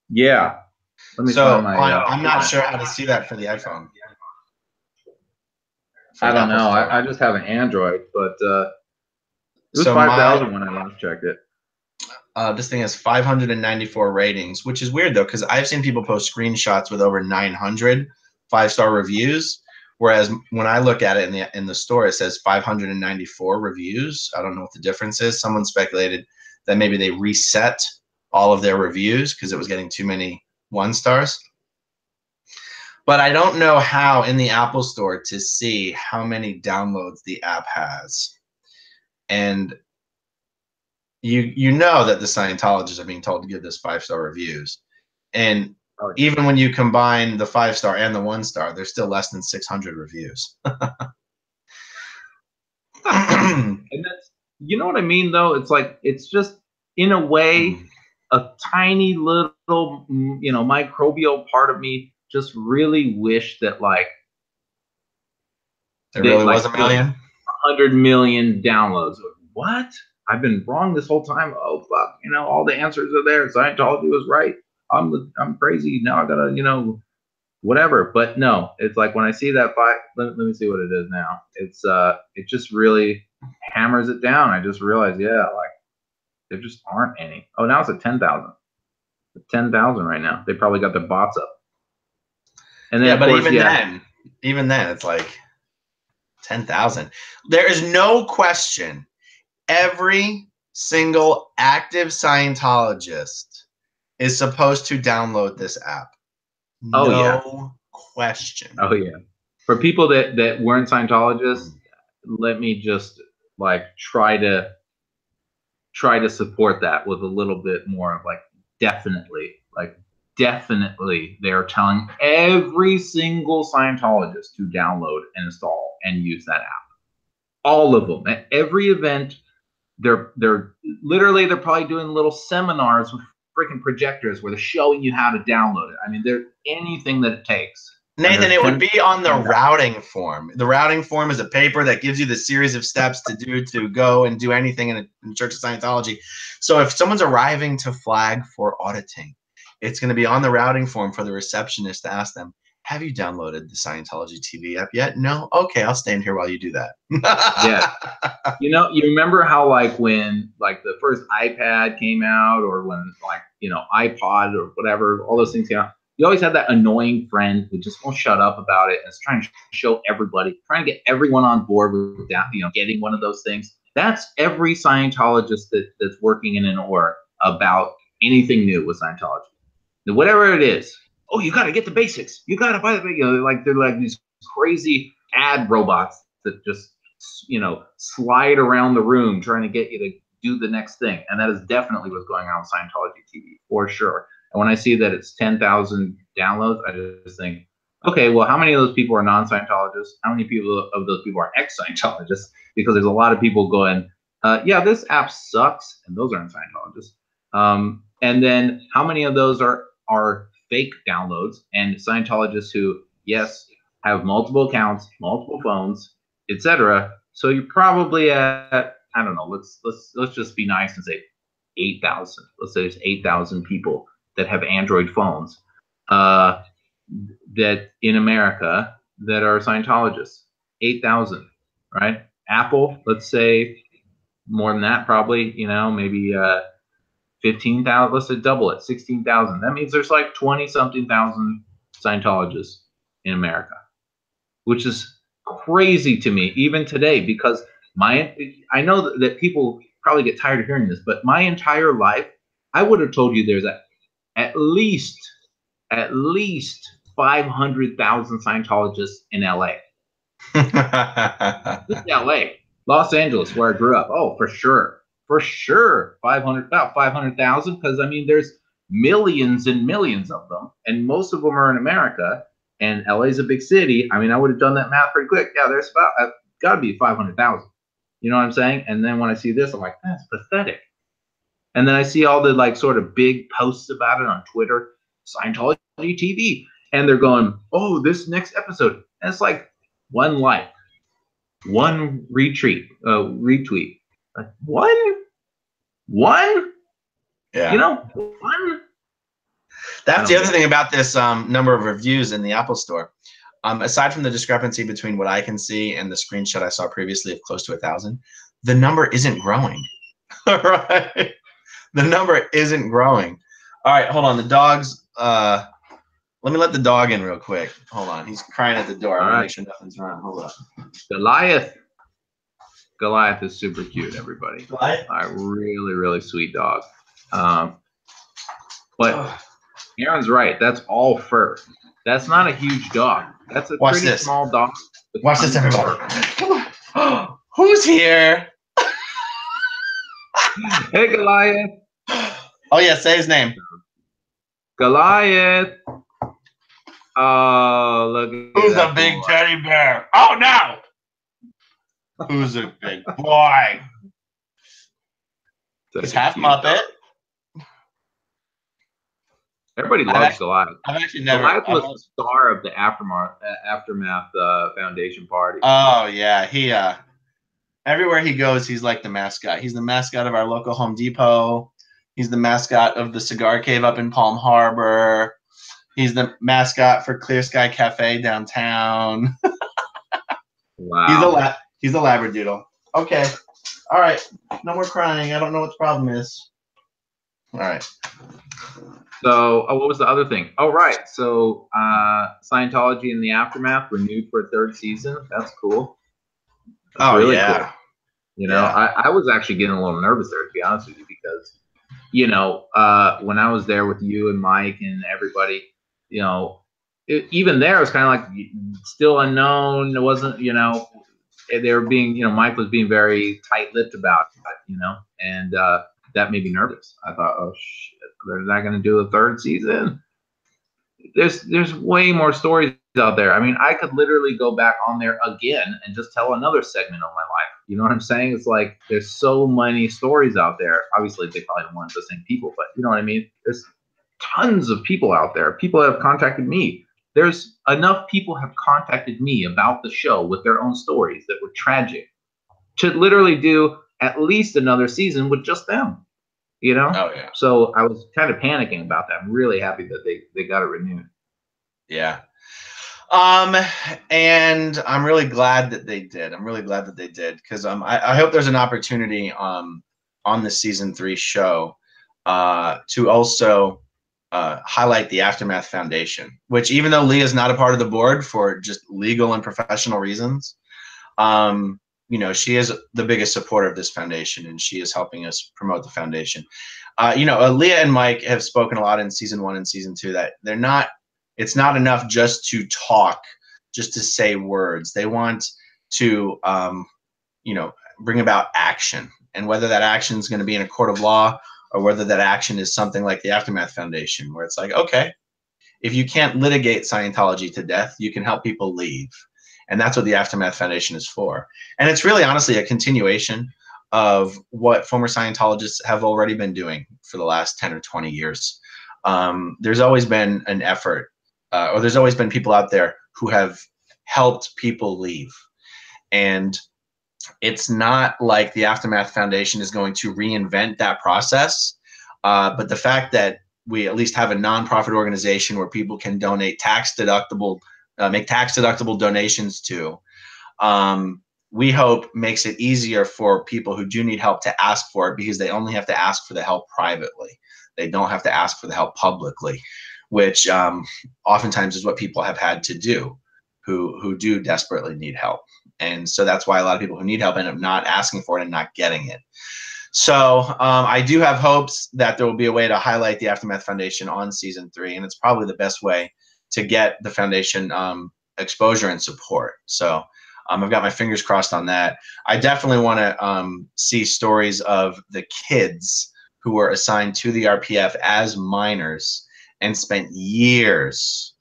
Yeah. Let me So find my, I'm not sure how to see that for the iPhone. I don't know. I just have an Android, but it was So 5,000 when I last checked it. This thing has 594 ratings, which is weird though, because I've seen people post screenshots with over 900 5-star reviews, whereas when I look at it in the store, it says 594 reviews. I don't know what the difference is. Someone speculated that maybe they reset all of their reviews because it was getting too many 1-stars. But I don't know how in the Apple Store to see how many downloads the app has. And you know that the Scientologists are being told to give this 5-star reviews. And even when you combine the 5-star and the 1-star, there's still less than 600 reviews. And that's, you know what I mean, though? It's like, it's just, in a way, a tiny little, you know, microbial part of me just really wish that, like, there really was a million? 100 million downloads. What? I've been wrong this whole time. Oh, fuck. You know, all the answers are there. Scientology was right. I'm crazy. Now I gotta, you know, whatever. But no, it's like when I see that let me see what it is now. It's it just really hammers it down. I just realized, yeah, like there just aren't any. Oh, now it's at 10,000. 10,000 right now. They probably got their bots up. And then, yeah, but course, even then, it's like 10,000. There is no question. Every single active Scientologist is supposed to download this app. No question. Oh yeah. For people that weren't Scientologists, let me just like try to support that with a little bit more of like definitely they are telling every single Scientologist to download and install and use that app. All of them. At every event, they're probably doing little seminars with freaking projectors where they're showing you how to download it. I mean, they're anything that it takes. Nathan, it would be on the routing form. The routing form is a paper that gives you the series of steps to do to go and do anything in a Church of Scientology. So if someone's arriving to flag for auditing, it's going to be on the routing form for the receptionist to ask them, have you downloaded the Scientology TV app yet? No? Okay, I'll stand here while you do that. Yeah. You know, you remember how like when like the first iPad came out, or when like, you know, iPod or whatever, all those things came out, you always had that annoying friend who just won't shut up about it and is trying to show everybody, trying to get everyone on board with that, you know, getting one of those things. That's every Scientologist that's working in an org about anything new with Scientology. Whatever it is, oh, you got to get the basics. You got to buy the, you know, like they're like these crazy ad robots that just, you know, slide around the room trying to get you to do the next thing. And that is definitely what's going on with Scientology TV for sure. And when I see that it's 10,000 downloads, I just think, okay, well, how many of those people are non-Scientologists? How many people of those people are ex-Scientologists? Because there's a lot of people going, yeah, this app sucks, and those aren't Scientologists. And then how many of those are fake downloads and Scientologists who, yes, have multiple accounts, multiple phones, etc. So you're probably at, I don't know, let's just be nice and say 8,000. Let's say there's 8,000 people that have Android phones that in America that are Scientologists. 8,000, right? Apple, let's say more than that, probably, you know, maybe 15,000. Let's say double it, 16,000. That means there's like 20-something thousand Scientologists in America, which is crazy to me even today, because I know that people probably get tired of hearing this, but my entire life, I would have told you there's at least 500,000 Scientologists in LA. This is LA, Los Angeles, where I grew up. Oh, for sure, 500, about 500,000, because I mean, there's millions and millions of them, and most of them are in America. And LA's a big city. I mean, I would have done that math pretty quick. Yeah, there's about got to be 500,000. You know what I'm saying? And then when I see this, I'm like, that's pathetic. And then I see all the like sort of big posts about it on Twitter, Scientology TV, and they're going, "Oh, this next episode." And it's like one like, one retweet, like one, Yeah. you know, one. That's the other thing about this number of reviews in the Apple Store. Aside from the discrepancy between what I can see and the screenshot I saw previously of close to 1,000, the number isn't growing. All right, the number isn't growing. All right, hold on. The dogs. Let me let the dog in real quick. Hold on, he's crying at the door. I want to make sure nothing's wrong. Hold on. Goliath is super cute, everybody. Goliath? A really, really sweet dog. But Aaron's right. That's all fur. That's not a huge dog. That's a pretty small dog. Watch this, everybody. Come on. Who's here? Hey, Goliath. Oh, yeah, say his name. Goliath. Oh, look at Who's a big teddy bear? Oh, no. Who's a big boy? He's half Muppet. Everybody loves Goliath. I've actually never. Goliath was the star of the Aftermath Foundation party. Oh yeah, he everywhere he goes, he's like the mascot. He's the mascot of our local Home Depot. He's the mascot of the Cigar Cave up in Palm Harbor. He's the mascot for Clear Sky Cafe downtown. Wow. He's a Labradoodle. Okay. All right. No more crying. I don't know what the problem is. All right. So, what was the other thing? Oh, right. So, Scientology in the Aftermath renewed for a third season. That's cool. That's really cool. You know, I was actually getting a little nervous there, to be honest with you, because, you know, when I was there with you and Mike and everybody, you know, even there, it was kind of like still unknown. It wasn't, you know, they were being, you know, Mike was being very tight-lipped about it, you know, and that made me nervous. I thought, oh, shit. They're not going to do a third season. There's way more stories out there. I mean, I could literally go back on there again and just tell another segment of my life. You know what I'm saying? It's like there's so many stories out there. Obviously, they probably don't want the same people, but you know what I mean? There's tons of people out there. People have contacted me. There's enough people have contacted me about the show with their own stories that were tragic to literally do at least another season with just them. You know? Oh, yeah. So I was kind of panicking about that. I'm really happy that they got it renewed. Yeah. Um, and I'm really glad that they did. I'm really glad that they did, because I hope there's an opportunity on the season 3 show to also highlight the Aftermath Foundation, which, even though Leah's not a part of the board for just legal and professional reasons, you know, she is the biggest supporter of this foundation, and she is helping us promote the foundation. You know, Leah and Mike have spoken a lot in season 1 and season 2 that they're not. It's not enough just to talk, just to say words. They want to, you know, bring about action, and whether that action is going to be in a court of law, or whether that action is something like the Aftermath Foundation, where it's like, okay, if you can't litigate Scientology to death, you can help people leave. And that's what the Aftermath Foundation is for. And it's really, honestly, a continuation of what former Scientologists have already been doing for the last 10 or 20 years. There's always been an effort, or there's always been people out there who have helped people leave. And it's not like the Aftermath Foundation is going to reinvent that process. But the fact that we at least have a nonprofit organization where people can donate tax deductible, make tax deductible donations to, we hope makes it easier for people who do need help to ask for it, because they only have to ask for the help privately. They don't have to ask for the help publicly, which oftentimes is what people have had to do who do desperately need help. And so that's why a lot of people who need help end up not asking for it and not getting it. So I do have hopes that there will be a way to highlight the Aftermath Foundation on season 3, and it's probably the best way to get the foundation exposure and support. So I've got my fingers crossed on that. I definitely want to see stories of the kids who were assigned to the RPF as minors and spent years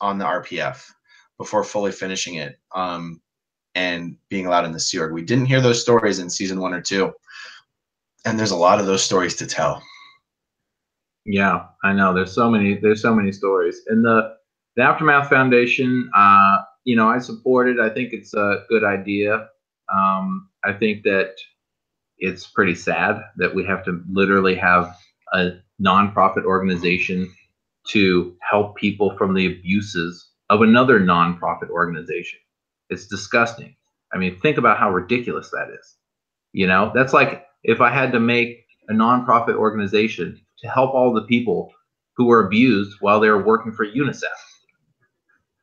on the RPF before fully finishing it and being allowed in the Sea Org. We didn't hear those stories in season 1 or 2. And there's a lot of those stories to tell. Yeah, I know. There's so many stories. And the Aftermath Foundation, you know, I support it. I think it's a good idea. I think that it's pretty sad that we have to literally have a nonprofit organization to help people from the abuses of another nonprofit organization. It's disgusting. I mean, think about how ridiculous that is. You know, that's like if I had to make a nonprofit organization to help all the people who were abused while they were working for UNICEF.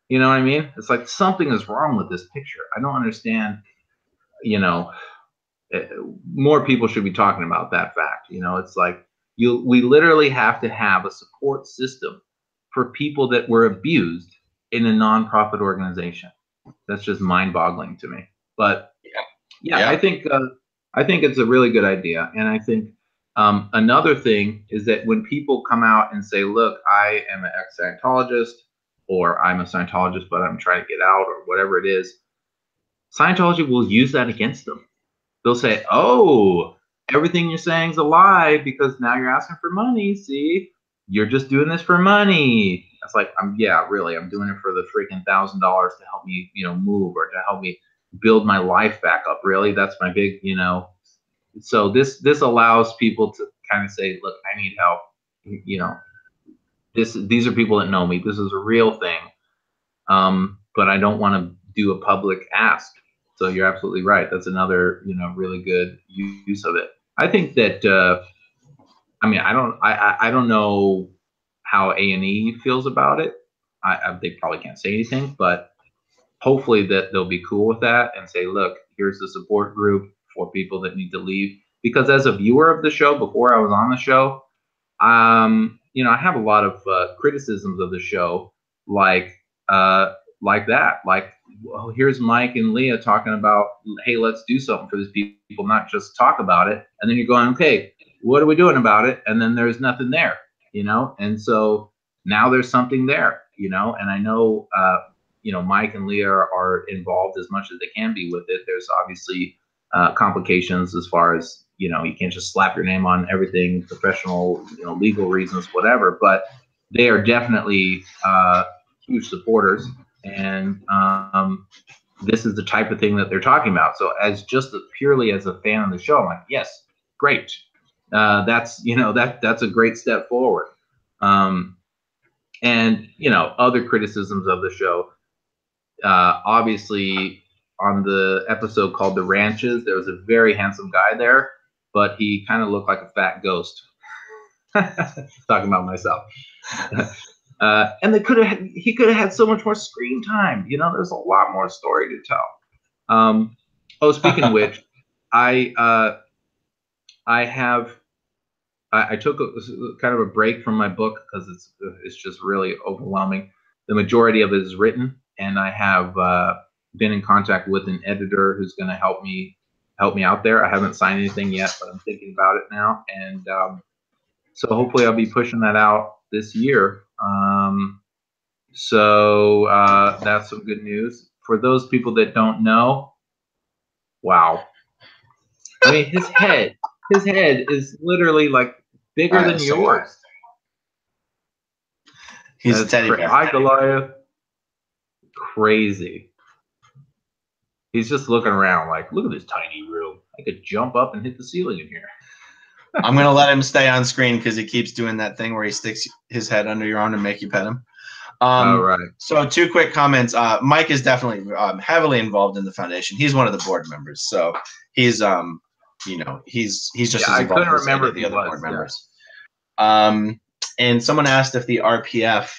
You know what I mean? It's like something is wrong with this picture. I don't understand. You know, more people should be talking about that fact. You know, it's like we literally have to have a support system for people that were abused in a nonprofit organization. That's just mind-boggling to me. But yeah. I think it's a really good idea. And I think another thing is that when people come out and say, look, I am an ex-Scientologist, or I'm a Scientologist, but I'm trying to get out, or whatever it is, Scientology will use that against them. They'll say, oh, everything you're saying is a lie because now you're asking for money. See, you're just doing this for money. It's like, yeah, really, I'm doing it for the freaking $1,000 to help me, you know, move, or to help me build my life back up. Really, that's my big, you know. So this allows people to kind of say, look, I need help. You know, these are people that know me. This is a real thing. But I don't want to do a public ask. So you're absolutely right. That's another, you know, really good use of it. I think that, I mean, I don't know how A&E feels about it. They probably can't say anything, but hopefully that they'll be cool with that and say, look, here's the support group for people that need to leave. Because as a viewer of the show, before I was on the show, you know, I have a lot of criticisms of the show, like that. Like, well, here's Mike and Leah talking about, hey, let's do something for these people, not just talk about it. And then you're going, okay, what are we doing about it? And then there's nothing there, you know? And so now there's something there, you know? And I know, you know, Mike and Leah are involved as much as they can be with it. There's obviously complications as far as, you know, you can't just slap your name on everything, professional, you know, legal reasons, whatever. But they are definitely huge supporters. And this is the type of thing that they're talking about. So as just purely as a fan of the show, I'm like, yes, great. That's, you know, that's a great step forward. And, you know, other criticisms of the show. Obviously, on the episode called The Ranches, there was a very handsome guy there, but he kind of looked like a fat ghost. Talking about myself. And he could have had so much more screen time. You know, there's a lot more story to tell. Oh, speaking of which, I took kind of a break from my book because it's just really overwhelming. The majority of it is written, and I have been in contact with an editor who's going to help me out there. I haven't signed anything yet, but I'm thinking about it now, and so hopefully I'll be pushing that out this year. So that's some good news for those people that don't know. Wow, I mean his head is literally like bigger than yours. He's a teddy bear. Hi, Goliath. Crazy. He's just looking around like, look at this tiny room. I could jump up and hit the ceiling in here. I'm going to let him stay on screen because he keeps doing that thing where he sticks his head under your arm to make you pet him. All right. So 2 quick comments. Mike is definitely heavily involved in the foundation. He's one of the board members. So he's, you know, he's just as involved as any of the other board members. And someone asked if the RPF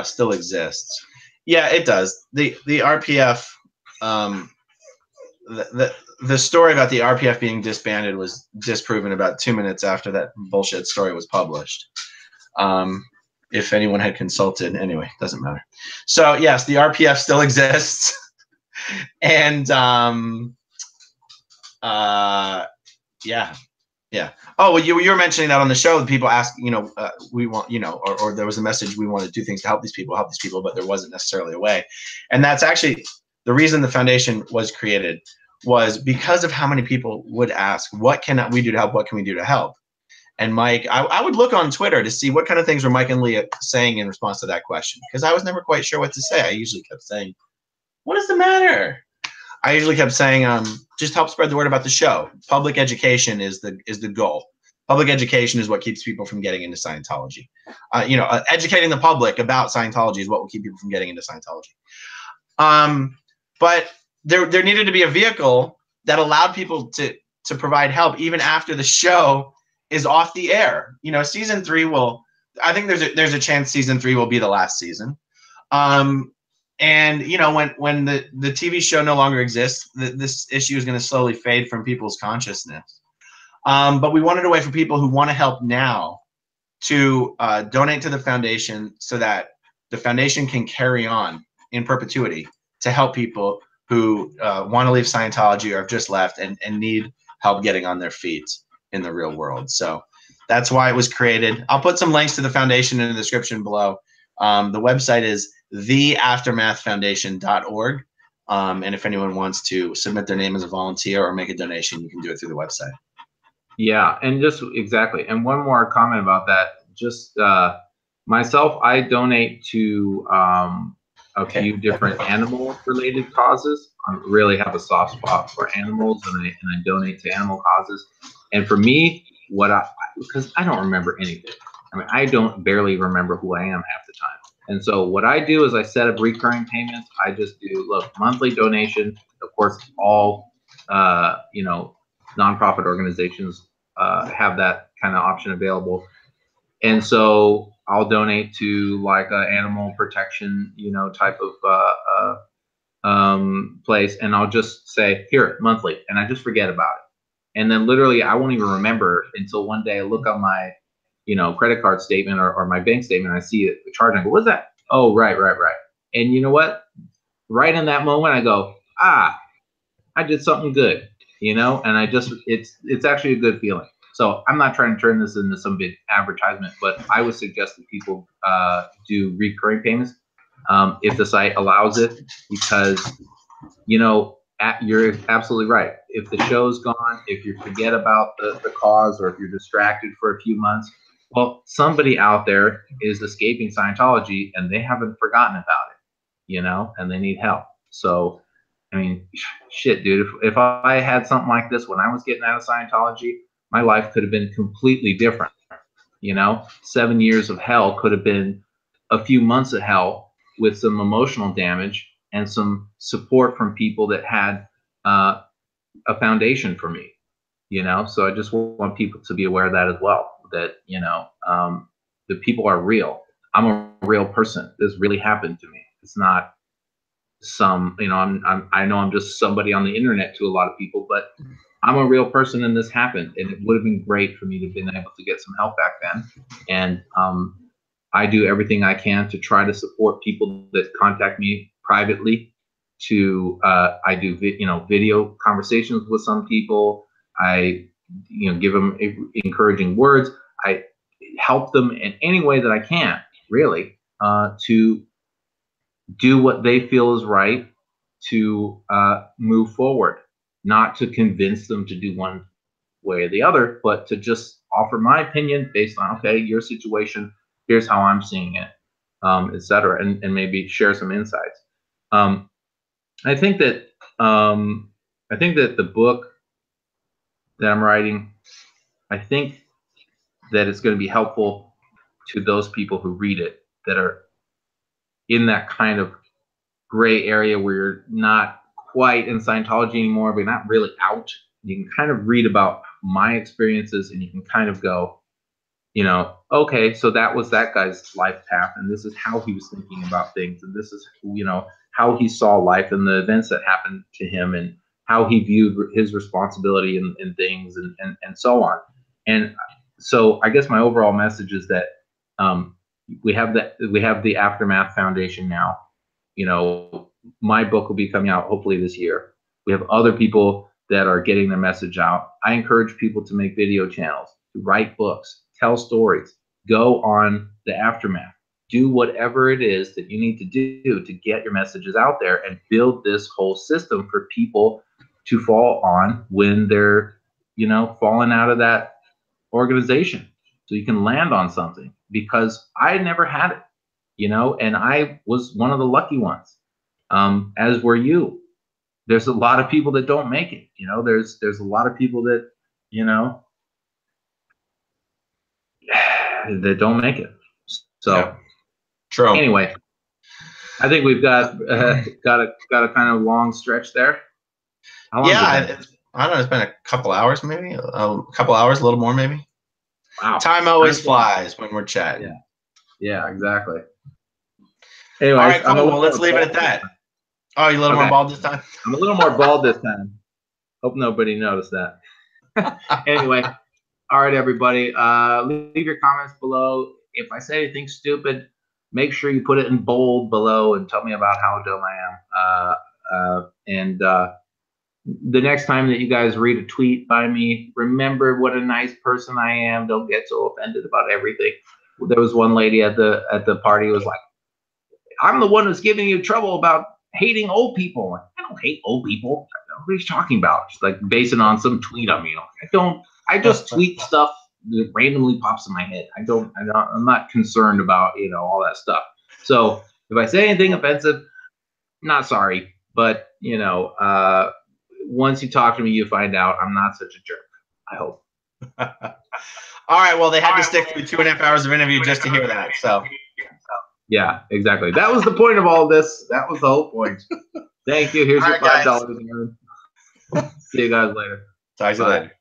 still exists. Yeah, it does. The RPF, the story about the RPF being disbanded was disproven about 2 minutes after that bullshit story was published. If anyone had consulted, anyway, doesn't matter. So yes, the RPF still exists, and yeah. Oh, well, you were mentioning that on the show. People ask, you know, we want, you know, or there was a message, we want to do things to help these people, but there wasn't necessarily a way. And that's actually the reason the foundation was created, was because of how many people would ask, what can we do to help? What can we do to help? And Mike, I would look on Twitter to see what kind of things were Mike and Leah saying in response to that question, because I was never quite sure what to say. I usually kept saying, what is the matter? I usually kept saying, just help spread the word about the show. Public education is the goal. Public education is what keeps people from getting into Scientology. You know, educating the public about Scientology is what will keep people from getting into Scientology. But there needed to be a vehicle that allowed people to provide help even after the show is off the air. You know, season 3 will, I think there's a chance season 3 will be the last season. And you know, when the TV show no longer exists, this issue is going to slowly fade from people's consciousness. But we wanted a way for people who want to help now to donate to the foundation, so that the foundation can carry on in perpetuity to help people who want to leave Scientology or have just left and need help getting on their feet in the real world. So that's why it was created. I'll put some links to the foundation in the description below. The website is theaftermathfoundation.org. And if anyone wants to submit their name as a volunteer or make a donation, you can do it through the website. Yeah, and just exactly. And one more comment about that. Just myself, I donate to a few different animal-related causes. I really have a soft spot for animals, and I donate to animal causes. And for me, because I don't remember anything. I mean, I don't barely remember who I am half the time. And so what I do is I set up recurring payments. I just do, look, monthly donation. Of course, all you know, nonprofit organizations have that kind of option available. And so I'll donate to like an animal protection, you know, type of place, and I'll just say, here, monthly, and I just forget about it. And then literally I won't even remember until one day I look on my, you know, credit card statement or my bank statement, I see it, the charge, and I go, what's that? Oh, right. And you know what? Right in that moment, I go, I did something good, you know, and it's actually a good feeling. So I'm not trying to turn this into some big advertisement, but I would suggest that people do recurring payments if the site allows it, because, you know, you're absolutely right. If the show's gone, if you forget about the cause, or if you're distracted for a few months, well, somebody out there is escaping Scientology and they haven't forgotten about it, you know, and they need help. So, I mean, shit, dude, if I had something like this when I was getting out of Scientology, my life could have been completely different. You know, 7 years of hell could have been a few months of hell with some emotional damage and some support from people that had a foundation for me, you know. So I just want people to be aware of that as well, that, you know, the people are real. I'm a real person. This really happened to me. It's not some, you know, I know I'm just somebody on the internet to a lot of people, but I'm a real person and this happened, and it would have been great for me to have been able to get some help back then. And I do everything I can to try to support people that contact me privately. I do video conversations with some people. I give them encouraging words. I help them in any way that I can, really, to do what they feel is right, to move forward, not to convince them to do one way or the other, but to just offer my opinion based on, okay, your situation, here's how I'm seeing it, etc., and maybe share some insights. I think that the book that I'm writing, I think that it's going to be helpful to those people who read it that are in that kind of gray area where you're not quite in Scientology anymore, but you're not really out. You can kind of read about my experiences, and you can kind of go, okay, so that was that guy's life path, and this is how he was thinking about things, and this is, how he saw life and the events that happened to him, and how he viewed his responsibility in things, and so on. And so I guess my overall message is that we have the Aftermath Foundation now. My book will be coming out hopefully this year. We have other people that are getting their message out. I encourage people to make video channels, to write books, tell stories, go on the Aftermath, do whatever it is that you need to do to get your messages out there and build this whole system for people to fall on when they're, falling out of that organization, so you can land on something. Because I never had it, and I was one of the lucky ones, as were you. There's a lot of people that don't make it. There's a lot of people that, that don't make it. So yeah. True. Anyway, I think we've got a kind of long stretch there. How long I don't know. It's been a couple hours, maybe a couple hours, a little more, maybe. Wow. Time always flies when we're chatting. Yeah, exactly. Anyway, all right, cool. Well, let's leave it at that. Oh, you a little more bald this time? I'm a little more bald this time. Hope nobody noticed that. Anyway, all right, everybody. Leave your comments below. If I say anything stupid, make sure you put it in bold below and tell me about how dumb I am. The next time that you guys read a tweet by me, remember what a nice person I am. Don't get so offended about everything. There was one lady at the party who was like, I'm the one who's giving you trouble about hating old people. I don't hate old people. What are you talking about? She's like, basing on some tweet on me. I just tweet stuff that randomly pops in my head. I'm not concerned about, all that stuff. So if I say anything offensive, I'm not sorry. But, once you talk to me, you find out I'm not such a jerk, I hope. All right. Well, they had to stick through 2.5 hours of interview just to hear that. So. Yeah, exactly. That was the point of all this. That was the whole point. Thank you. Here's your $5. See you guys later. Talk to you later.